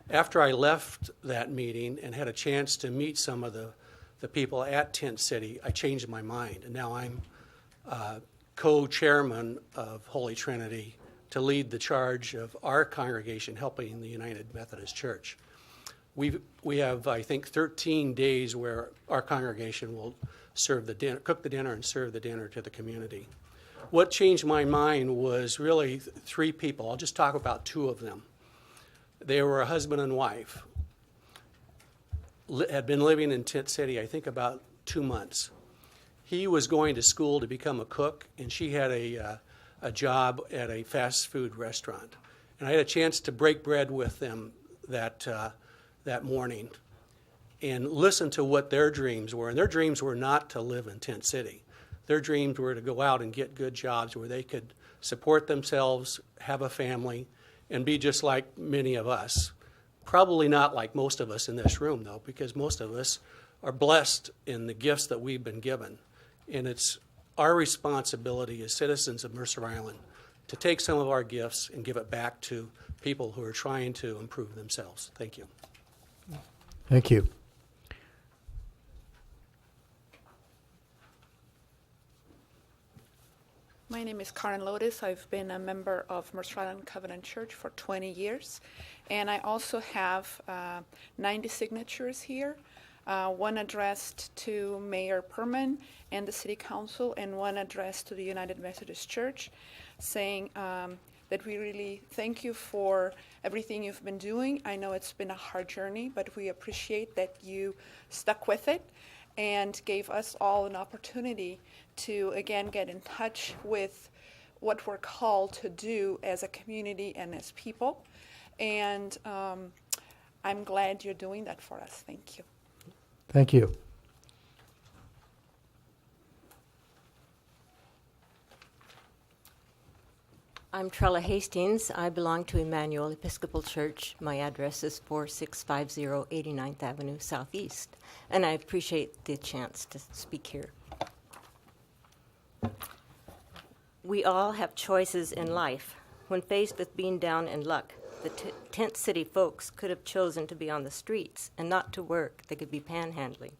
Speaker 9: After I left that meeting and had a chance to meet some of the people at Tent City, I changed my mind, and now I'm co-chairman of Holy Trinity to lead the charge of our congregation helping the United Methodist Church. We have, I think, 13 days where our congregation will serve the dinner, cook the dinner and serve the dinner to the community. What changed my mind was really three people. I'll just talk about two of them. They were a husband and wife, had been living in Tent City, I think, about 2 months. He was going to school to become a cook, and she had a job at a fast food restaurant. And I had a chance to break bread with them that morning and listen to what their dreams were. And their dreams were not to live in Tent City. Their dreams were to go out and get good jobs where they could support themselves, have a family, and be just like many of us. Probably not like most of us in this room, though, because most of us are blessed in the gifts that we've been given. And it's our responsibility as citizens of Mercer Island to take some of our gifts and give it back to people who are trying to improve themselves. Thank you.
Speaker 3: Thank you.
Speaker 16: My name is Karen Lotus. I've been a member of Mercer Island Covenant Church for 20 years. And I also have 90 signatures here, one addressed to Mayor Perman and the City Council, and one addressed to the United Methodist Church, saying that we really thank you for everything you've been doing. I know it's been a hard journey, but we appreciate that you stuck with it and gave us all an opportunity to, again, get in touch with what we're called to do as a community and as people. And I'm glad you're doing that for us. Thank you.
Speaker 3: Thank you.
Speaker 17: I'm Trella Hastings. I belong to Emmanuel Episcopal Church. My address is 4650 89th Avenue Southeast, and I appreciate the chance to speak here. We all have choices in life. When faced with being down in luck, the Tent City folks could have chosen to be on the streets and not to work. They could be panhandling.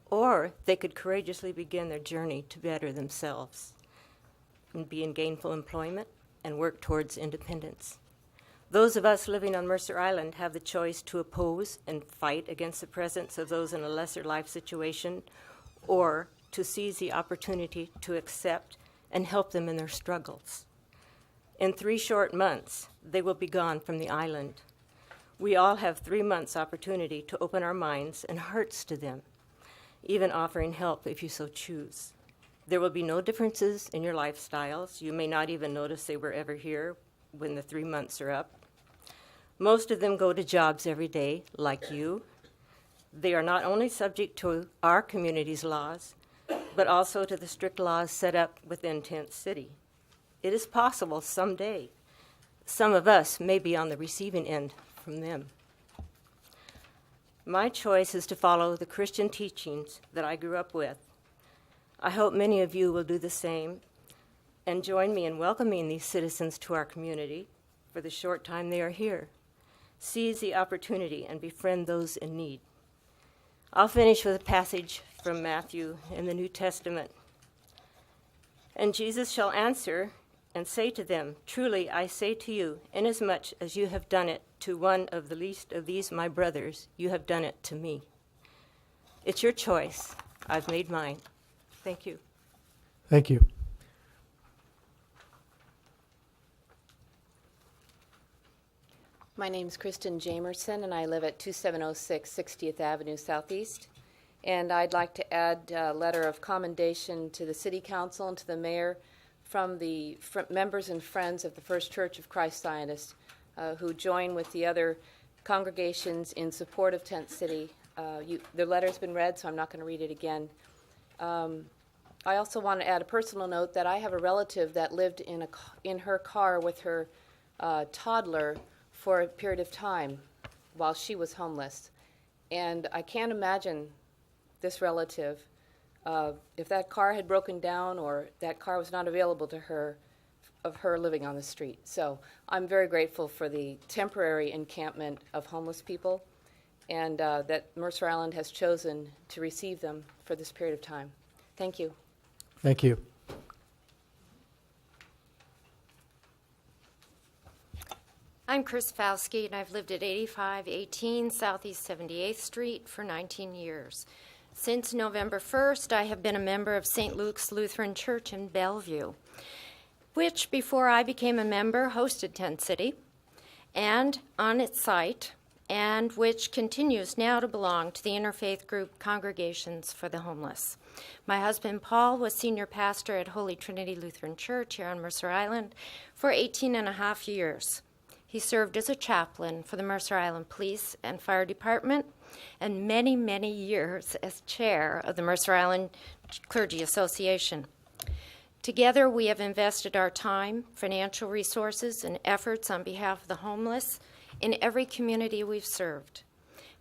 Speaker 17: Or they could courageously begin their journey to better themselves and be in gainful employment and work towards independence. Those of us living on Mercer Island have the choice to oppose and fight against the presence of those in a lesser life situation, or to seize the opportunity to accept and help them in their struggles. In 3 short months, they will be gone from the island. We all have 3 months' opportunity to open our minds and hearts to them, even offering help if you so choose. There will be no differences in your lifestyles. You may not even notice they were ever here when the 3 months are up. Most of them go to jobs every day, like you. They are not only subject to our community's laws, but also to the strict laws set up within Tent City. It is possible someday some of us may be on the receiving end from them. My choice is to follow the Christian teachings that I grew up with. I hope many of you will do the same and join me in welcoming these citizens to our community for the short time they are here. Seize the opportunity and befriend those in need. I'll finish with a passage from Matthew in the New Testament. And Jesus shall answer and say to them, truly I say to you, inasmuch as you have done it to one of the least of these my brothers, you have done it to me. It's your choice. I've made mine. Thank you.
Speaker 3: Thank you.
Speaker 1: My name is Kristen Jamerson, and I live at 2706 60th Avenue Southeast. And I'd like to add a letter of commendation to the City Council and to the Mayor from the members and friends of the First Church of Christ Zionist who join with the other congregations in support of Tent City. The letter's been read, so I'm not going to read it again. I also want to add a personal note that I have a relative that lived in her car with her toddler for a period of time while she was homeless. And I can't imagine this relative, if that car had broken down or that car was not available to her, of her living on the street. So I'm very grateful for the temporary encampment of homeless people and that Mercer Island has chosen to receive them for this period of time. Thank you.
Speaker 3: Thank you.
Speaker 13: I'm Chris Fowski, and I've lived at 8518 Southeast 78th Street for 19 years. Since November 1st, I have been a member of St. Luke's Lutheran Church in Bellevue, which, before I became a member, hosted Tent City and on its site, and which continues now to belong to the interfaith group Congregations for the Homeless. My husband, Paul, was senior pastor at Holy Trinity Lutheran Church here on Mercer Island for 18 and a half years. He served as a chaplain for the Mercer Island Police and Fire Department and many, many years as chair of the Mercer Island Clergy Association. Together, we have invested our time, financial resources, and efforts on behalf of the homeless in every community we've served.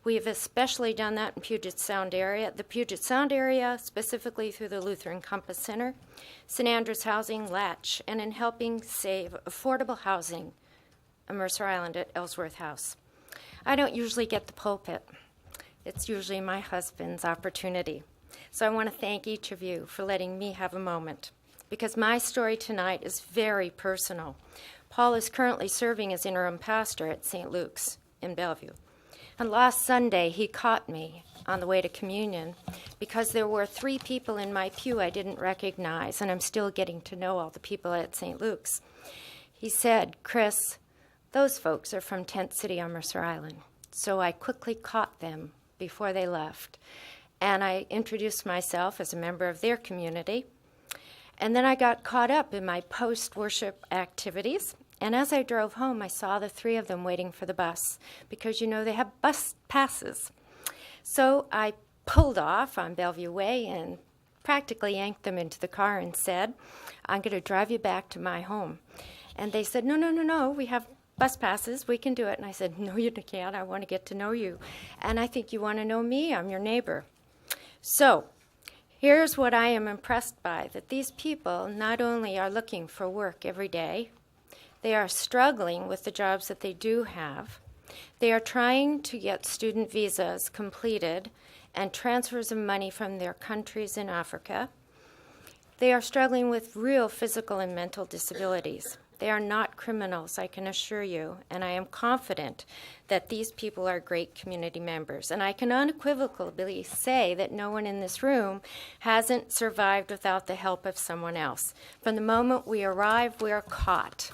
Speaker 13: We have especially done that in Puget Sound area, the Puget Sound area, specifically through the Lutheran Compass Center, St. Andrews Housing, Latch, and in helping save affordable housing on Mercer Island at Ellsworth House. I don't usually get the pulpit. It's usually my husband's opportunity. So I want to thank each of you for letting me have a moment, because my story tonight is very personal. Paul is currently serving as interim pastor at St. Luke's in Bellevue. And last Sunday, he caught me on the way to communion because there were 3 people in my pew I didn't recognize, and I'm still getting to know all the people at St. Luke's. He said, "Chris, those folks are from Tent City on Mercer Island." So I quickly caught them before they left, and I introduced myself as a member of their community. And then I got caught up in my post-worship activities, and as I drove home, I saw the 3 of them waiting for the bus, because, you know, they have bus passes. So I pulled off on Bellevue Way and practically yanked them into the car and said, "I'm going to drive you back to my home." And they said, no, we have bus passes, we can do it. And I said, "No, you can't. I want to get to know you. And I think you want to know me. I'm your neighbor." So here's what I am impressed by, that these people not only are looking for work every day, they are struggling with the jobs that they do have. They are trying to get student visas completed and transfers of money from their countries in Africa. They are struggling with real physical and mental disabilities. They are not criminals, I can assure you, and I am confident that these people are great community members. And I can unequivocally say that no one in this room hasn't survived without the help of someone else. From the moment we arrive, we are caught.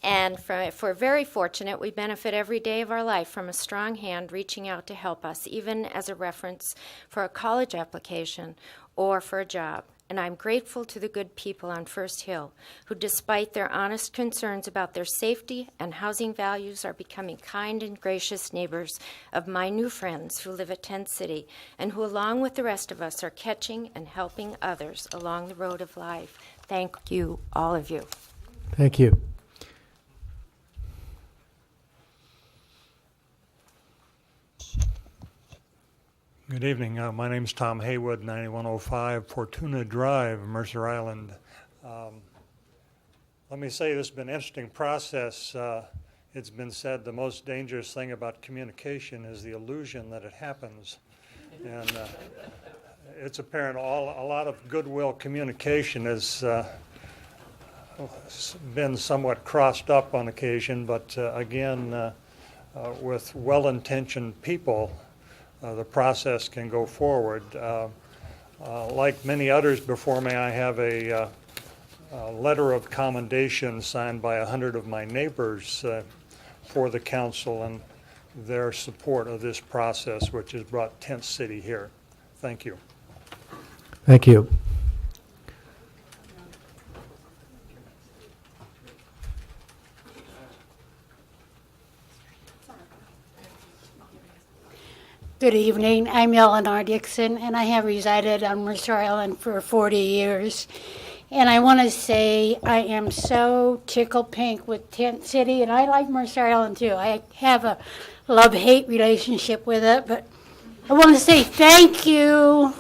Speaker 13: And if we're very fortunate, we benefit every day of our life from a strong hand reaching out to help us, even as a reference for a college application or for a job. And I'm grateful to the good people on First Hill who, despite their honest concerns about their safety and housing values, are becoming kind and gracious neighbors of my new friends who live at Tent City and who, along with the rest of us, are catching and helping others along the road of life. Thank you, all of you.
Speaker 3: Thank you.
Speaker 14: Good evening. My name's Tom Haywood, 9105 Fortuna Drive, Mercer Island. Let me say this has been an interesting process. It's been said the most dangerous thing about communication is the illusion that it happens. And it's apparent a lot of goodwill communication has been somewhat crossed up on occasion, but again, with well-intentioned people, the process can go forward. Like many others before me, I have a letter of commendation signed by 100 of my neighbors for the council and their support of this process, which has brought Tent City here. Thank you.
Speaker 3: Thank you.
Speaker 15: Good evening. I'm Eleanor Dixon, and I have resided on Mercer Island for 40 years. And I want to say I am so tickled pink with Tent City, and I like Mercer Island too. I have a love-hate relationship with it, but I want to say thank you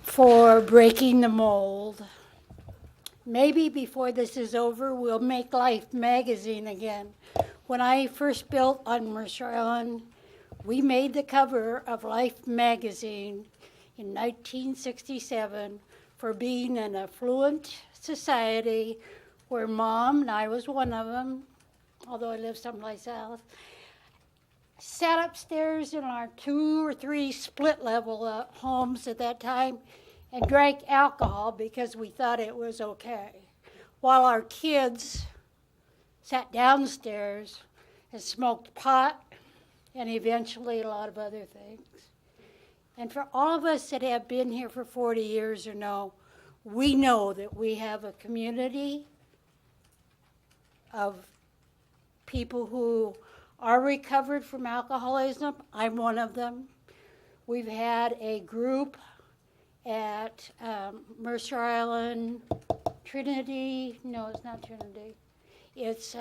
Speaker 15: for breaking the mold. Maybe before this is over, we'll make Life magazine again. When I first built on Mercer Island, we made the cover of Life magazine in 1967 for being an affluent society where Mom, and I was one of them, although I lived someplace else, sat upstairs in our 2 or 3 split-level homes at that time and drank alcohol because we thought it was okay, while our kids sat downstairs and smoked pot and eventually a lot of other things. And for all of us that have been here for 40 years or no, we know that we have a community of people who are recovered from alcoholism. I'm one of them. We've had a group at Mercer Island, Trinity, no, it's not Trinity. It's,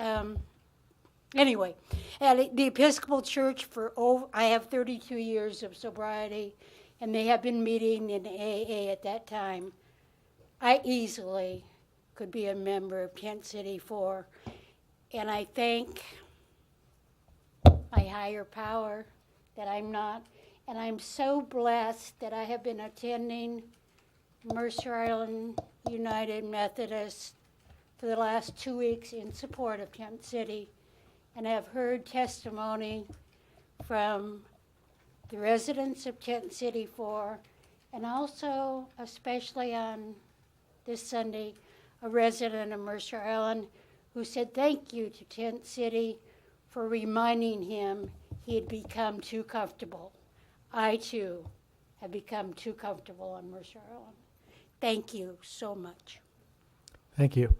Speaker 15: anyway, at the Episcopal Church for I have 32 years of sobriety, and they have been meeting in AA at that time. I easily could be a member of Tent City 4, and I thank my higher power that I'm not, and I'm so blessed that I have been attending Mercer Island United Methodist for the last 2 weeks in support of Tent City, and have heard testimony from the residents of Tent City 4, and also, especially on this Sunday, a resident of Mercer Island who said thank you to Tent City for reminding him he had become too comfortable. I, too, have become too comfortable on Mercer Island. Thank you so much.
Speaker 3: Thank you.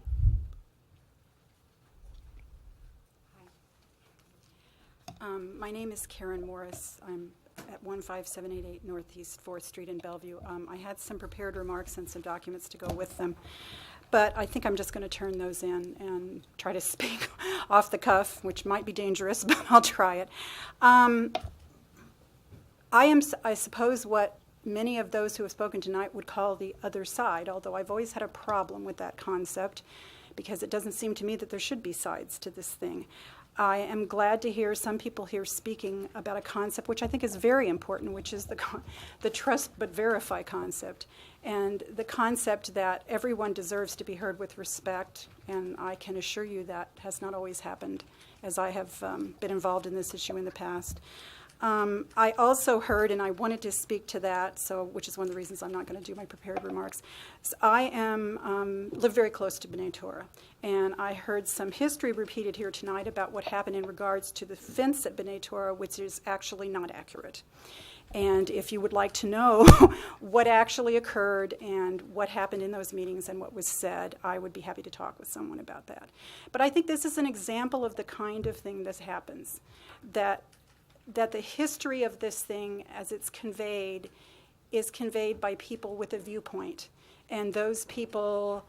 Speaker 18: My name is Karen Morris. I'm at 15788 Northeast 4th Street in Bellevue. I had some prepared remarks and some documents to go with them, but I think I'm just going to turn those in and try to speak off the cuff, which might be dangerous, but I'll try it. I suppose, what many of those who have spoken tonight would call the other side, although I've always had a problem with that concept because it doesn't seem to me that there should be sides to this thing. I am glad to hear some people here speaking about a concept which I think is very important, which is the trust but verify concept, and the concept that everyone deserves to be heard with respect, and I can assure you that has not always happened as I have been involved in this issue in the past. I also heard, and I wanted to speak to that, which is one of the reasons I'm not going to do my prepared remarks. So I live very close to B'nai Torah, and I heard some history repeated here tonight about what happened in regards to the fence at B'nai Torah, which is actually not accurate. And if you would like to know what actually occurred and what happened in those meetings and what was said, I would be happy to talk with someone about that. But I think this is an example of the kind of thing that happens, that the history of this thing as it's conveyed is conveyed by people with a viewpoint. And those people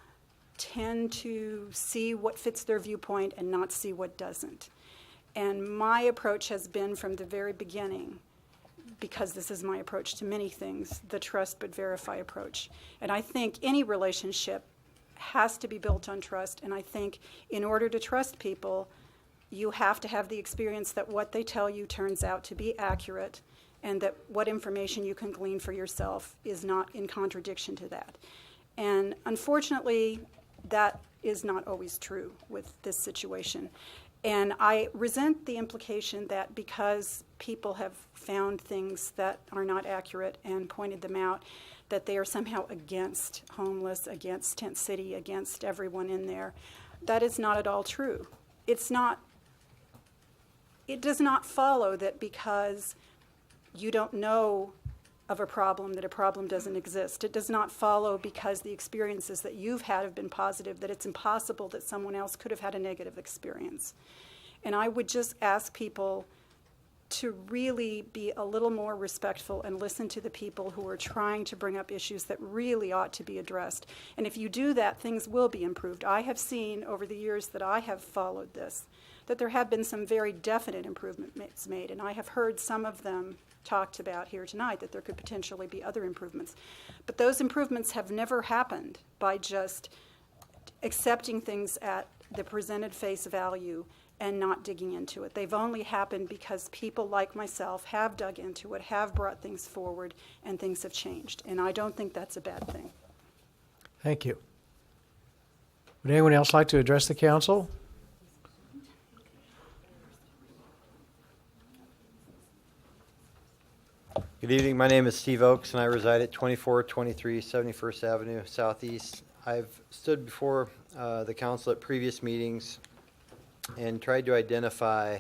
Speaker 18: tend to see what fits their viewpoint and not see what doesn't. And my approach has been from the very beginning because this is my approach to many things, the trust but verify approach. And I think any relationship has to be built on trust. And I think in order to trust people, you have to have the experience that what they tell you turns out to be accurate, and that what information you can glean for yourself is not in contradiction to that. And unfortunately, that is not always true with this situation. And I resent the implication that because people have found things that are not accurate and pointed them out, that they are somehow against homeless, against Tent City, against everyone in there. That is not at all true. It does not follow that because you don't know of a problem that a problem doesn't exist. It does not follow because the experiences that you've had have been positive that it's impossible that someone else could have had a negative experience. And I would just ask people to really be a little more respectful and listen to the people who are trying to bring up issues that really ought to be addressed. And if you do that, things will be improved. I have seen over the years that I have followed this, that there have been some very definite improvements made, and I have heard some of them talked about here tonight, that there could potentially be other improvements. But those improvements have never happened by just accepting things at the presented face value and not digging into it. They've only happened because people like myself have dug into it, have brought things forward, and things have changed. And I don't think that's a bad thing.
Speaker 3: Thank you. Would anyone else like to address the council?
Speaker 19: Good evening. My name is Steve Oakes, and I reside at 2423 71st Avenue Southeast. I've stood before the council at previous meetings and tried to identify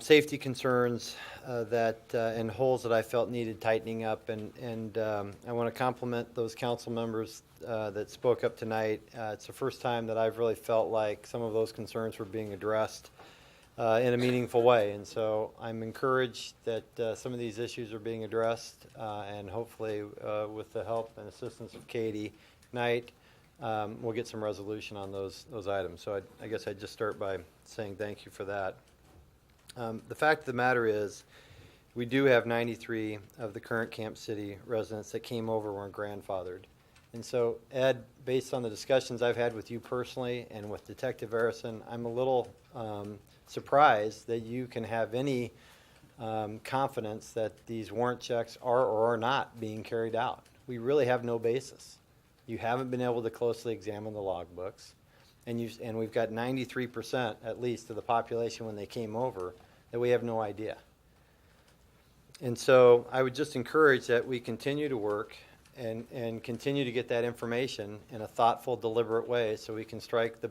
Speaker 19: safety concerns and holes that I felt needed tightening up. And I want to compliment those council members that spoke up tonight. It's the first time that I've really felt like some of those concerns were being addressed in a meaningful way. And so I'm encouraged that some of these issues are being addressed, and hopefully with the help and assistance of Katie Knight, we'll get some resolution on those items. So I guess I'd just start by saying thank you for that. The fact of the matter is, we do have 93 of the current Camp City residents that came over were grandfathered. And so, Ed, based on the discussions I've had with you personally and with Detective Harrison, I'm a little surprised that you can have any confidence that these warrant checks are or are not being carried out. We really have no basis. You haven't been able to closely examine the logbooks, and we've got 93% at least of the population when they came over that we have no idea. And so I would just encourage that we continue to work and continue to get that information in a thoughtful, deliberate way so we can strike a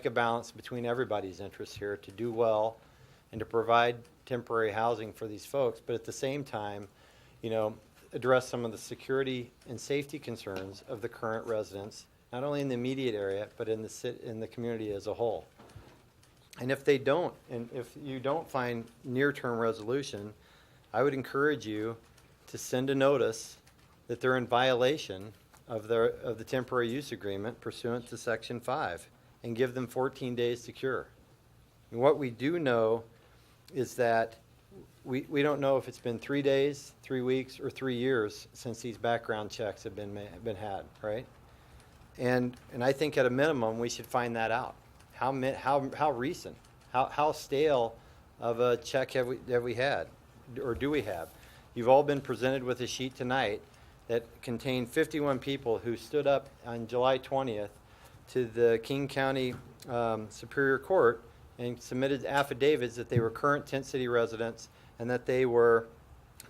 Speaker 19: balance between everybody's interests here to do well and to provide temporary housing for these folks, but at the same time, address some of the security and safety concerns of the current residents, not only in the immediate area, but in the community as a whole. And if you don't find near-term resolution, I would encourage you to send a notice that they're in violation of the temporary use agreement pursuant to Section 5 and give them 14 days to cure. And what we do know is that we don't know if it's been 3 days, 3 weeks, or 3 years since these background checks have been had, right? And I think at a minimum we should find that out. How recent, how stale of a check have we had, or do we have? You've all been presented with a sheet tonight that contained 51 people who stood up on July 20th to the King County Superior Court and submitted affidavits that they were current Tent City residents and that they were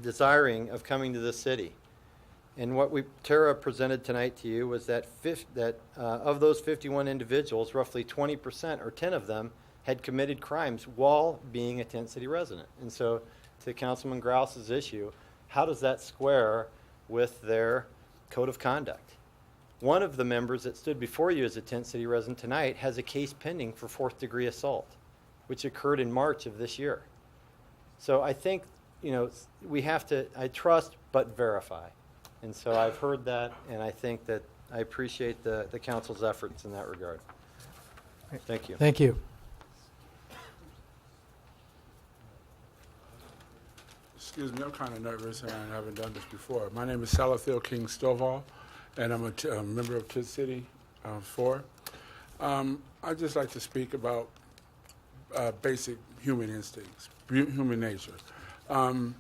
Speaker 19: desiring of coming to the city. And what Tara presented tonight to you was that of those 51 individuals, roughly 20% or 10 of them had committed crimes while being a Tent City resident. And so to Councilman Grouse's issue, how does that square with their code of conduct? One of the members that stood before you as a Tent City resident tonight has a case pending for 4th-degree assault, which occurred in March of this year. So I think, we have to, I trust but verify. And so I've heard that, and I think that I appreciate the council's efforts in that regard. Thank you.
Speaker 3: Thank you.
Speaker 20: Excuse me, I'm kind of nervous and I haven't done this before. My name is Salathil King Stovall, and I'm a member of Tent City 4. I'd just like to speak about basic human instincts, human nature. I'm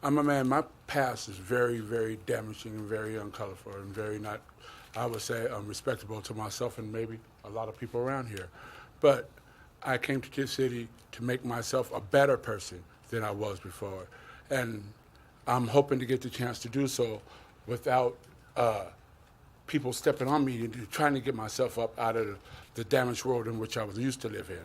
Speaker 20: a man, my past is very, very damaging and very uncolorful and very not, I would say, respectable to myself and maybe a lot of people around here. But I came to Tent City to make myself a better person than I was before. And I'm hoping to get the chance to do so without people stepping on me and trying to get myself up out of the damaged world in which I was used to live in.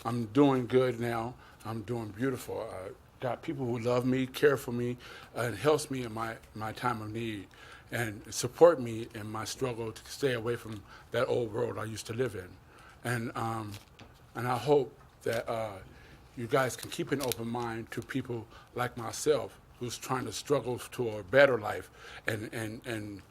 Speaker 20: I'm doing good now. I'm doing beautiful. I got people who love me, care for me, and helps me in my time of need, and support me in my struggle to stay away from that old world I used to live in. And I hope that you guys can keep an open mind to people like myself who's trying to struggle to a better life and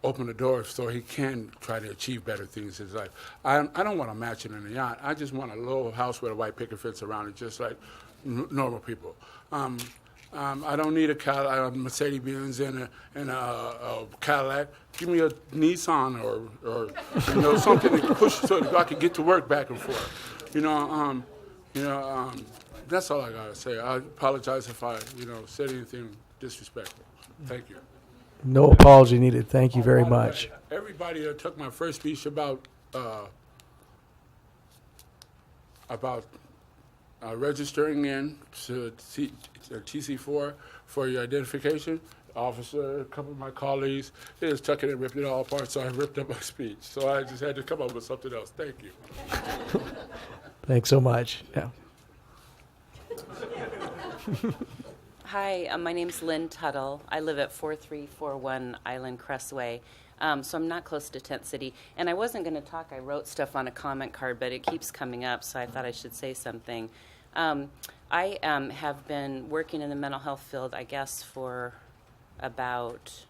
Speaker 20: open the door so he can try to achieve better things in his life. I don't want a mansion and a yacht. I just want a little house with a white picket fence around it, just like normal people. I don't need a Mercedes-Benz and a Cadillac. Give me a Nissan or something to push so that I can get to work back and forth. That's all I gotta say. I apologize if I said anything disrespectful. Thank you.
Speaker 3: No apology needed. Thank you very much.
Speaker 20: Everybody that took my first speech about registering in to TC4 for your identification. Officer, a couple of my colleagues, they just took it and ripped it all apart, so I ripped up my speech. So I just had to come up with something else. Thank you.
Speaker 3: Thanks so much. Yeah.
Speaker 21: Hi, my name's Lynn Tuttle. I live at 4341 Island Crestway. So I'm not close to Tent City. And I wasn't going to talk. I wrote stuff on a comment card, but it keeps coming up, so I thought I should say something. I have been working in the mental health field, I guess, for about,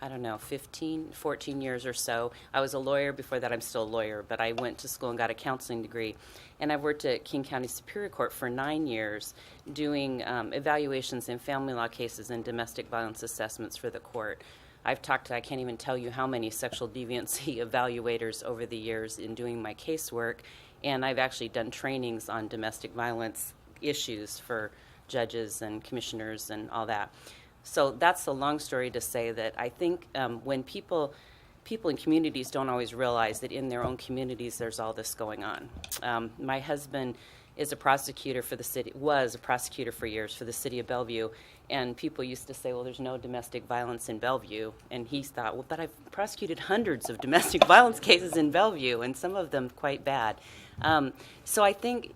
Speaker 21: 14 years or so. I was a lawyer. Before that, I'm still a lawyer, but I went to school and got a counseling degree. And I've worked at King County Superior Court for 9 years doing evaluations in family law cases and domestic violence assessments for the court. I've talked to, I can't even tell you how many sexual deviancy evaluators over the years in doing my casework, and I've actually done trainings on domestic violence issues for judges and commissioners and all that. So that's the long story to say that I think when people in communities don't always realize that in their own communities there's all this going on. My husband is a prosecutor for the city, was a prosecutor for years for the city of Bellevue, and people used to say, well, there's no domestic violence in Bellevue, and he thought, well, but I've prosecuted hundreds of domestic violence cases in Bellevue, and some of them quite bad. So I think,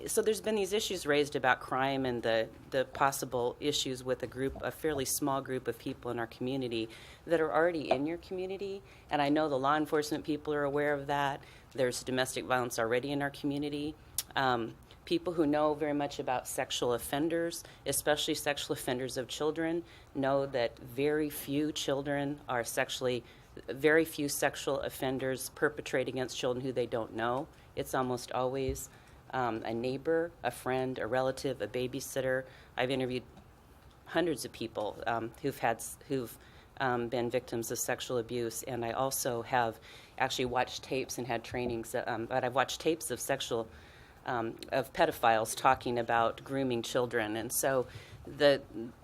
Speaker 21: so there's been these issues raised about crime and the possible issues with a fairly small group of people in our community that are already in your community, and I know the law enforcement people are aware of that. There's domestic violence already in our community. People who know very much about sexual offenders, especially sexual offenders of children, know that very few sexual offenders perpetrate against children who they don't know. It's almost always a neighbor, a friend, a relative, a babysitter. I've interviewed hundreds of people who've been victims of sexual abuse, and I also have actually watched tapes and had trainings, but I've watched tapes of of pedophiles talking about grooming children. And so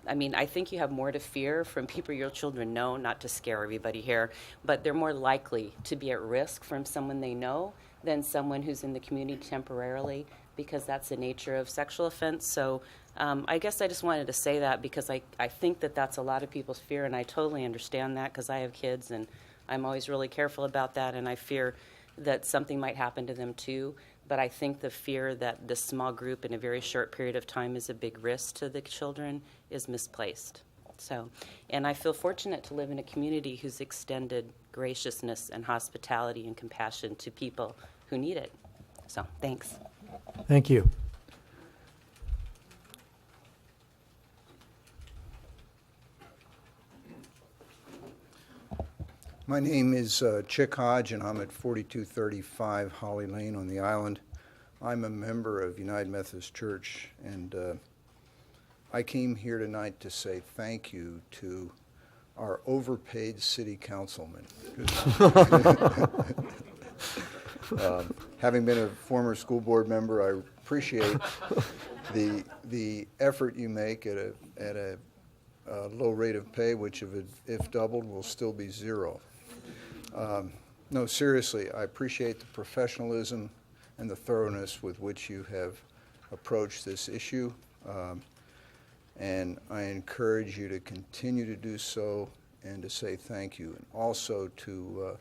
Speaker 21: I think you have more to fear from people your children know, not to scare everybody here, but they're more likely to be at risk from someone they know than someone who's in the community temporarily, because that's the nature of sexual offense. So I guess I just wanted to say that because I think that that's a lot of people's fear, and I totally understand that because I have kids and I'm always really careful about that, and I fear that something might happen to them too. But I think the fear that this small group in a very short period of time is a big risk to the children is misplaced. So, and I feel fortunate to live in a community who's extended graciousness and hospitality and compassion to people who need it. So, thanks.
Speaker 3: Thank you.
Speaker 22: My name is Chick Hodge, and I'm at 4235 Holly Lane on the island.
Speaker 5: I'm a member of United Methodist Church, and I came here tonight to say thank you to our overpaid city councilman. Having been a former school board member, I appreciate the effort you make at a low rate of pay, which if doubled will still be zero. No, seriously, I appreciate the professionalism and the thoroughness with which you have approached this issue. And I encourage you to continue to do so and to say thank you. And also to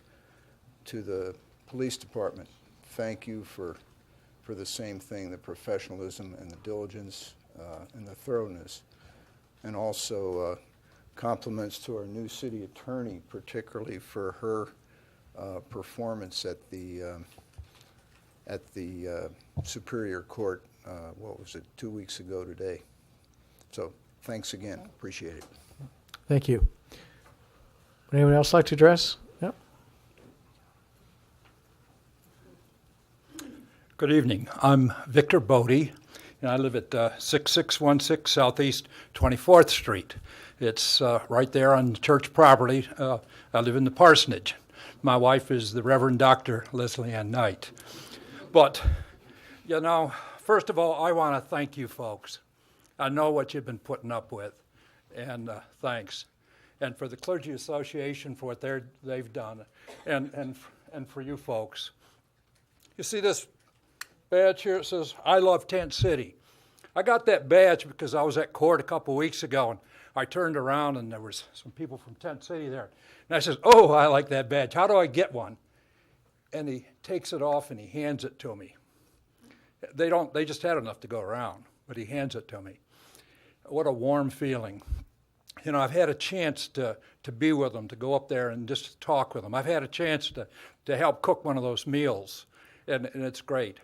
Speaker 5: the police department, thank you for the same thing, the professionalism and the diligence and the thoroughness. And also compliments to our new city attorney, particularly for her performance at the Superior Court, what was it, 2 weeks ago today. So thanks again, appreciate it.
Speaker 3: Thank you. Would anyone else like to address? Yep.
Speaker 22: Good evening. I'm Victor Bodie, and I live at 6616 Southeast 24th Street. It's right there on church property. I live in the parsonage. My wife is the Reverend Dr. Leslie Ann Knight. But, you know, first of all, I want to thank you folks. I know what you've been putting up with, and thanks. And for the Clergy Association for what they've done, and for you folks. You see this badge here? It says, I love Tent City. I got that badge because I was at court a couple weeks ago, and I turned around, and there was some people from Tent City there. And I says, oh, I like that badge. How do I get one? And he takes it off, and he hands it to me. They just had enough to go around, but he hands it to me. What a warm feeling. You know, I've had a chance to be with them, to go up there and just talk with them. I've had a chance to help cook one of those meals, and it's great.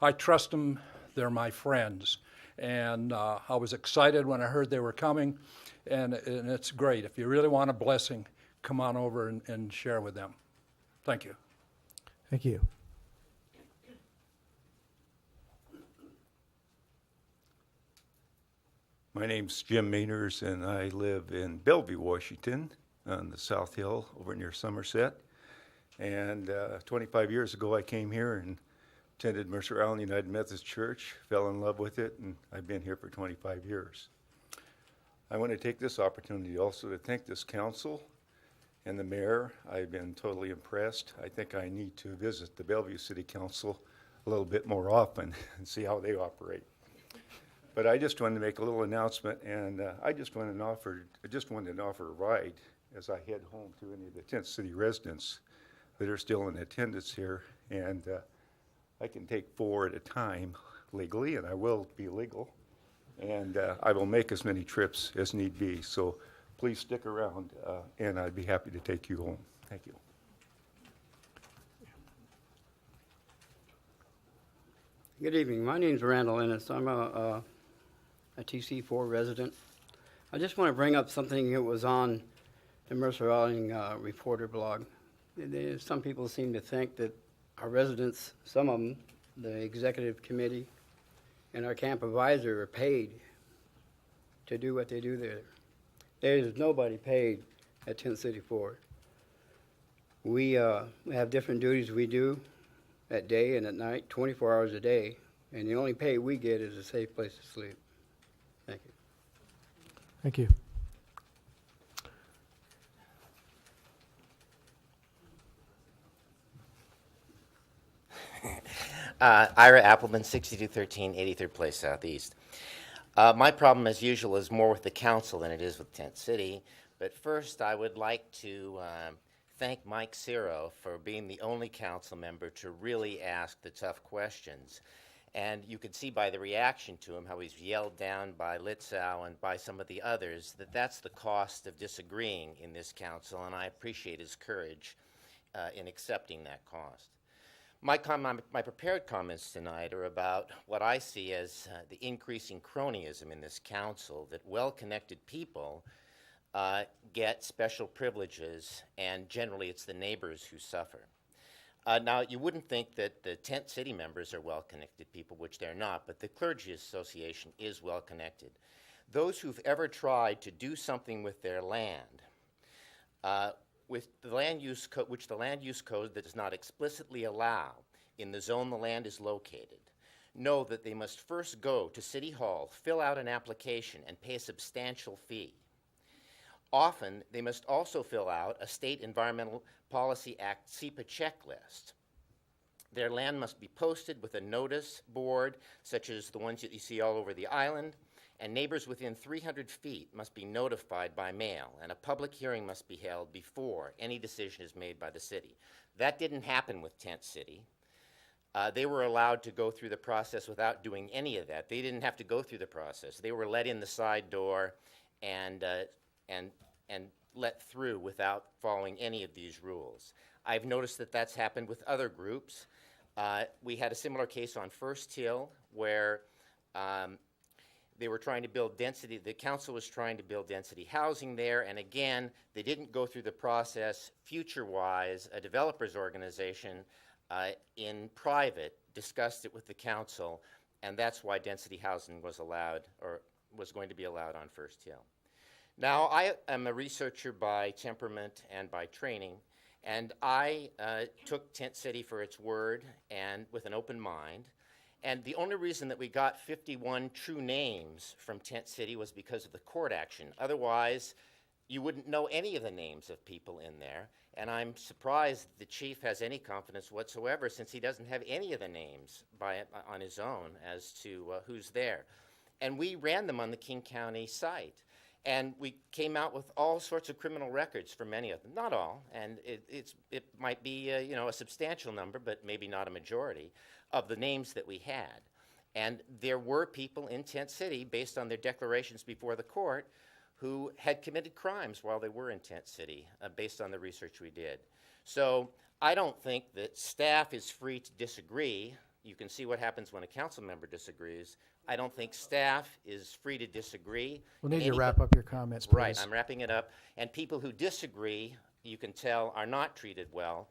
Speaker 22: I trust them. They're my friends. And I was excited when I heard they were coming, and it's great. If you really want a blessing, come on over and share with them. Thank you.
Speaker 3: Thank you.
Speaker 23: My name's Jim Mainers, and I live in Bellevue, Washington, on the South Hill over near Somerset. And 25 years ago, I came here and attended Mercer Island United Methodist Church, fell in love with it, and I've been here for 25 years. I want to take this opportunity also to thank this council and the mayor. I've been totally impressed. I think I need to visit the Bellevue City Council a little bit more often and see how they operate. But I just wanted to make a little announcement, and I just wanted to offer a ride as I head home to any of the Tent City residents that are still in attendance here, and I can take 4 at a time legally, and I will be legal, and I will make as many trips as need be. So please stick around, and I'd be happy to take you home. Thank you.
Speaker 24: Good evening. My name's Randall Ennis. I'm a TC4 resident. I just want to bring up something that was on the Mercer Island Reporter blog. Some people seem to think that our residents, some of them, the executive committee, and our camp advisor are paid to do what they do there. There is nobody paid at Tent City 4. We have different duties we do at day and at night, 24 hours a day, and the only pay we get is a safe place to sleep. Thank you.
Speaker 3: Thank you.
Speaker 25: Ira Appleman, 6213 83rd Place Southeast. My problem, as usual, is more with the council than it is with Tent City. But first, I would like to thank Mike Ciro for being the only council member to really ask the tough questions. And you could see by the reaction to him how he's yelled down by Litzow and by some of the others that that's the cost of disagreeing in this council, and I appreciate his courage in accepting that cost. My prepared comments tonight are about what I see as the increasing cronyism in this council, that well-connected people get special privileges, and generally it's the neighbors who suffer. Now, you wouldn't think that the Tent City members are well-connected people, which they're not, but the Clergy Association is well-connected. Those who've ever tried to do something with their land, with the land use which the land use code that does not explicitly allow in the zone the land is located, know that they must first go to City Hall, fill out an application, and pay a substantial fee. Often, they must also fill out a State Environmental Policy Act SEPA checklist. Their land must be posted with a notice board, such as the ones that you see all over the island, and neighbors within 300 feet must be notified by mail, and a public hearing must be held before any decision is made by the city. That didn't happen with Tent City. They were allowed to go through the process without doing any of that. They didn't have to go through the process. They were let in the side door and let through without following any of these rules. I've noticed that that's happened with other groups. We had a similar case on First Hill where they were trying to build density, the council was trying to build density housing there, and again, they didn't go through the process. Future-wise, a developers organization in private discussed it with the council, and that's why density housing was allowed, or was going to be allowed on First Hill. Now, I am a researcher by temperament and by training, and I took Tent City for its word and with an open mind. And the only reason that we got 51 true names from Tent City was because of the court action. Otherwise, you wouldn't know any of the names of people in there. And I'm surprised the chief has any confidence whatsoever, since he doesn't have any of the names on his own as to who's there. And we ran them on the King County site. And we came out with all sorts of criminal records for many of them, not all, and it might be a substantial number, but maybe not a majority of the names that we had. And there were people in Tent City, based on their declarations before the court, who had committed crimes while they were in Tent City, based on the research we did. So I don't think that staff is free to disagree. You can see what happens when a council member disagrees. I don't think staff is free to disagree.
Speaker 3: We'll need to wrap up your comments, please.
Speaker 25: Right, I'm wrapping it up. And people who disagree, you can tell, are not treated well.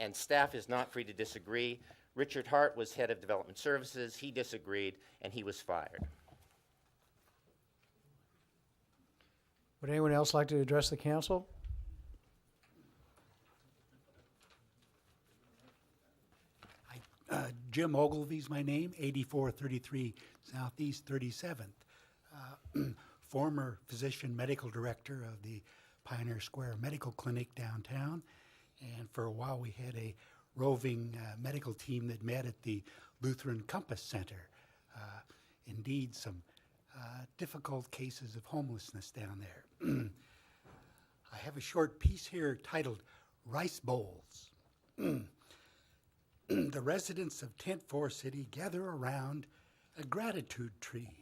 Speaker 25: And staff is not free to disagree. Richard Hart was head of development services. He disagreed, and he was fired.
Speaker 3: Would anyone else like to address the council?
Speaker 2: Jim Ogilvy's my name, 8433 Southeast 37th. Former physician medical director of the Pioneer Square Medical Clinic downtown. And for a while we had a roving medical team that met at the Lutheran Compass Center. Indeed, some difficult cases of homelessness down there. I have a short piece here titled Rice Bowls. The residents of Tent 4 City gather around a gratitude tree.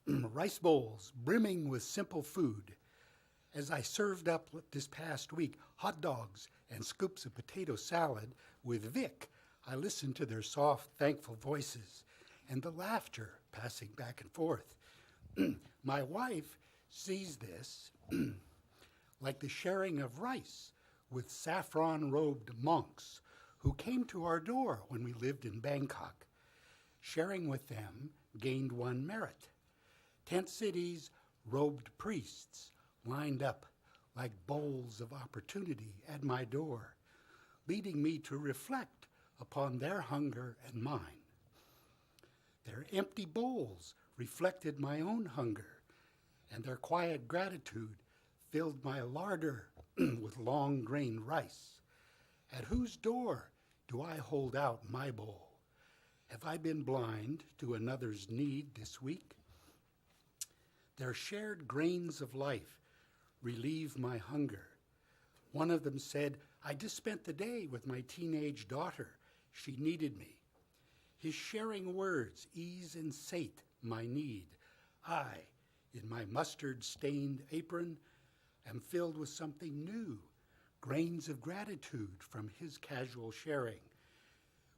Speaker 2: Rice bowls brimming with simple food. As I served up this past week hot dogs and scoops of potato salad with Vic, I listened to their soft, thankful voices and the laughter passing back and forth. My wife sees this like the sharing of rice with saffron-robed monks who came to our door when we lived in Bangkok. Sharing with them gained one merit. Tent City's robed priests lined up like bowls of opportunity at my door, leading me to reflect upon their hunger and mine. Their empty bowls reflected my own hunger, and their quiet gratitude filled my larder with long-grain rice. At whose door do I hold out my bowl? Have I been blind to another's need this week? Their shared grains of life relieve my hunger. One of them said, I just spent the day with my teenage daughter. She needed me. His sharing words ease and sate my need. I, in my mustard-stained apron, am filled with something new, grains of gratitude from his casual sharing.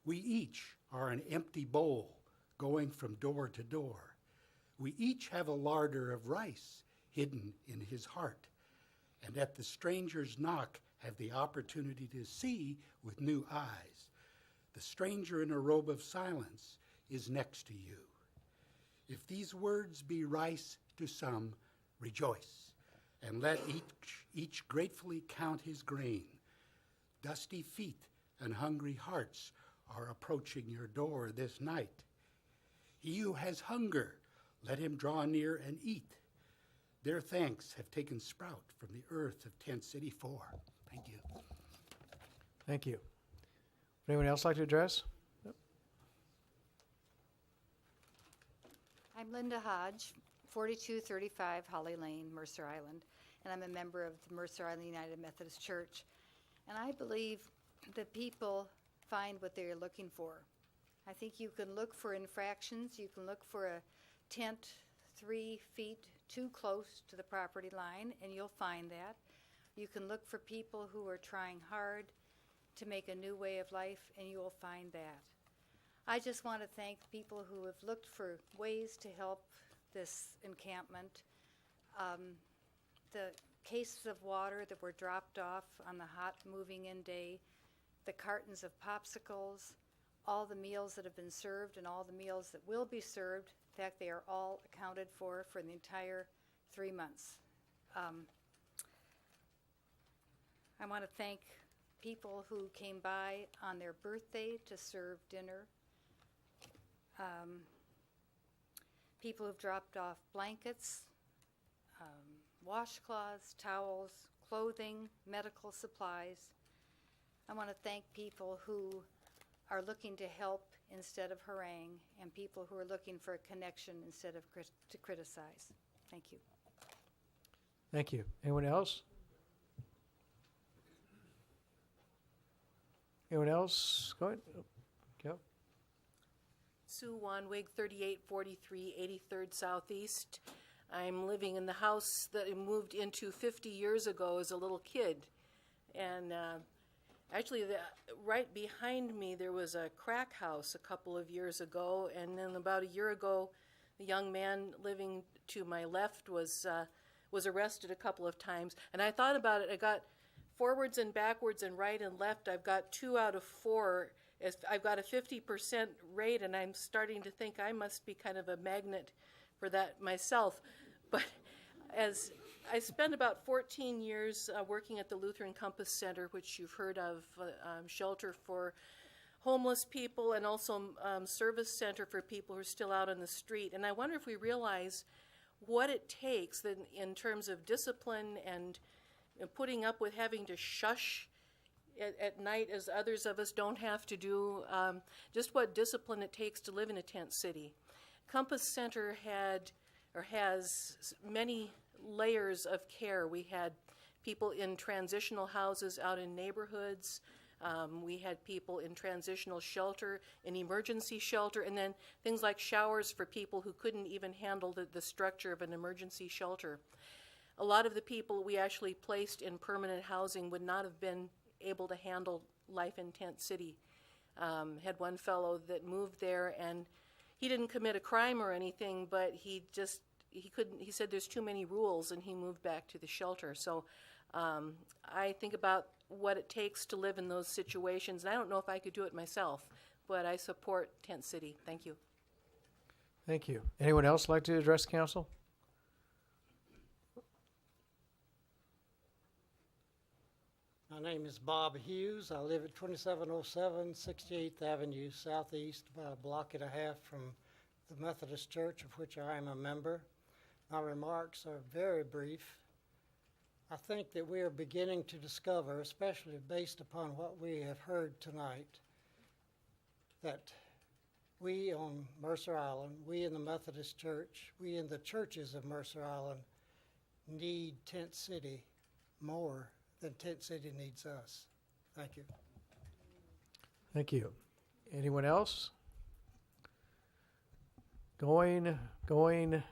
Speaker 2: We each are an empty bowl going from door to door. We each have a larder of rice hidden in his heart. And at the stranger's knock have the opportunity to see with new eyes. The stranger in a robe of silence is next to you. If these words be rice to some, rejoice, and let each gratefully count his grain. Dusty feet and hungry hearts are approaching your door this night. He who has hunger, let him draw near and eat. Their thanks have taken sprout from the earth of Tent City 4. Thank you.
Speaker 3: Thank you. Would anyone else like to address? Yep.
Speaker 4: I'm Linda Hodge, 4235 Holly Lane, Mercer Island, and I'm a member of the Mercer Island United Methodist Church. And I believe that people find what they're looking for. I think you can look for infractions. You can look for a tent 3 feet too close to the property line, and you'll find that. You can look for people who are trying hard to make a new way of life, and you will find that. I just want to thank people who have looked for ways to help this encampment. The cases of water that were dropped off on the hot moving in day, the cartons of popsicles, all the meals that have been served and all the meals that will be served. In fact, they are all accounted for the entire 3 months. I want to thank people who came by on their birthday to serve dinner. People who've dropped off blankets, washcloths, towels, clothing, medical supplies. I want to thank people who are looking to help instead of harangue, and people who are looking for a connection instead of to criticize. Thank you.
Speaker 3: Thank you. Anyone else? Anyone else? Go ahead. Go.
Speaker 6: Sue Wanwig, 3843 83rd Southeast. I'm living in the house that I moved into 50 years ago as a little kid. And actually, right behind me, there was a crack house a couple of years ago. And then about a year ago, the young man living to my left was arrested a couple of times. And I thought about it. I got forwards and backwards and right and left. I've got 2 out of 4. I've got a 50% rate, and I'm starting to think I must be kind of a magnet for that myself. But as I spent about 14 years working at the Lutheran Compass Center, which you've heard of, shelter for homeless people, and also service center for people who are still out on the street. And I wonder if we realize what it takes in terms of discipline and putting up with having to shush at night, as others of us don't have to do, just what discipline it takes to live in a tent city. Compass Center has many layers of care. We had people in transitional houses out in neighborhoods. We had people in transitional shelter, in emergency shelter, and then things like showers for people who couldn't even handle the structure of an emergency shelter. A lot of the people we actually placed in permanent housing would not have been able to handle life in Tent City. Had one fellow that moved there, and he didn't commit a crime or anything, but he said there's too many rules, and he moved back to the shelter. So I think about what it takes to live in those situations, and I don't know if I could do it myself, but I support Tent City. Thank you.
Speaker 3: Thank you. Anyone else like to address council?
Speaker 7: My name is Bob Hughes. I live at 2707 68th Avenue Southeast, about a block and a half from the Methodist Church, of which I am a member. My remarks are very brief. I think that we are beginning to discover, especially based upon what we have heard tonight, that we on Mercer Island, we in the Methodist Church, we in the churches of Mercer Island need Tent City more than Tent City needs us. Thank you.
Speaker 3: Thank you. Anyone else? Going, gone.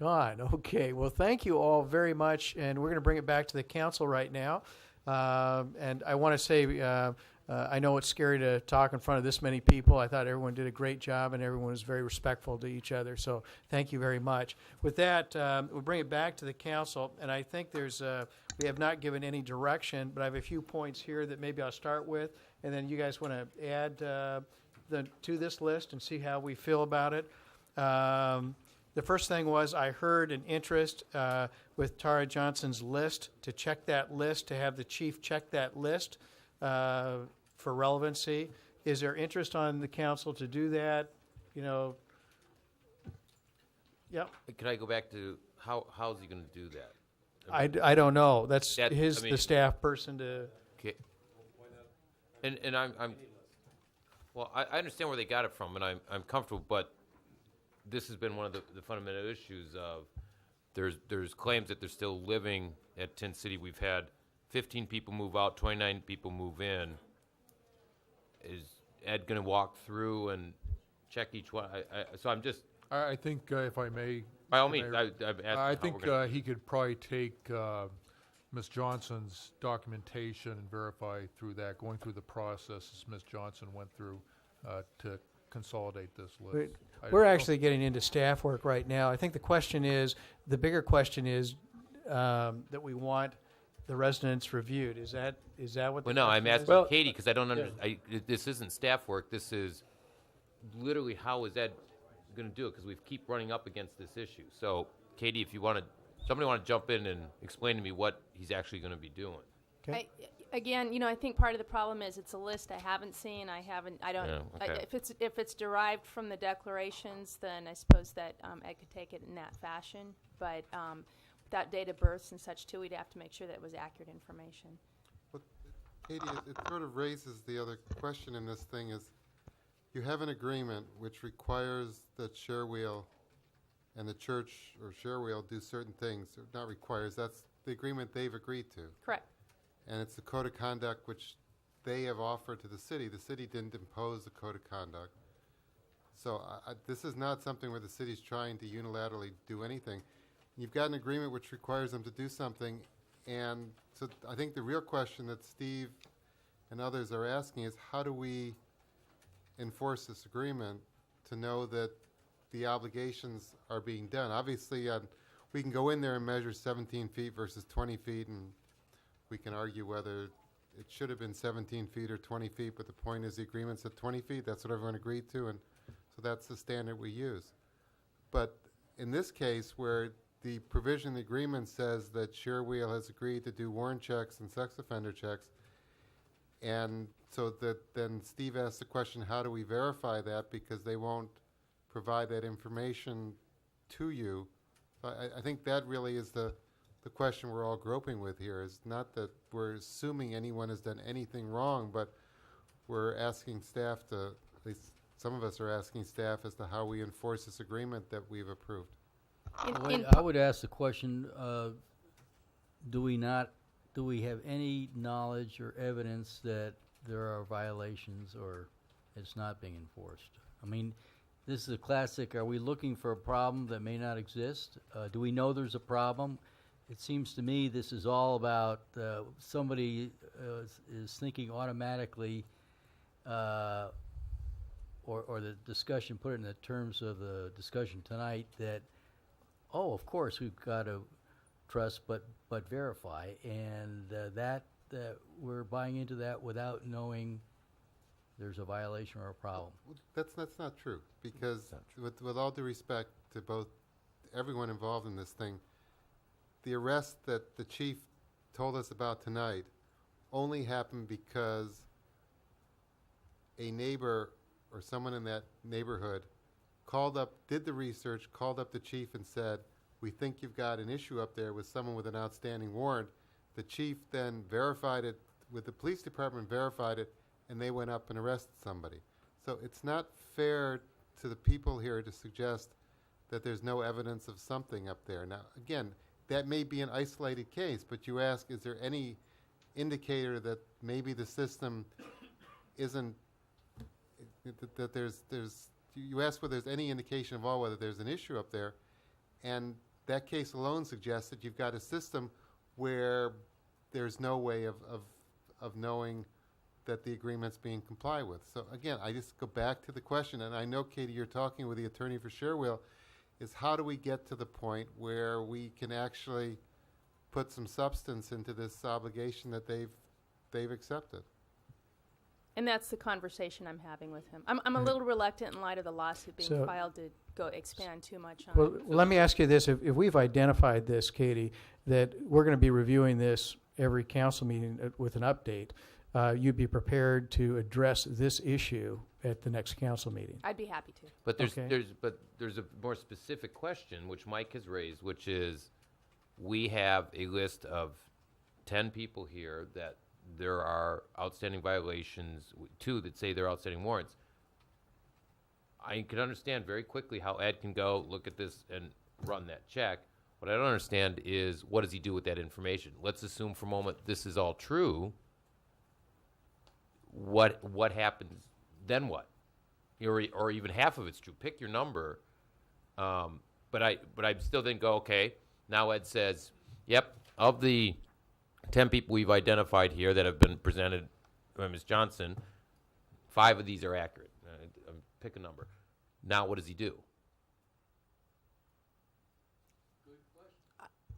Speaker 3: Okay. Well, thank you all very much, and we're going to bring it back to the council right now. And I want to say I know it's scary to talk in front of this many people. I thought everyone did a great job, and everyone was very respectful to each other. So thank you very much. With that, we'll bring it back to the council, and I think we have not given any direction, but I have a few points here that maybe I'll start with, and then you guys want to add to this list and see how we feel about it. The first thing was I heard an interest with Tara Johnson's list, to check that list, to have the chief check that list for relevancy. Is there interest on the council to do that? Yep.
Speaker 8: Can I go back to how's he going to do that?
Speaker 3: I don't know. That's
Speaker 8: That-
Speaker 3: the staff person to.
Speaker 8: Okay. And I'm well, I understand where they got it from, and I'm comfortable, but this has been one of the fundamental issues of there's claims that they're still living at Tent City. We've had 15 people move out, 29 people move in. Is Ed going to walk through and check each one? So I'm just.
Speaker 9: I think, if I may.
Speaker 8: By all means, I've asked.
Speaker 9: I think he could probably take Ms. Johnson's documentation and verify through that, going through the process as Ms. Johnson went through to consolidate this list.
Speaker 3: We're actually getting into staff work right now. I think the bigger question is that we want the residents reviewed. Is that what?
Speaker 8: Well, no, I'm asking Katie because I don't understand. This isn't staff work. This is literally how is Ed going to do it, because we keep running up against this issue. So, Katie, if you somebody want to jump in and explain to me what he's actually going to be doing.
Speaker 3: Okay.
Speaker 10: Again, I think part of the problem is it's a list I haven't seen. I don't.
Speaker 8: Yeah, okay.
Speaker 10: If it's derived from the declarations, then I suppose that Ed could take it in that fashion. But without date of births and such too, we'd have to make sure that it was accurate information.
Speaker 11: But Katie, it sort of raises the other question in this thing is, you have an agreement which requires that Sharewheel and the church or Sharewheel do certain things. Or not requires, that's the agreement they've agreed to.
Speaker 10: Correct.
Speaker 11: And it's the code of conduct which they have offered to the city. The city didn't impose the code of conduct. So this is not something where the city's trying to unilaterally do anything. You've got an agreement which requires them to do something. And so I think the real question that Steve and others are asking is, how do we enforce this agreement to know that the obligations are being done? Obviously, we can go in there and measure 17 feet versus 20 feet, and we can argue whether it should have been 17 feet or 20 feet, but the point is the agreement's at 20 feet. That's what everyone agreed to, and so that's the standard we use. But in this case, where the provision in the agreement says that Sharewheel has agreed to do warrant checks and sex offender checks, and so that then Steve asked the question, how do we verify that, because they won't provide that information to you. I think that really is the question we're all groping with here, is not that we're assuming anyone has done anything wrong, but we're asking staff to, at least some of us are asking staff as to how we enforce this agreement that we've approved.
Speaker 12: I would ask the question, do we have any knowledge or evidence that there are violations or it's not being enforced? I mean, this is a classic, are we looking for a problem that may not exist? Do we know there's a problem? It seems to me this is all about somebody is thinking automatically, or the discussion, put it in the terms of the discussion tonight, that, oh, of course, we've got to trust but verify, and that we're buying into that without knowing there's a violation or a problem.
Speaker 11: That's not true, because with all due respect to both everyone involved in this thing, the arrest that the chief told us about tonight only happened because a neighbor or someone in that neighborhood called up, did the research, called up the chief and said, we think you've got an issue up there with someone with an outstanding warrant. The chief then verified it with the police department, verified it, and they went up and arrested somebody. So it's not fair to the people here to suggest that there's no evidence of something up there. Now, again, that may be an isolated case, but you ask, is there any indicator that maybe the system isn't, that there's you ask whether there's any indication of all whether there's an issue up there, and that case alone suggests that you've got a system where there's no way of knowing that the agreement's being complied with. So again, I just go back to the question, and I know, Katie, you're talking with the attorney for Sherwill, is how do we get to the point where we can actually put some substance into this obligation that they've accepted?
Speaker 10: And that's the conversation I'm having with him. I'm a little reluctant in light of the lawsuit being
Speaker 3: So-
Speaker 10: filed to go expand too much on
Speaker 3: Well,
Speaker 10: it.
Speaker 3: let me ask you this. If we've identified this, Katie, that we're going to be reviewing this every council meeting with an update, you'd be prepared to address this issue at the next council meeting?
Speaker 10: I'd be happy to.
Speaker 8: But
Speaker 3: Okay.
Speaker 8: there's a more specific question which Mike has raised, which is we have a list of 10 people here that there are outstanding violations, 2 that say they're outstanding warrants. I can understand very quickly how Ed can go look at this and run that check. What I don't understand is what does he do with that information? Let's assume for a moment this is all true. What happens then? What? Or even half of it's true. Pick your number. But I still then go, okay, now Ed says, yep, of the 10 people we've identified here that have been presented by Ms. Johnson, 5 of these are accurate. Pick a number. Now what does he do?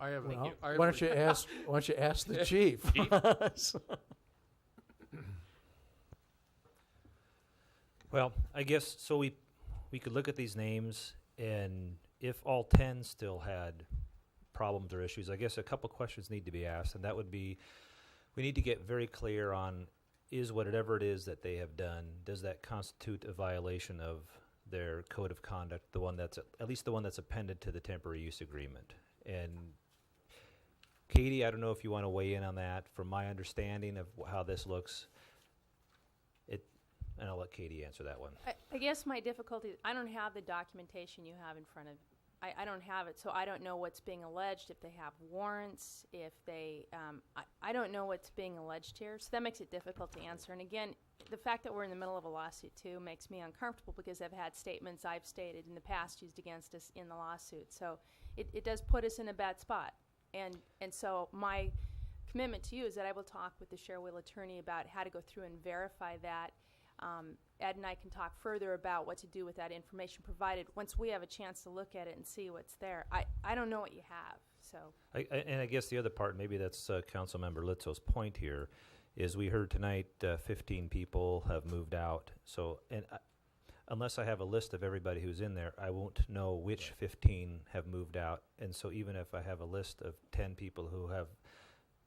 Speaker 9: I have.
Speaker 3: Well,
Speaker 9: I have
Speaker 3: why don't you ask the chief?
Speaker 1: Well, I guess so. We could look at these names, and if all 10 still had problems or issues, I guess a couple questions need to be asked, and that would be, we need to get very clear on, is whatever it is that they have done, does that constitute a violation of their code of conduct, the one that's at least the one that's appended to the temporary use agreement? And Katie, I don't know if you want to weigh in on that. From my understanding of how this looks, and I'll let Katie answer that one.
Speaker 10: I guess my difficulty, I don't have the documentation you have in front of, I don't have it, so I don't know what's being alleged, if they have warrants, if they, I don't know what's being alleged here, so that makes it difficult to answer. And again, the fact that we're in the middle of a lawsuit too makes me uncomfortable, because I've had statements I've stated in the past used against us in the lawsuit. So it does put us in a bad spot. And so my commitment to you is that I will talk with the Sherwill attorney about how to go through and verify that. Ed and I can talk further about what to do with that information provided once we have a chance to look at it and see what's there. I don't know what you have, so.
Speaker 1: And I guess the other part, maybe that's Councilmember Litzo's point here, is we heard tonight 15 people have moved out. So, unless I have a list of everybody who's in there, I won't know which 15 have moved out. And so even if I have a list of 10 people who have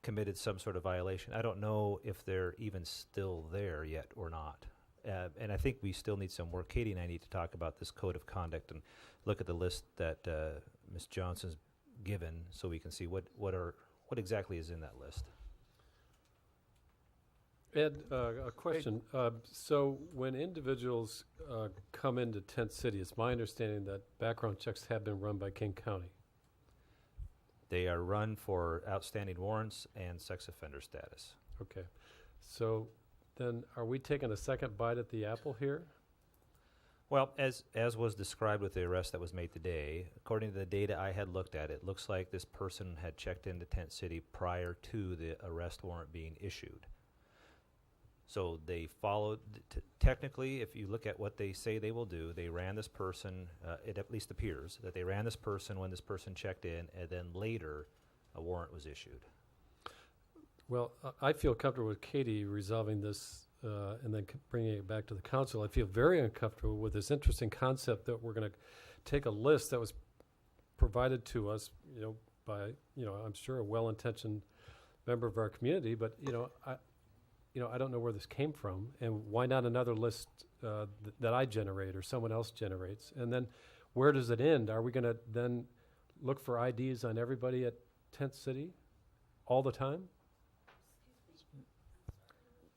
Speaker 1: committed some sort of violation, I don't know if they're even still there yet or not. And I think we still need some work. Katie and I need to talk about this code of conduct and look at the list that Ms. Johnson's given, so we can see what exactly is in that list.
Speaker 13: Ed, a question. So when individuals come into Tent City, it's my understanding that background checks have been run by King County.
Speaker 1: They are run for outstanding warrants and sex offender status.
Speaker 13: Okay. So then are we taking a second bite at the apple here?
Speaker 1: Well, as was described with the arrest that was made today, according to the data I had looked at, it looks like this person had checked into Tent City prior to the arrest warrant being issued. So they followed, technically, if you look at what they say they will do, they ran this person, it at least appears, that they ran this person when this person checked in, and then later a warrant was issued.
Speaker 13: Well, I feel comfortable with Katie resolving this and then bringing it back to the council. I feel very uncomfortable with this interesting concept that we're going to take a list that was provided to us, by, I'm sure a well-intentioned member of our community, but, I don't know where this came from, and why not another list that I generate or someone else generates? And then where does it end? Are we going to then look for IDs on everybody at Tent City all the time?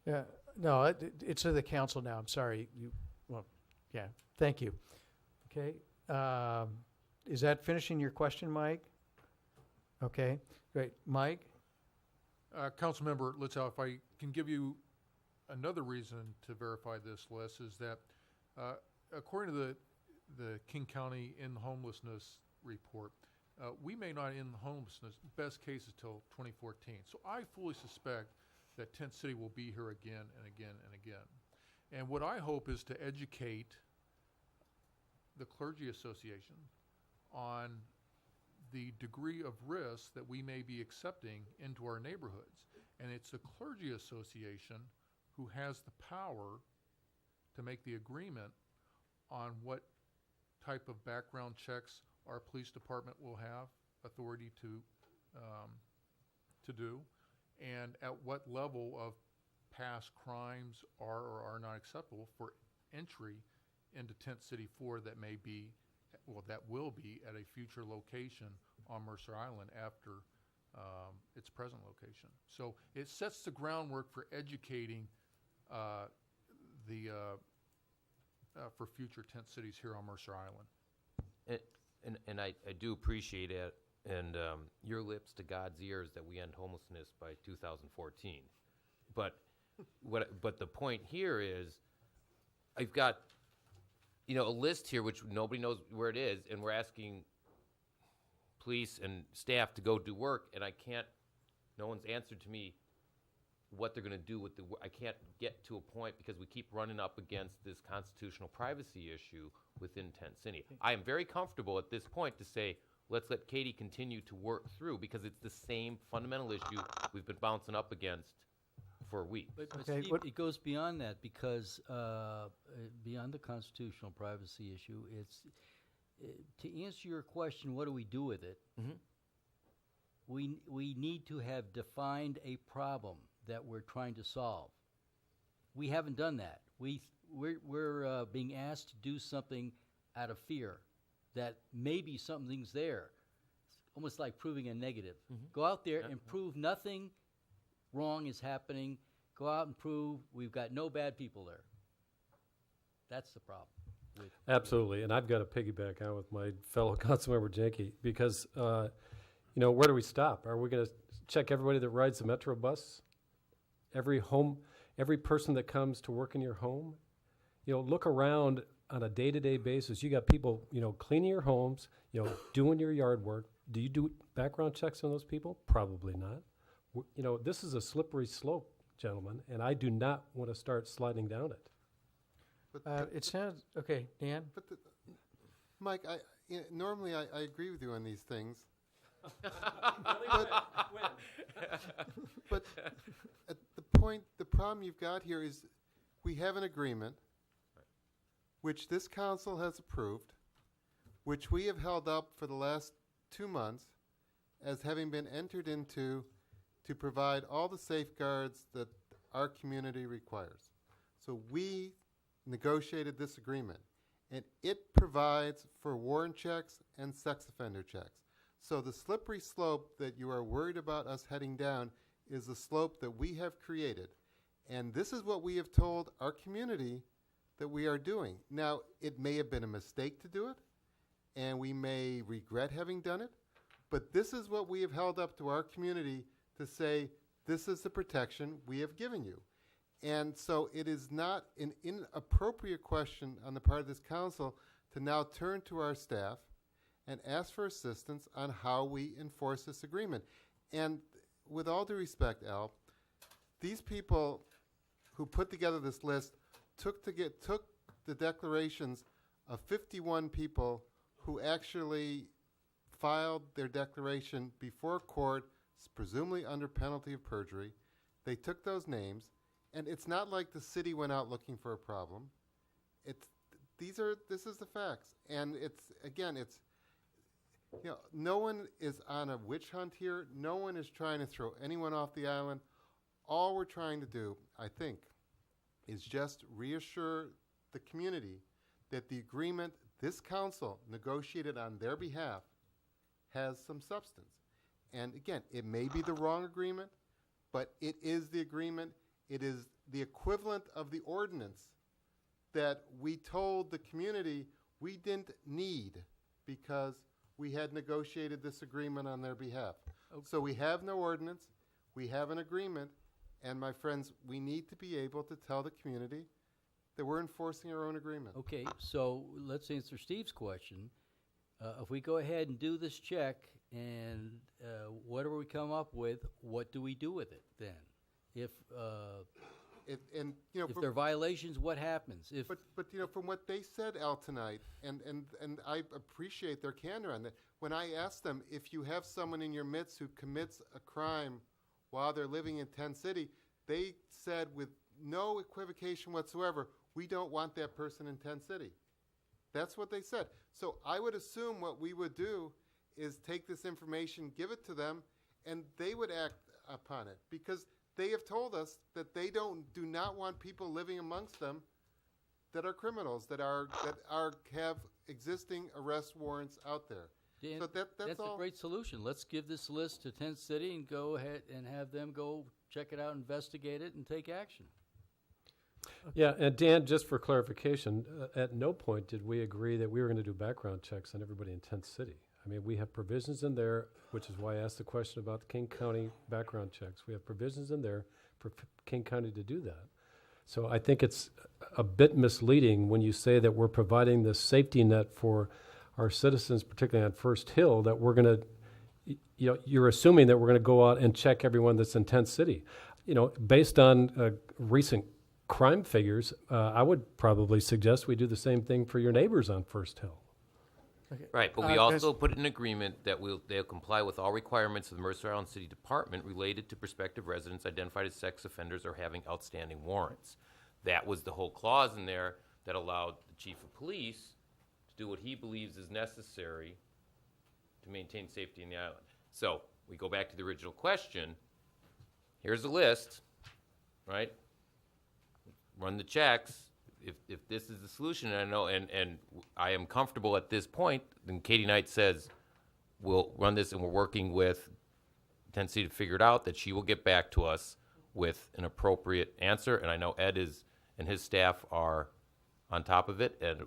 Speaker 3: Yeah, no, it's to the council now. I'm sorry. Thank you. Okay. Is that finishing your question, Mike? Okay, great. Mike?
Speaker 9: Councilmember Litzow, if I can give you another reason to verify this list, is that according to the King County End Homelessness report, we may not end homelessness, best case, until 2014. So I fully suspect that Tent City will be here again and again and again. And what I hope is to educate the Clergy Association on the degree of risk that we may be accepting into our neighborhoods. And it's the Clergy Association who has the power to make the agreement on what type of background checks our police department will have authority to do, and at what level of past crimes are or are not acceptable for entry into Tent City 4 that may be, well, that will be at a future location on Mercer Island after its present location. So it sets the groundwork for educating for future tent cities here on Mercer Island.
Speaker 8: And I do appreciate it, and your lips to God's ears that we end homelessness by 2014. But the point here is, I've got a list here which nobody knows where it is, and we're asking police and staff to go do work, and no one's answered to me what they're going to do with I can't get to a point because we keep running up against this constitutional privacy issue within Tent City. I am very comfortable at this point to say, let's let Katie continue to work through, because it's the same fundamental issue we've been bouncing up against for weeks.
Speaker 12: But Steve, it goes beyond that, because beyond the constitutional privacy issue, it's to answer your question, what do we do with it?
Speaker 8: Mm-hmm.
Speaker 12: We need to have defined a problem that we're trying to solve. We haven't done that. We're being asked to do something out of fear that maybe something's there. It's almost like proving a negative.
Speaker 8: Mm-hmm.
Speaker 12: Go out there and prove nothing wrong is happening. Go out and prove we've got no bad people there. That's the problem.
Speaker 13: Absolutely, and I've got to piggyback on with my fellow Councilmember Jenke, because where do we stop? Are we going to check everybody that rides the Metro bus? Every person that comes to work in your home? Look around on a day-to-day basis. You got people, cleaning your homes, doing your yard work. Do you do background checks on those people? Probably not. This is a slippery slope, gentlemen, and I do not want to start sliding down it.
Speaker 3: It sounds okay, Dan.
Speaker 11: But Mike, normally I agree with you on these things. but at the problem you've got here is we have an agreement which this council has approved, which we have held up for the last 2 months as having been entered into to provide all the safeguards that our community requires. So we negotiated this agreement, and it provides for warrant checks and sex offender checks. So the slippery slope that you are worried about us heading down is the slope that we have created. And this is what we have told our community that we are doing. Now, it may have been a mistake to do it, and we may regret having done it, but this is what we have held up to our community to say, this is the protection we have given you. And so it is not an inappropriate question on the part of this council to now turn to our staff and ask for assistance on how we enforce this agreement. And with all due respect, Al, these people who put together this list took the declarations of 51 people who actually filed their declaration before court, presumably under penalty of perjury. They took those names, and it's not like the city went out looking for a problem. This is the facts, and it's no one is on a witch hunt here. No one is trying to throw anyone off the island. All we're trying to do, I think, is just reassure the community that the agreement this council negotiated on their behalf has some substance. And again, it may be the wrong agreement, but it is the agreement. It is the equivalent of the ordinance that we told the community we didn't need because we had negotiated this agreement on their behalf. Okay. So we have no ordinance, we have an agreement, and my friends, we need to be able to tell the community that we're enforcing our own agreement.
Speaker 12: Okay, so let's answer Steve's question. If we go ahead and do this check and whatever we come up with, what do we do with it then? If
Speaker 11: And you know,
Speaker 12: if there are violations, what happens? If
Speaker 11: but you know, from what they said, Al, tonight, and I appreciate their candor on that. When I asked them, if you have someone in your midst who commits a crime while they're living in Tent City, they said with no equivocation whatsoever, we don't want that person in Tent City. That's what they said. So I would assume what we would do is take this information, give it to them, and they would act upon it, because they have told us that they do not want people living amongst them that are criminals, that have existing arrest warrants out there.
Speaker 12: Dan,
Speaker 11: So that's all.
Speaker 12: a great solution. Let's give this list to Tent City and go ahead and have them go check it out, investigate it, and take action.
Speaker 13: Yeah, and Dan, just for clarification, at no point did we agree that we were going to do background checks on everybody in Tent City. I mean, we have provisions in there, which is why I asked the question about the King County background checks. We have provisions in there for King County to do that. So I think it's a bit misleading when you say that we're providing this safety net for our citizens, particularly on First Hill, that we're going to, you know, you're assuming that we're going to go out and check everyone that's in Tent City. You know, based on recent crime figures, I would probably suggest we do the same thing for your neighbors on First Hill.
Speaker 8: Right, but we also put in agreement that they'll comply with all requirements of the Mercer Island City Department related to prospective residents identified as sex offenders or having outstanding warrants. That was the whole clause in there that allowed the chief of police to do what he believes is necessary to maintain safety in the island. So we go back to the original question. Here's a list, right? Run the checks. If this is the solution, and I know, and I am comfortable at this point, then Katie Knight says, we'll run this and we're working with Tent City to figure it out, that she will get back to us with an appropriate answer. And I know Ed and his staff are on top of it, and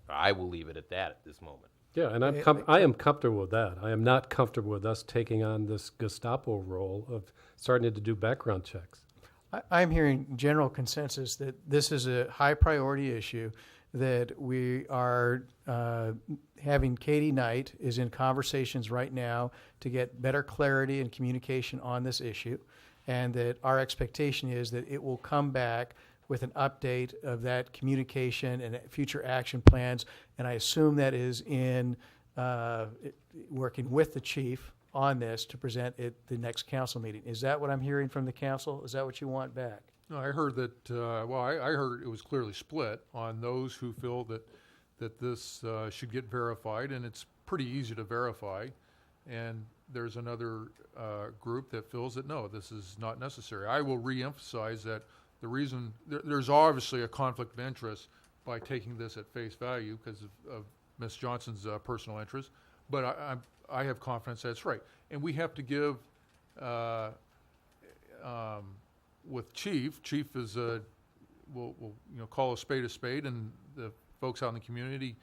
Speaker 8: I will leave it at that at this moment.
Speaker 13: Yeah, and I am comfortable with that. I am not comfortable with us taking on this Gestapo role of starting to do background checks.
Speaker 3: I'm hearing general consensus that this is a high priority issue, that we are having Katie Knight is in conversations right now to get better clarity and communication on this issue, and that our expectation is that it will come back with an update of that communication and future action plans, and I assume that is in working with the chief on this to present at the next council meeting. Is that what I'm hearing from the council? Is that what you want back?
Speaker 9: No, I heard that, I heard it was clearly split on those who feel that this should get verified, and it's pretty easy to verify. And there's another group that feels that, no, this is not necessary. I will reemphasize that the reason, there's obviously a conflict of interest by taking this at face value because of Ms. Johnson's personal interest, but I have confidence that's right. And we have to give, with Chief is we'll call a spade, and the folks out in the community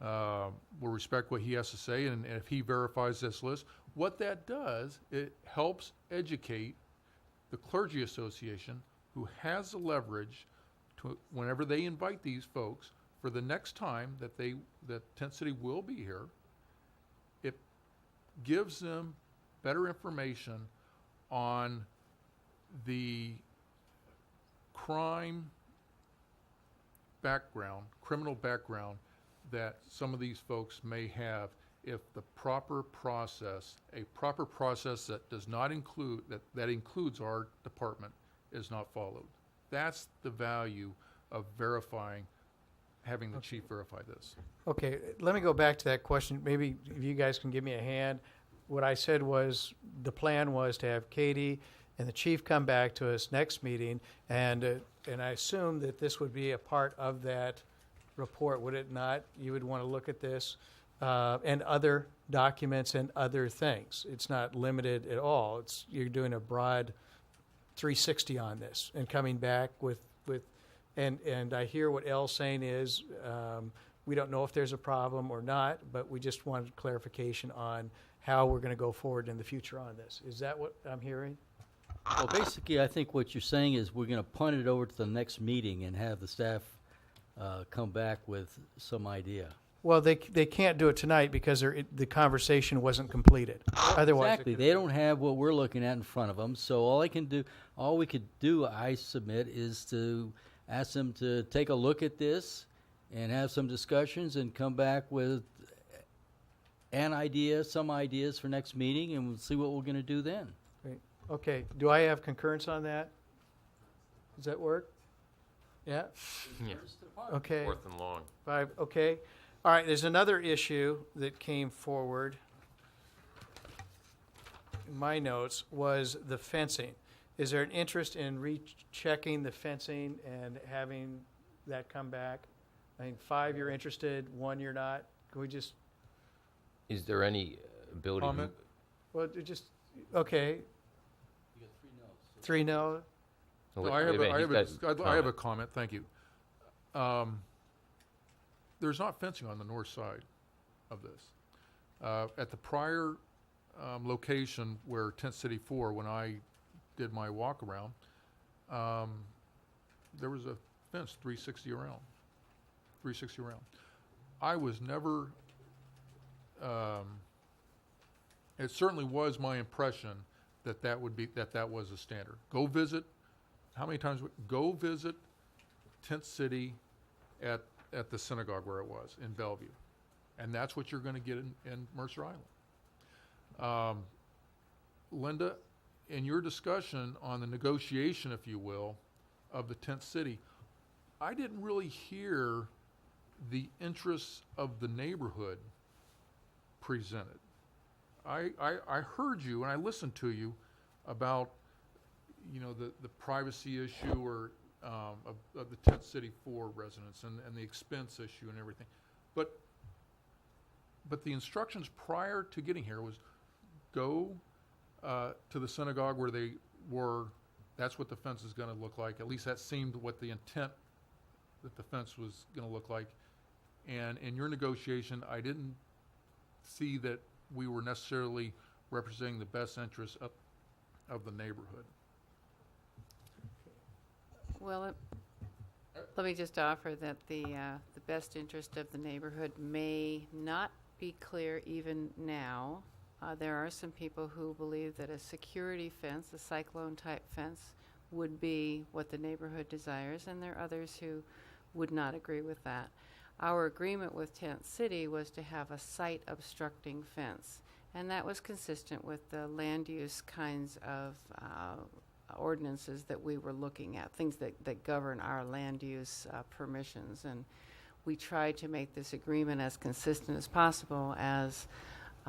Speaker 9: will respect what he has to say, and if he verifies this list, what that does, it helps educate the Clergy Association, who has the leverage to, whenever they invite these folks, for the next time that Tent City will be here, it gives them better information on the criminal background that some of these folks may have if the proper process that does not include, that includes our department, is not followed. That's the value of having the chief verify this.
Speaker 3: Okay, let me go back to that question. Maybe if you guys can give me a hand. What I said was the plan was to have Katie and the chief come back to us next meeting, and I assume that this would be a part of that report, would it not? You would want to look at this and other documents and other things. It's not limited at all. You're doing a broad 360 on this and coming back with and I hear what Elle's saying is we don't know if there's a problem or not, but we just wanted clarification on how we're going to go forward in the future on this. Is that what I'm hearing?
Speaker 12: Well, basically, I think what you're saying is we're going to punt it over to the next meeting and have the staff come back with some idea.
Speaker 3: Well, they can't do it tonight because the conversation wasn't completed. Otherwise,
Speaker 12: Exactly. They don't have what we're looking at in front of them. So all we could do, I submit, is to ask them to take a look at this and have some discussions and come back with some ideas for next meeting, and we'll see what we're going to do then.
Speaker 3: Great. Okay. Do I have concurrence on that? Does that work? Yeah?
Speaker 8: Yeah.
Speaker 3: Okay.
Speaker 8: Fourth and long.
Speaker 3: 5, okay. All right, there's another issue that came forward in my notes was the fencing. Is there an interest in rechecking the fencing and having that come back? I think 5 you're interested, 1 you're not. Can we just
Speaker 8: Is there any ability?
Speaker 9: Comment?
Speaker 3: well just okay. You got 3 no.
Speaker 8: Oh,
Speaker 9: No,
Speaker 8: wait, wait a minute, he's got
Speaker 9: I have a comment, thank you. There's not fencing on the north side of this. At the prior location where Tent City 4, when I did my walk around, there was a fence 360 around. I was never, it certainly was my impression that was a standard. Go visit, how many times, go visit Tent City at the synagogue where it was, in Bellevue. And that's what you're going to get in Mercer Island. Linda, in your discussion on the negotiation, if you will, of the Tent City, I didn't really hear the interests of the neighborhood presented. I heard you and I listened to you about, the privacy issue or of the Tent City 4 residents and the expense issue and everything. But the instructions prior to getting here was go to the synagogue where they were. That's what the fence is going to look like. At least that seemed what the intent that the fence was going to look like. And in your negotiation, I didn't see that we were necessarily representing the best interests of the neighborhood.
Speaker 14: Well, let me just offer that the best interest of the neighborhood may not be clear even now. There are some people who believe that a security fence, a cyclone-type fence, would be what the neighborhood desires, and there are others who would not agree with that. Our agreement with Tent City was to have a site-obstructing fence, and that was consistent with the land use kinds of ordinances that we were looking at, things that govern our land use permissions. And we tried to make this agreement as consistent as possible as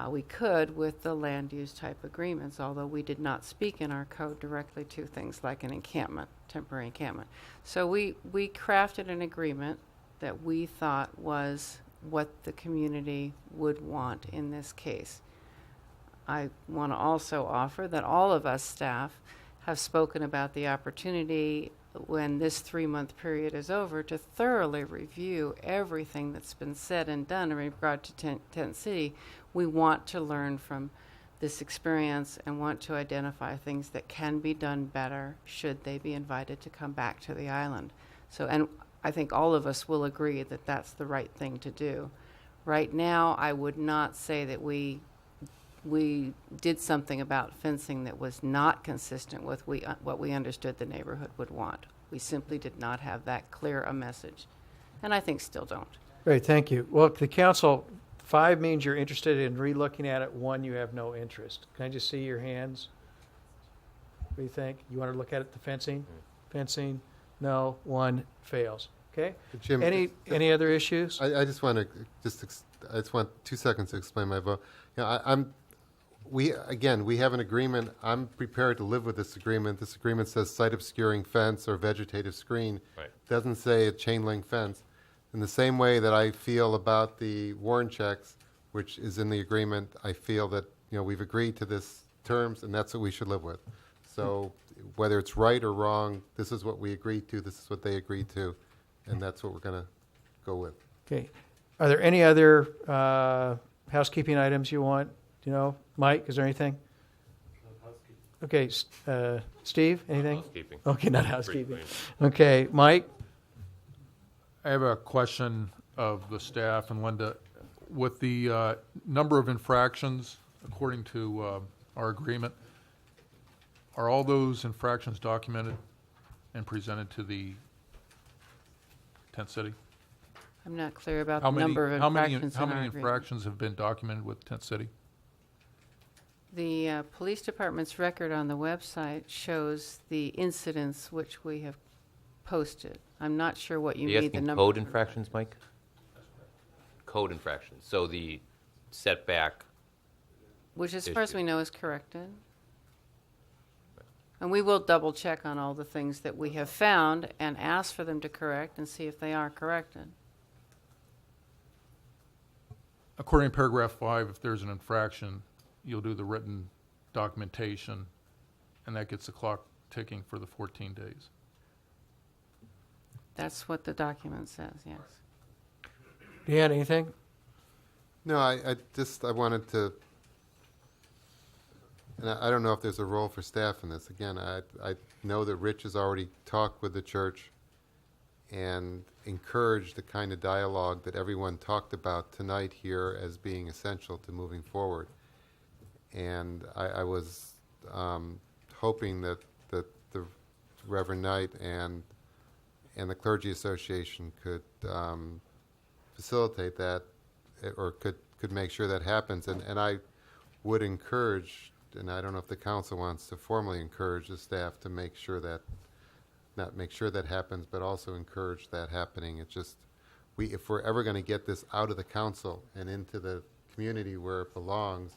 Speaker 14: we could with the land use type agreements, although we did not speak in our code directly to things like an encampment, temporary encampment. So we crafted an agreement that we thought was what the community would want in this case. I want to also offer that all of us staff have spoken about the opportunity when this 3-month period is over to thoroughly review everything that's been said and done in regard to Tent City. We want to learn from this experience and want to identify things that can be done better should they be invited to come back to the island. So, and I think all of us will agree that that's the right thing to do. Right now, I would not say that we did something about fencing that was not consistent with what we understood the neighborhood would want. We simply did not have that clear a message, and I think still don't.
Speaker 3: Great, thank you. Well, the council, 5 means you're interested in re-looking at it. 1, you have no interest. Can I just see your hands? What do you think? You want to look at it, the fencing? Fencing? No. 1 fails. Okay.
Speaker 11: Jim,
Speaker 3: any other issues?
Speaker 11: I just want to I just want 2 seconds to explain my vote. We have an agreement. I'm prepared to live with this agreement. This agreement says site obscuring fence or vegetative screen.
Speaker 8: Right.
Speaker 11: Doesn't say a chain link fence. In the same way that I feel about the warrant checks, which is in the agreement, I feel that we've agreed to this terms, and that's what we should live with. So whether it's right or wrong, this is what we agreed to. This is what they agreed to, and that's what we're going to go with.
Speaker 3: Okay. Are there any other housekeeping items you want? Mike, is there anything? Okay, Steve, anything?
Speaker 8: Housekeeping.
Speaker 3: Okay, not housekeeping. Okay, Mike?
Speaker 9: I have a question of the staff and Linda. with the number of infractions, according to our agreement, are all those infractions documented and presented to the tent city?
Speaker 14: I'm not clear about the number of infractions
Speaker 9: How
Speaker 14: in our
Speaker 9: many
Speaker 14: agreement.
Speaker 9: infractions have been documented with tent city?
Speaker 14: The police department's record on the website shows the incidents which we have posted. I'm not sure what you
Speaker 8: Are you
Speaker 14: mean the
Speaker 8: asking
Speaker 14: number.
Speaker 8: code infractions, Mike? Code infractions. So the setback.
Speaker 14: Which, as far as
Speaker 8: issue.
Speaker 14: we know, is corrected. And we will double check on all the things that we have found and ask for them to correct and see if they are corrected.
Speaker 9: According to paragraph 5, if there's an infraction, you'll do the written documentation, and that gets the clock ticking for the 14 days.
Speaker 14: That's what the document says, yes.
Speaker 3: Dan, anything?
Speaker 11: No, I wanted to, and I don't know if there's a role for staff in this. Again, I know that Rich has already talked with the church and encouraged the kind of dialogue that everyone talked about tonight here as being essential to moving forward. And I was hoping that the Reverend Knight and the Clergy Association could facilitate that, or could make sure that happens. And I would encourage, and I don't know if the council wants to formally encourage the staff to make sure that, not make sure that happens, but also encourage that happening. It's just, if we're ever going to get this out of the council and into the community where it belongs,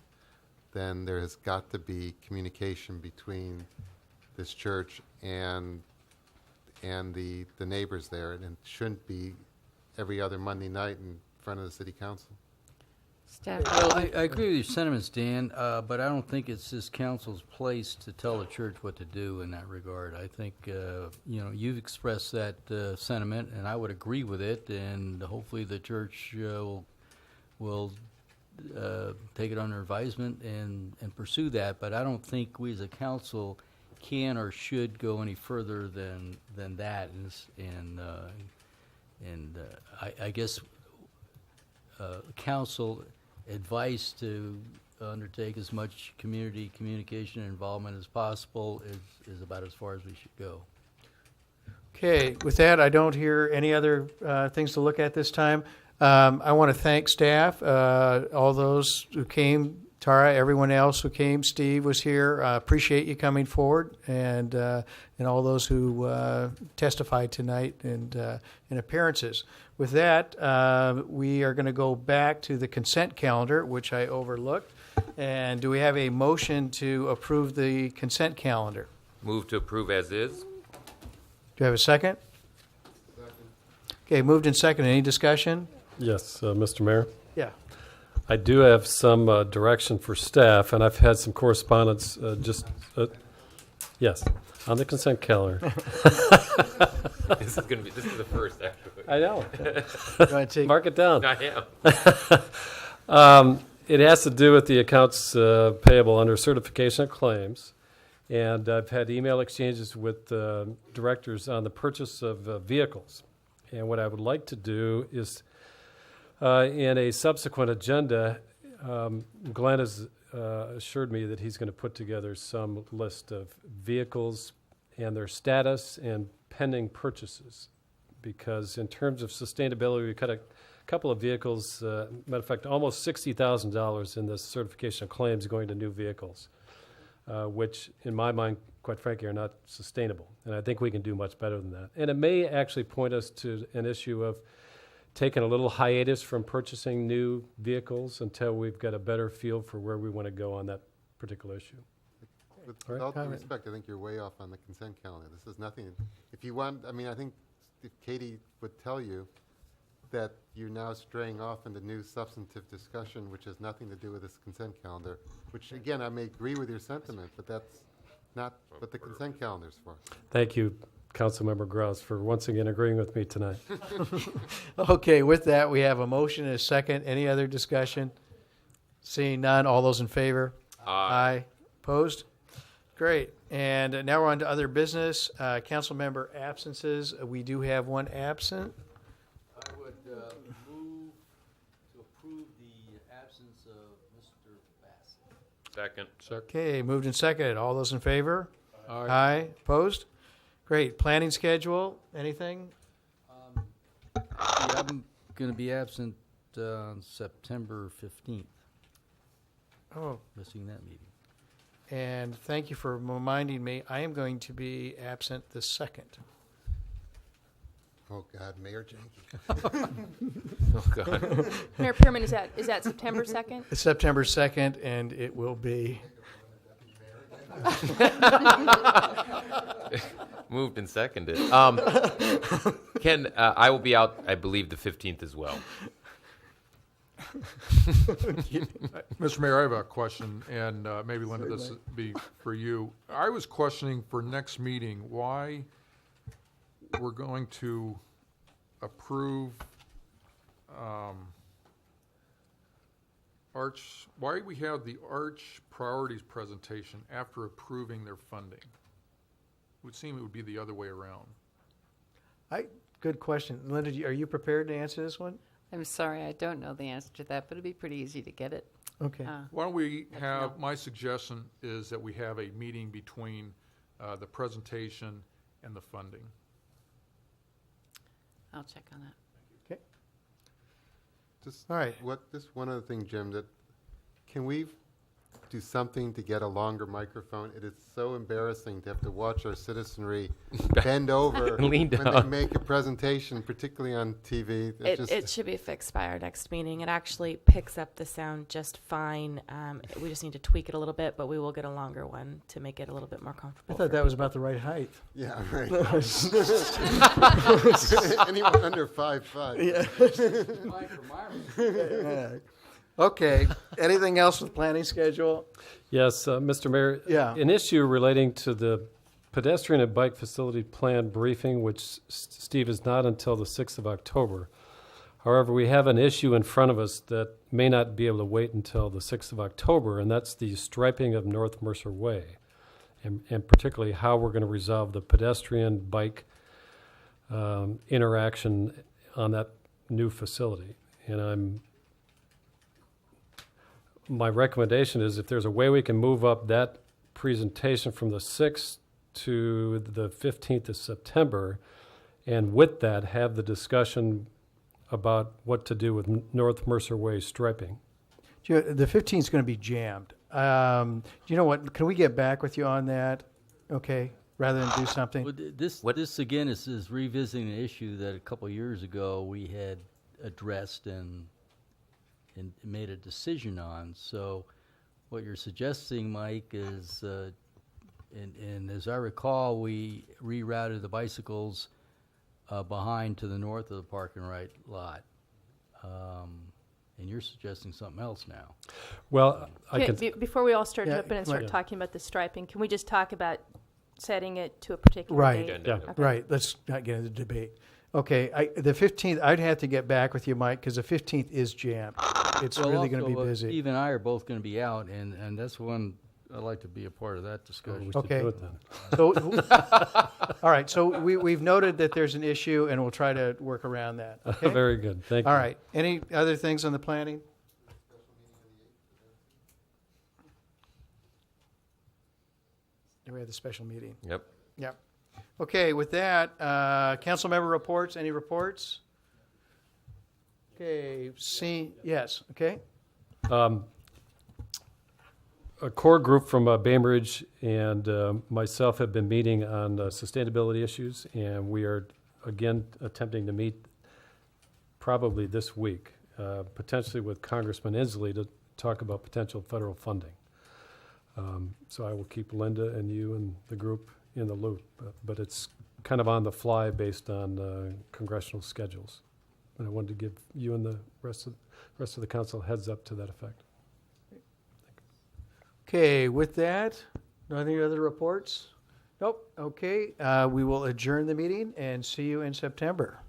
Speaker 11: then there has got to be communication between this church and the neighbors there, and it shouldn't be every other Monday night in front of the city council.
Speaker 14: Staff.
Speaker 12: Well, I agree with your sentiments, Dan, but I don't think it's this council's place to tell the church what to do in that regard. I think, you've expressed that sentiment, and I would agree with it, and hopefully the church will take it under advisement and pursue that, but I don't think we as a council can or should go any further than that, and I guess council advice to undertake as much community communication and involvement as possible is about as far as we should go.
Speaker 3: Okay, with that, I don't hear any other things to look at this time. I want to thank staff, all those who came, Tara, everyone else who came. Steve was here. Appreciate you coming forward, and all those who testified tonight and in appearances. With that, we are going to go back to the consent calendar, which I overlooked. And do we have a motion to approve the consent calendar?
Speaker 8: Move to approve as is.
Speaker 3: Do you have a second? Okay, moved and second. Any discussion?
Speaker 13: Yes, Mr. Mayor.
Speaker 3: Yeah.
Speaker 13: I do have some direction for staff, and I've had some correspondence yes, on the consent calendar.
Speaker 8: This is the first, actually.
Speaker 13: I know.
Speaker 3: You wanna take-
Speaker 13: Mark it down.
Speaker 8: I am.
Speaker 13: It has to do with the accounts payable under certification of claims, and I've had email exchanges with directors on the purchase of vehicles. And what I would like to do is, in a subsequent agenda, Glenn has assured me that he's going to put together some list of vehicles and their status and pending purchases. Because in terms of sustainability, we cut a couple of vehicles, matter of fact, almost $60,000 in the certification of claims going to new vehicles, which in my mind, quite frankly, are not sustainable. And I think we can do much better than that. And it may actually point us to an issue of taking a little hiatus from purchasing new vehicles until we've got a better feel for where we want to go on that particular issue.
Speaker 11: With all due respect, I think you're way off on the consent calendar. This is nothing. If you want, I mean, I think if Katie would tell you that you're now straying off into new substantive discussion, which has nothing to do with this consent calendar, which, again, I may agree with your sentiment, but that's not what the consent calendar is for.
Speaker 13: Thank you, Councilmember Grouse, for once again agreeing with me tonight.
Speaker 3: Okay, with that, we have a motion and a second. Any other discussion? Seeing none, all those in favor? Aye. Opposed? Great. And now we're on to other business. Council member absences. We do have one absent.
Speaker 12: I would move to approve the absence of Mr. Bassett.
Speaker 8: Second.
Speaker 3: Okay, moved and seconded. All those in favor?
Speaker 9: Aye.
Speaker 3: Opposed? Great. Planning schedule, anything?
Speaker 12: Yeah, I'm going to be absent on September 15th.
Speaker 3: Oh,
Speaker 12: Missing that meeting.
Speaker 3: and thank you for reminding me, I am going to be absent the 2nd.
Speaker 11: Oh, God, Mayor Jenkins.
Speaker 8: Oh, God.
Speaker 10: Mayor Pearman, is that September 2nd?
Speaker 3: It's September 2nd, and it will be...
Speaker 8: Moved and seconded. Ken, I will be out, I believe, the 15th as well.
Speaker 9: Mr. Mayor, I have a question, and maybe Linda, this would be for you. I was questioning for next meeting why we're going to approve Arch, why we have the Arch priorities presentation after approving their funding. It would seem it would be the other way around.
Speaker 3: Good question. Linda, are you prepared to answer this one?
Speaker 14: I'm sorry, I don't know the answer to that, but it'd be pretty easy to get it.
Speaker 3: Okay.
Speaker 9: Why don't we have, my suggestion is that we have a meeting between the presentation and the funding.
Speaker 14: I'll check on that.
Speaker 3: Okay.
Speaker 11: Just
Speaker 3: All right.
Speaker 11: Just one other thing, Jim, that can we do something to get a longer microphone? It is so embarrassing to have to watch our citizenry bend over
Speaker 8: Lean
Speaker 11: when they
Speaker 8: down.
Speaker 11: make a presentation, particularly on TV.
Speaker 15: It should be fixed by our next meeting. It actually picks up the sound just fine. We just need to tweak it a little bit, but we will get a longer one to make it a little bit more
Speaker 3: I
Speaker 15: comfortable.
Speaker 3: thought that was about the right height.
Speaker 11: Yeah, right. Anyone under 5'5".
Speaker 3: Yeah. Okay. Anything else with planning schedule?
Speaker 13: Yes, Mr. Mayor.
Speaker 3: Yeah.
Speaker 13: An issue relating to the pedestrian and bike facility plan briefing, which Steve is not until the 6th of October. However, we have an issue in front of us that may not be able to wait until the 6th of October, and that's the striping of North Mercer Way, and particularly how we're going to resolve the pedestrian bike interaction on that new facility. And my recommendation is if there's a way we can move up that presentation from the 6th to the 15th of September, and with that, have the discussion about what to do with North Mercer Way striping.
Speaker 3: The 15th is going to be jammed. You know what? Can we get back with you on that? Okay, rather than do something.
Speaker 12: Well, this again is revisiting an issue that a couple years ago we had addressed and made a decision on. So what you're suggesting, Mike, is, and as I recall, we rerouted the bicycles behind to the north of the park and ride lot. And you're suggesting something else now.
Speaker 13: Well,
Speaker 10: Before we all start
Speaker 3: Yeah,
Speaker 10: jumping and start
Speaker 3: right.
Speaker 10: talking about the striping, can we just talk about setting it to a particular
Speaker 3: Right.
Speaker 10: date?
Speaker 13: Yeah.
Speaker 10: Okay.
Speaker 3: Right. Let's not get into the debate. Okay. The 15th, I'd have to get back with you, Mike, because the 15th is jammed. It's really going to be busy.
Speaker 12: Steve and I are both going to be out, and that's one I'd like to be a part of that discussion.
Speaker 3: Okay.
Speaker 13: Do it then.
Speaker 3: So, all right. So we've noted that there's an issue, and we'll try to work around that. Okay?
Speaker 13: Very good. Thank you.
Speaker 3: All right. Any other things on the planning? We have the special meeting.
Speaker 8: Yep.
Speaker 3: Yep. Okay, with that, council member reports. Any reports? Okay, yes, okay.
Speaker 13: A core group from Bainbridge and myself have been meeting on sustainability issues, and we are again attempting to meet probably this week, potentially with Congressman Inslee to talk about potential federal funding. So I will keep Linda and you and the group in the loop, but it's kind of on the fly based on congressional schedules. And I wanted to give you and the rest of the council a heads up to that effect.
Speaker 3: Okay, with that, any other reports? Nope, okay. We will adjourn the meeting and see you in September.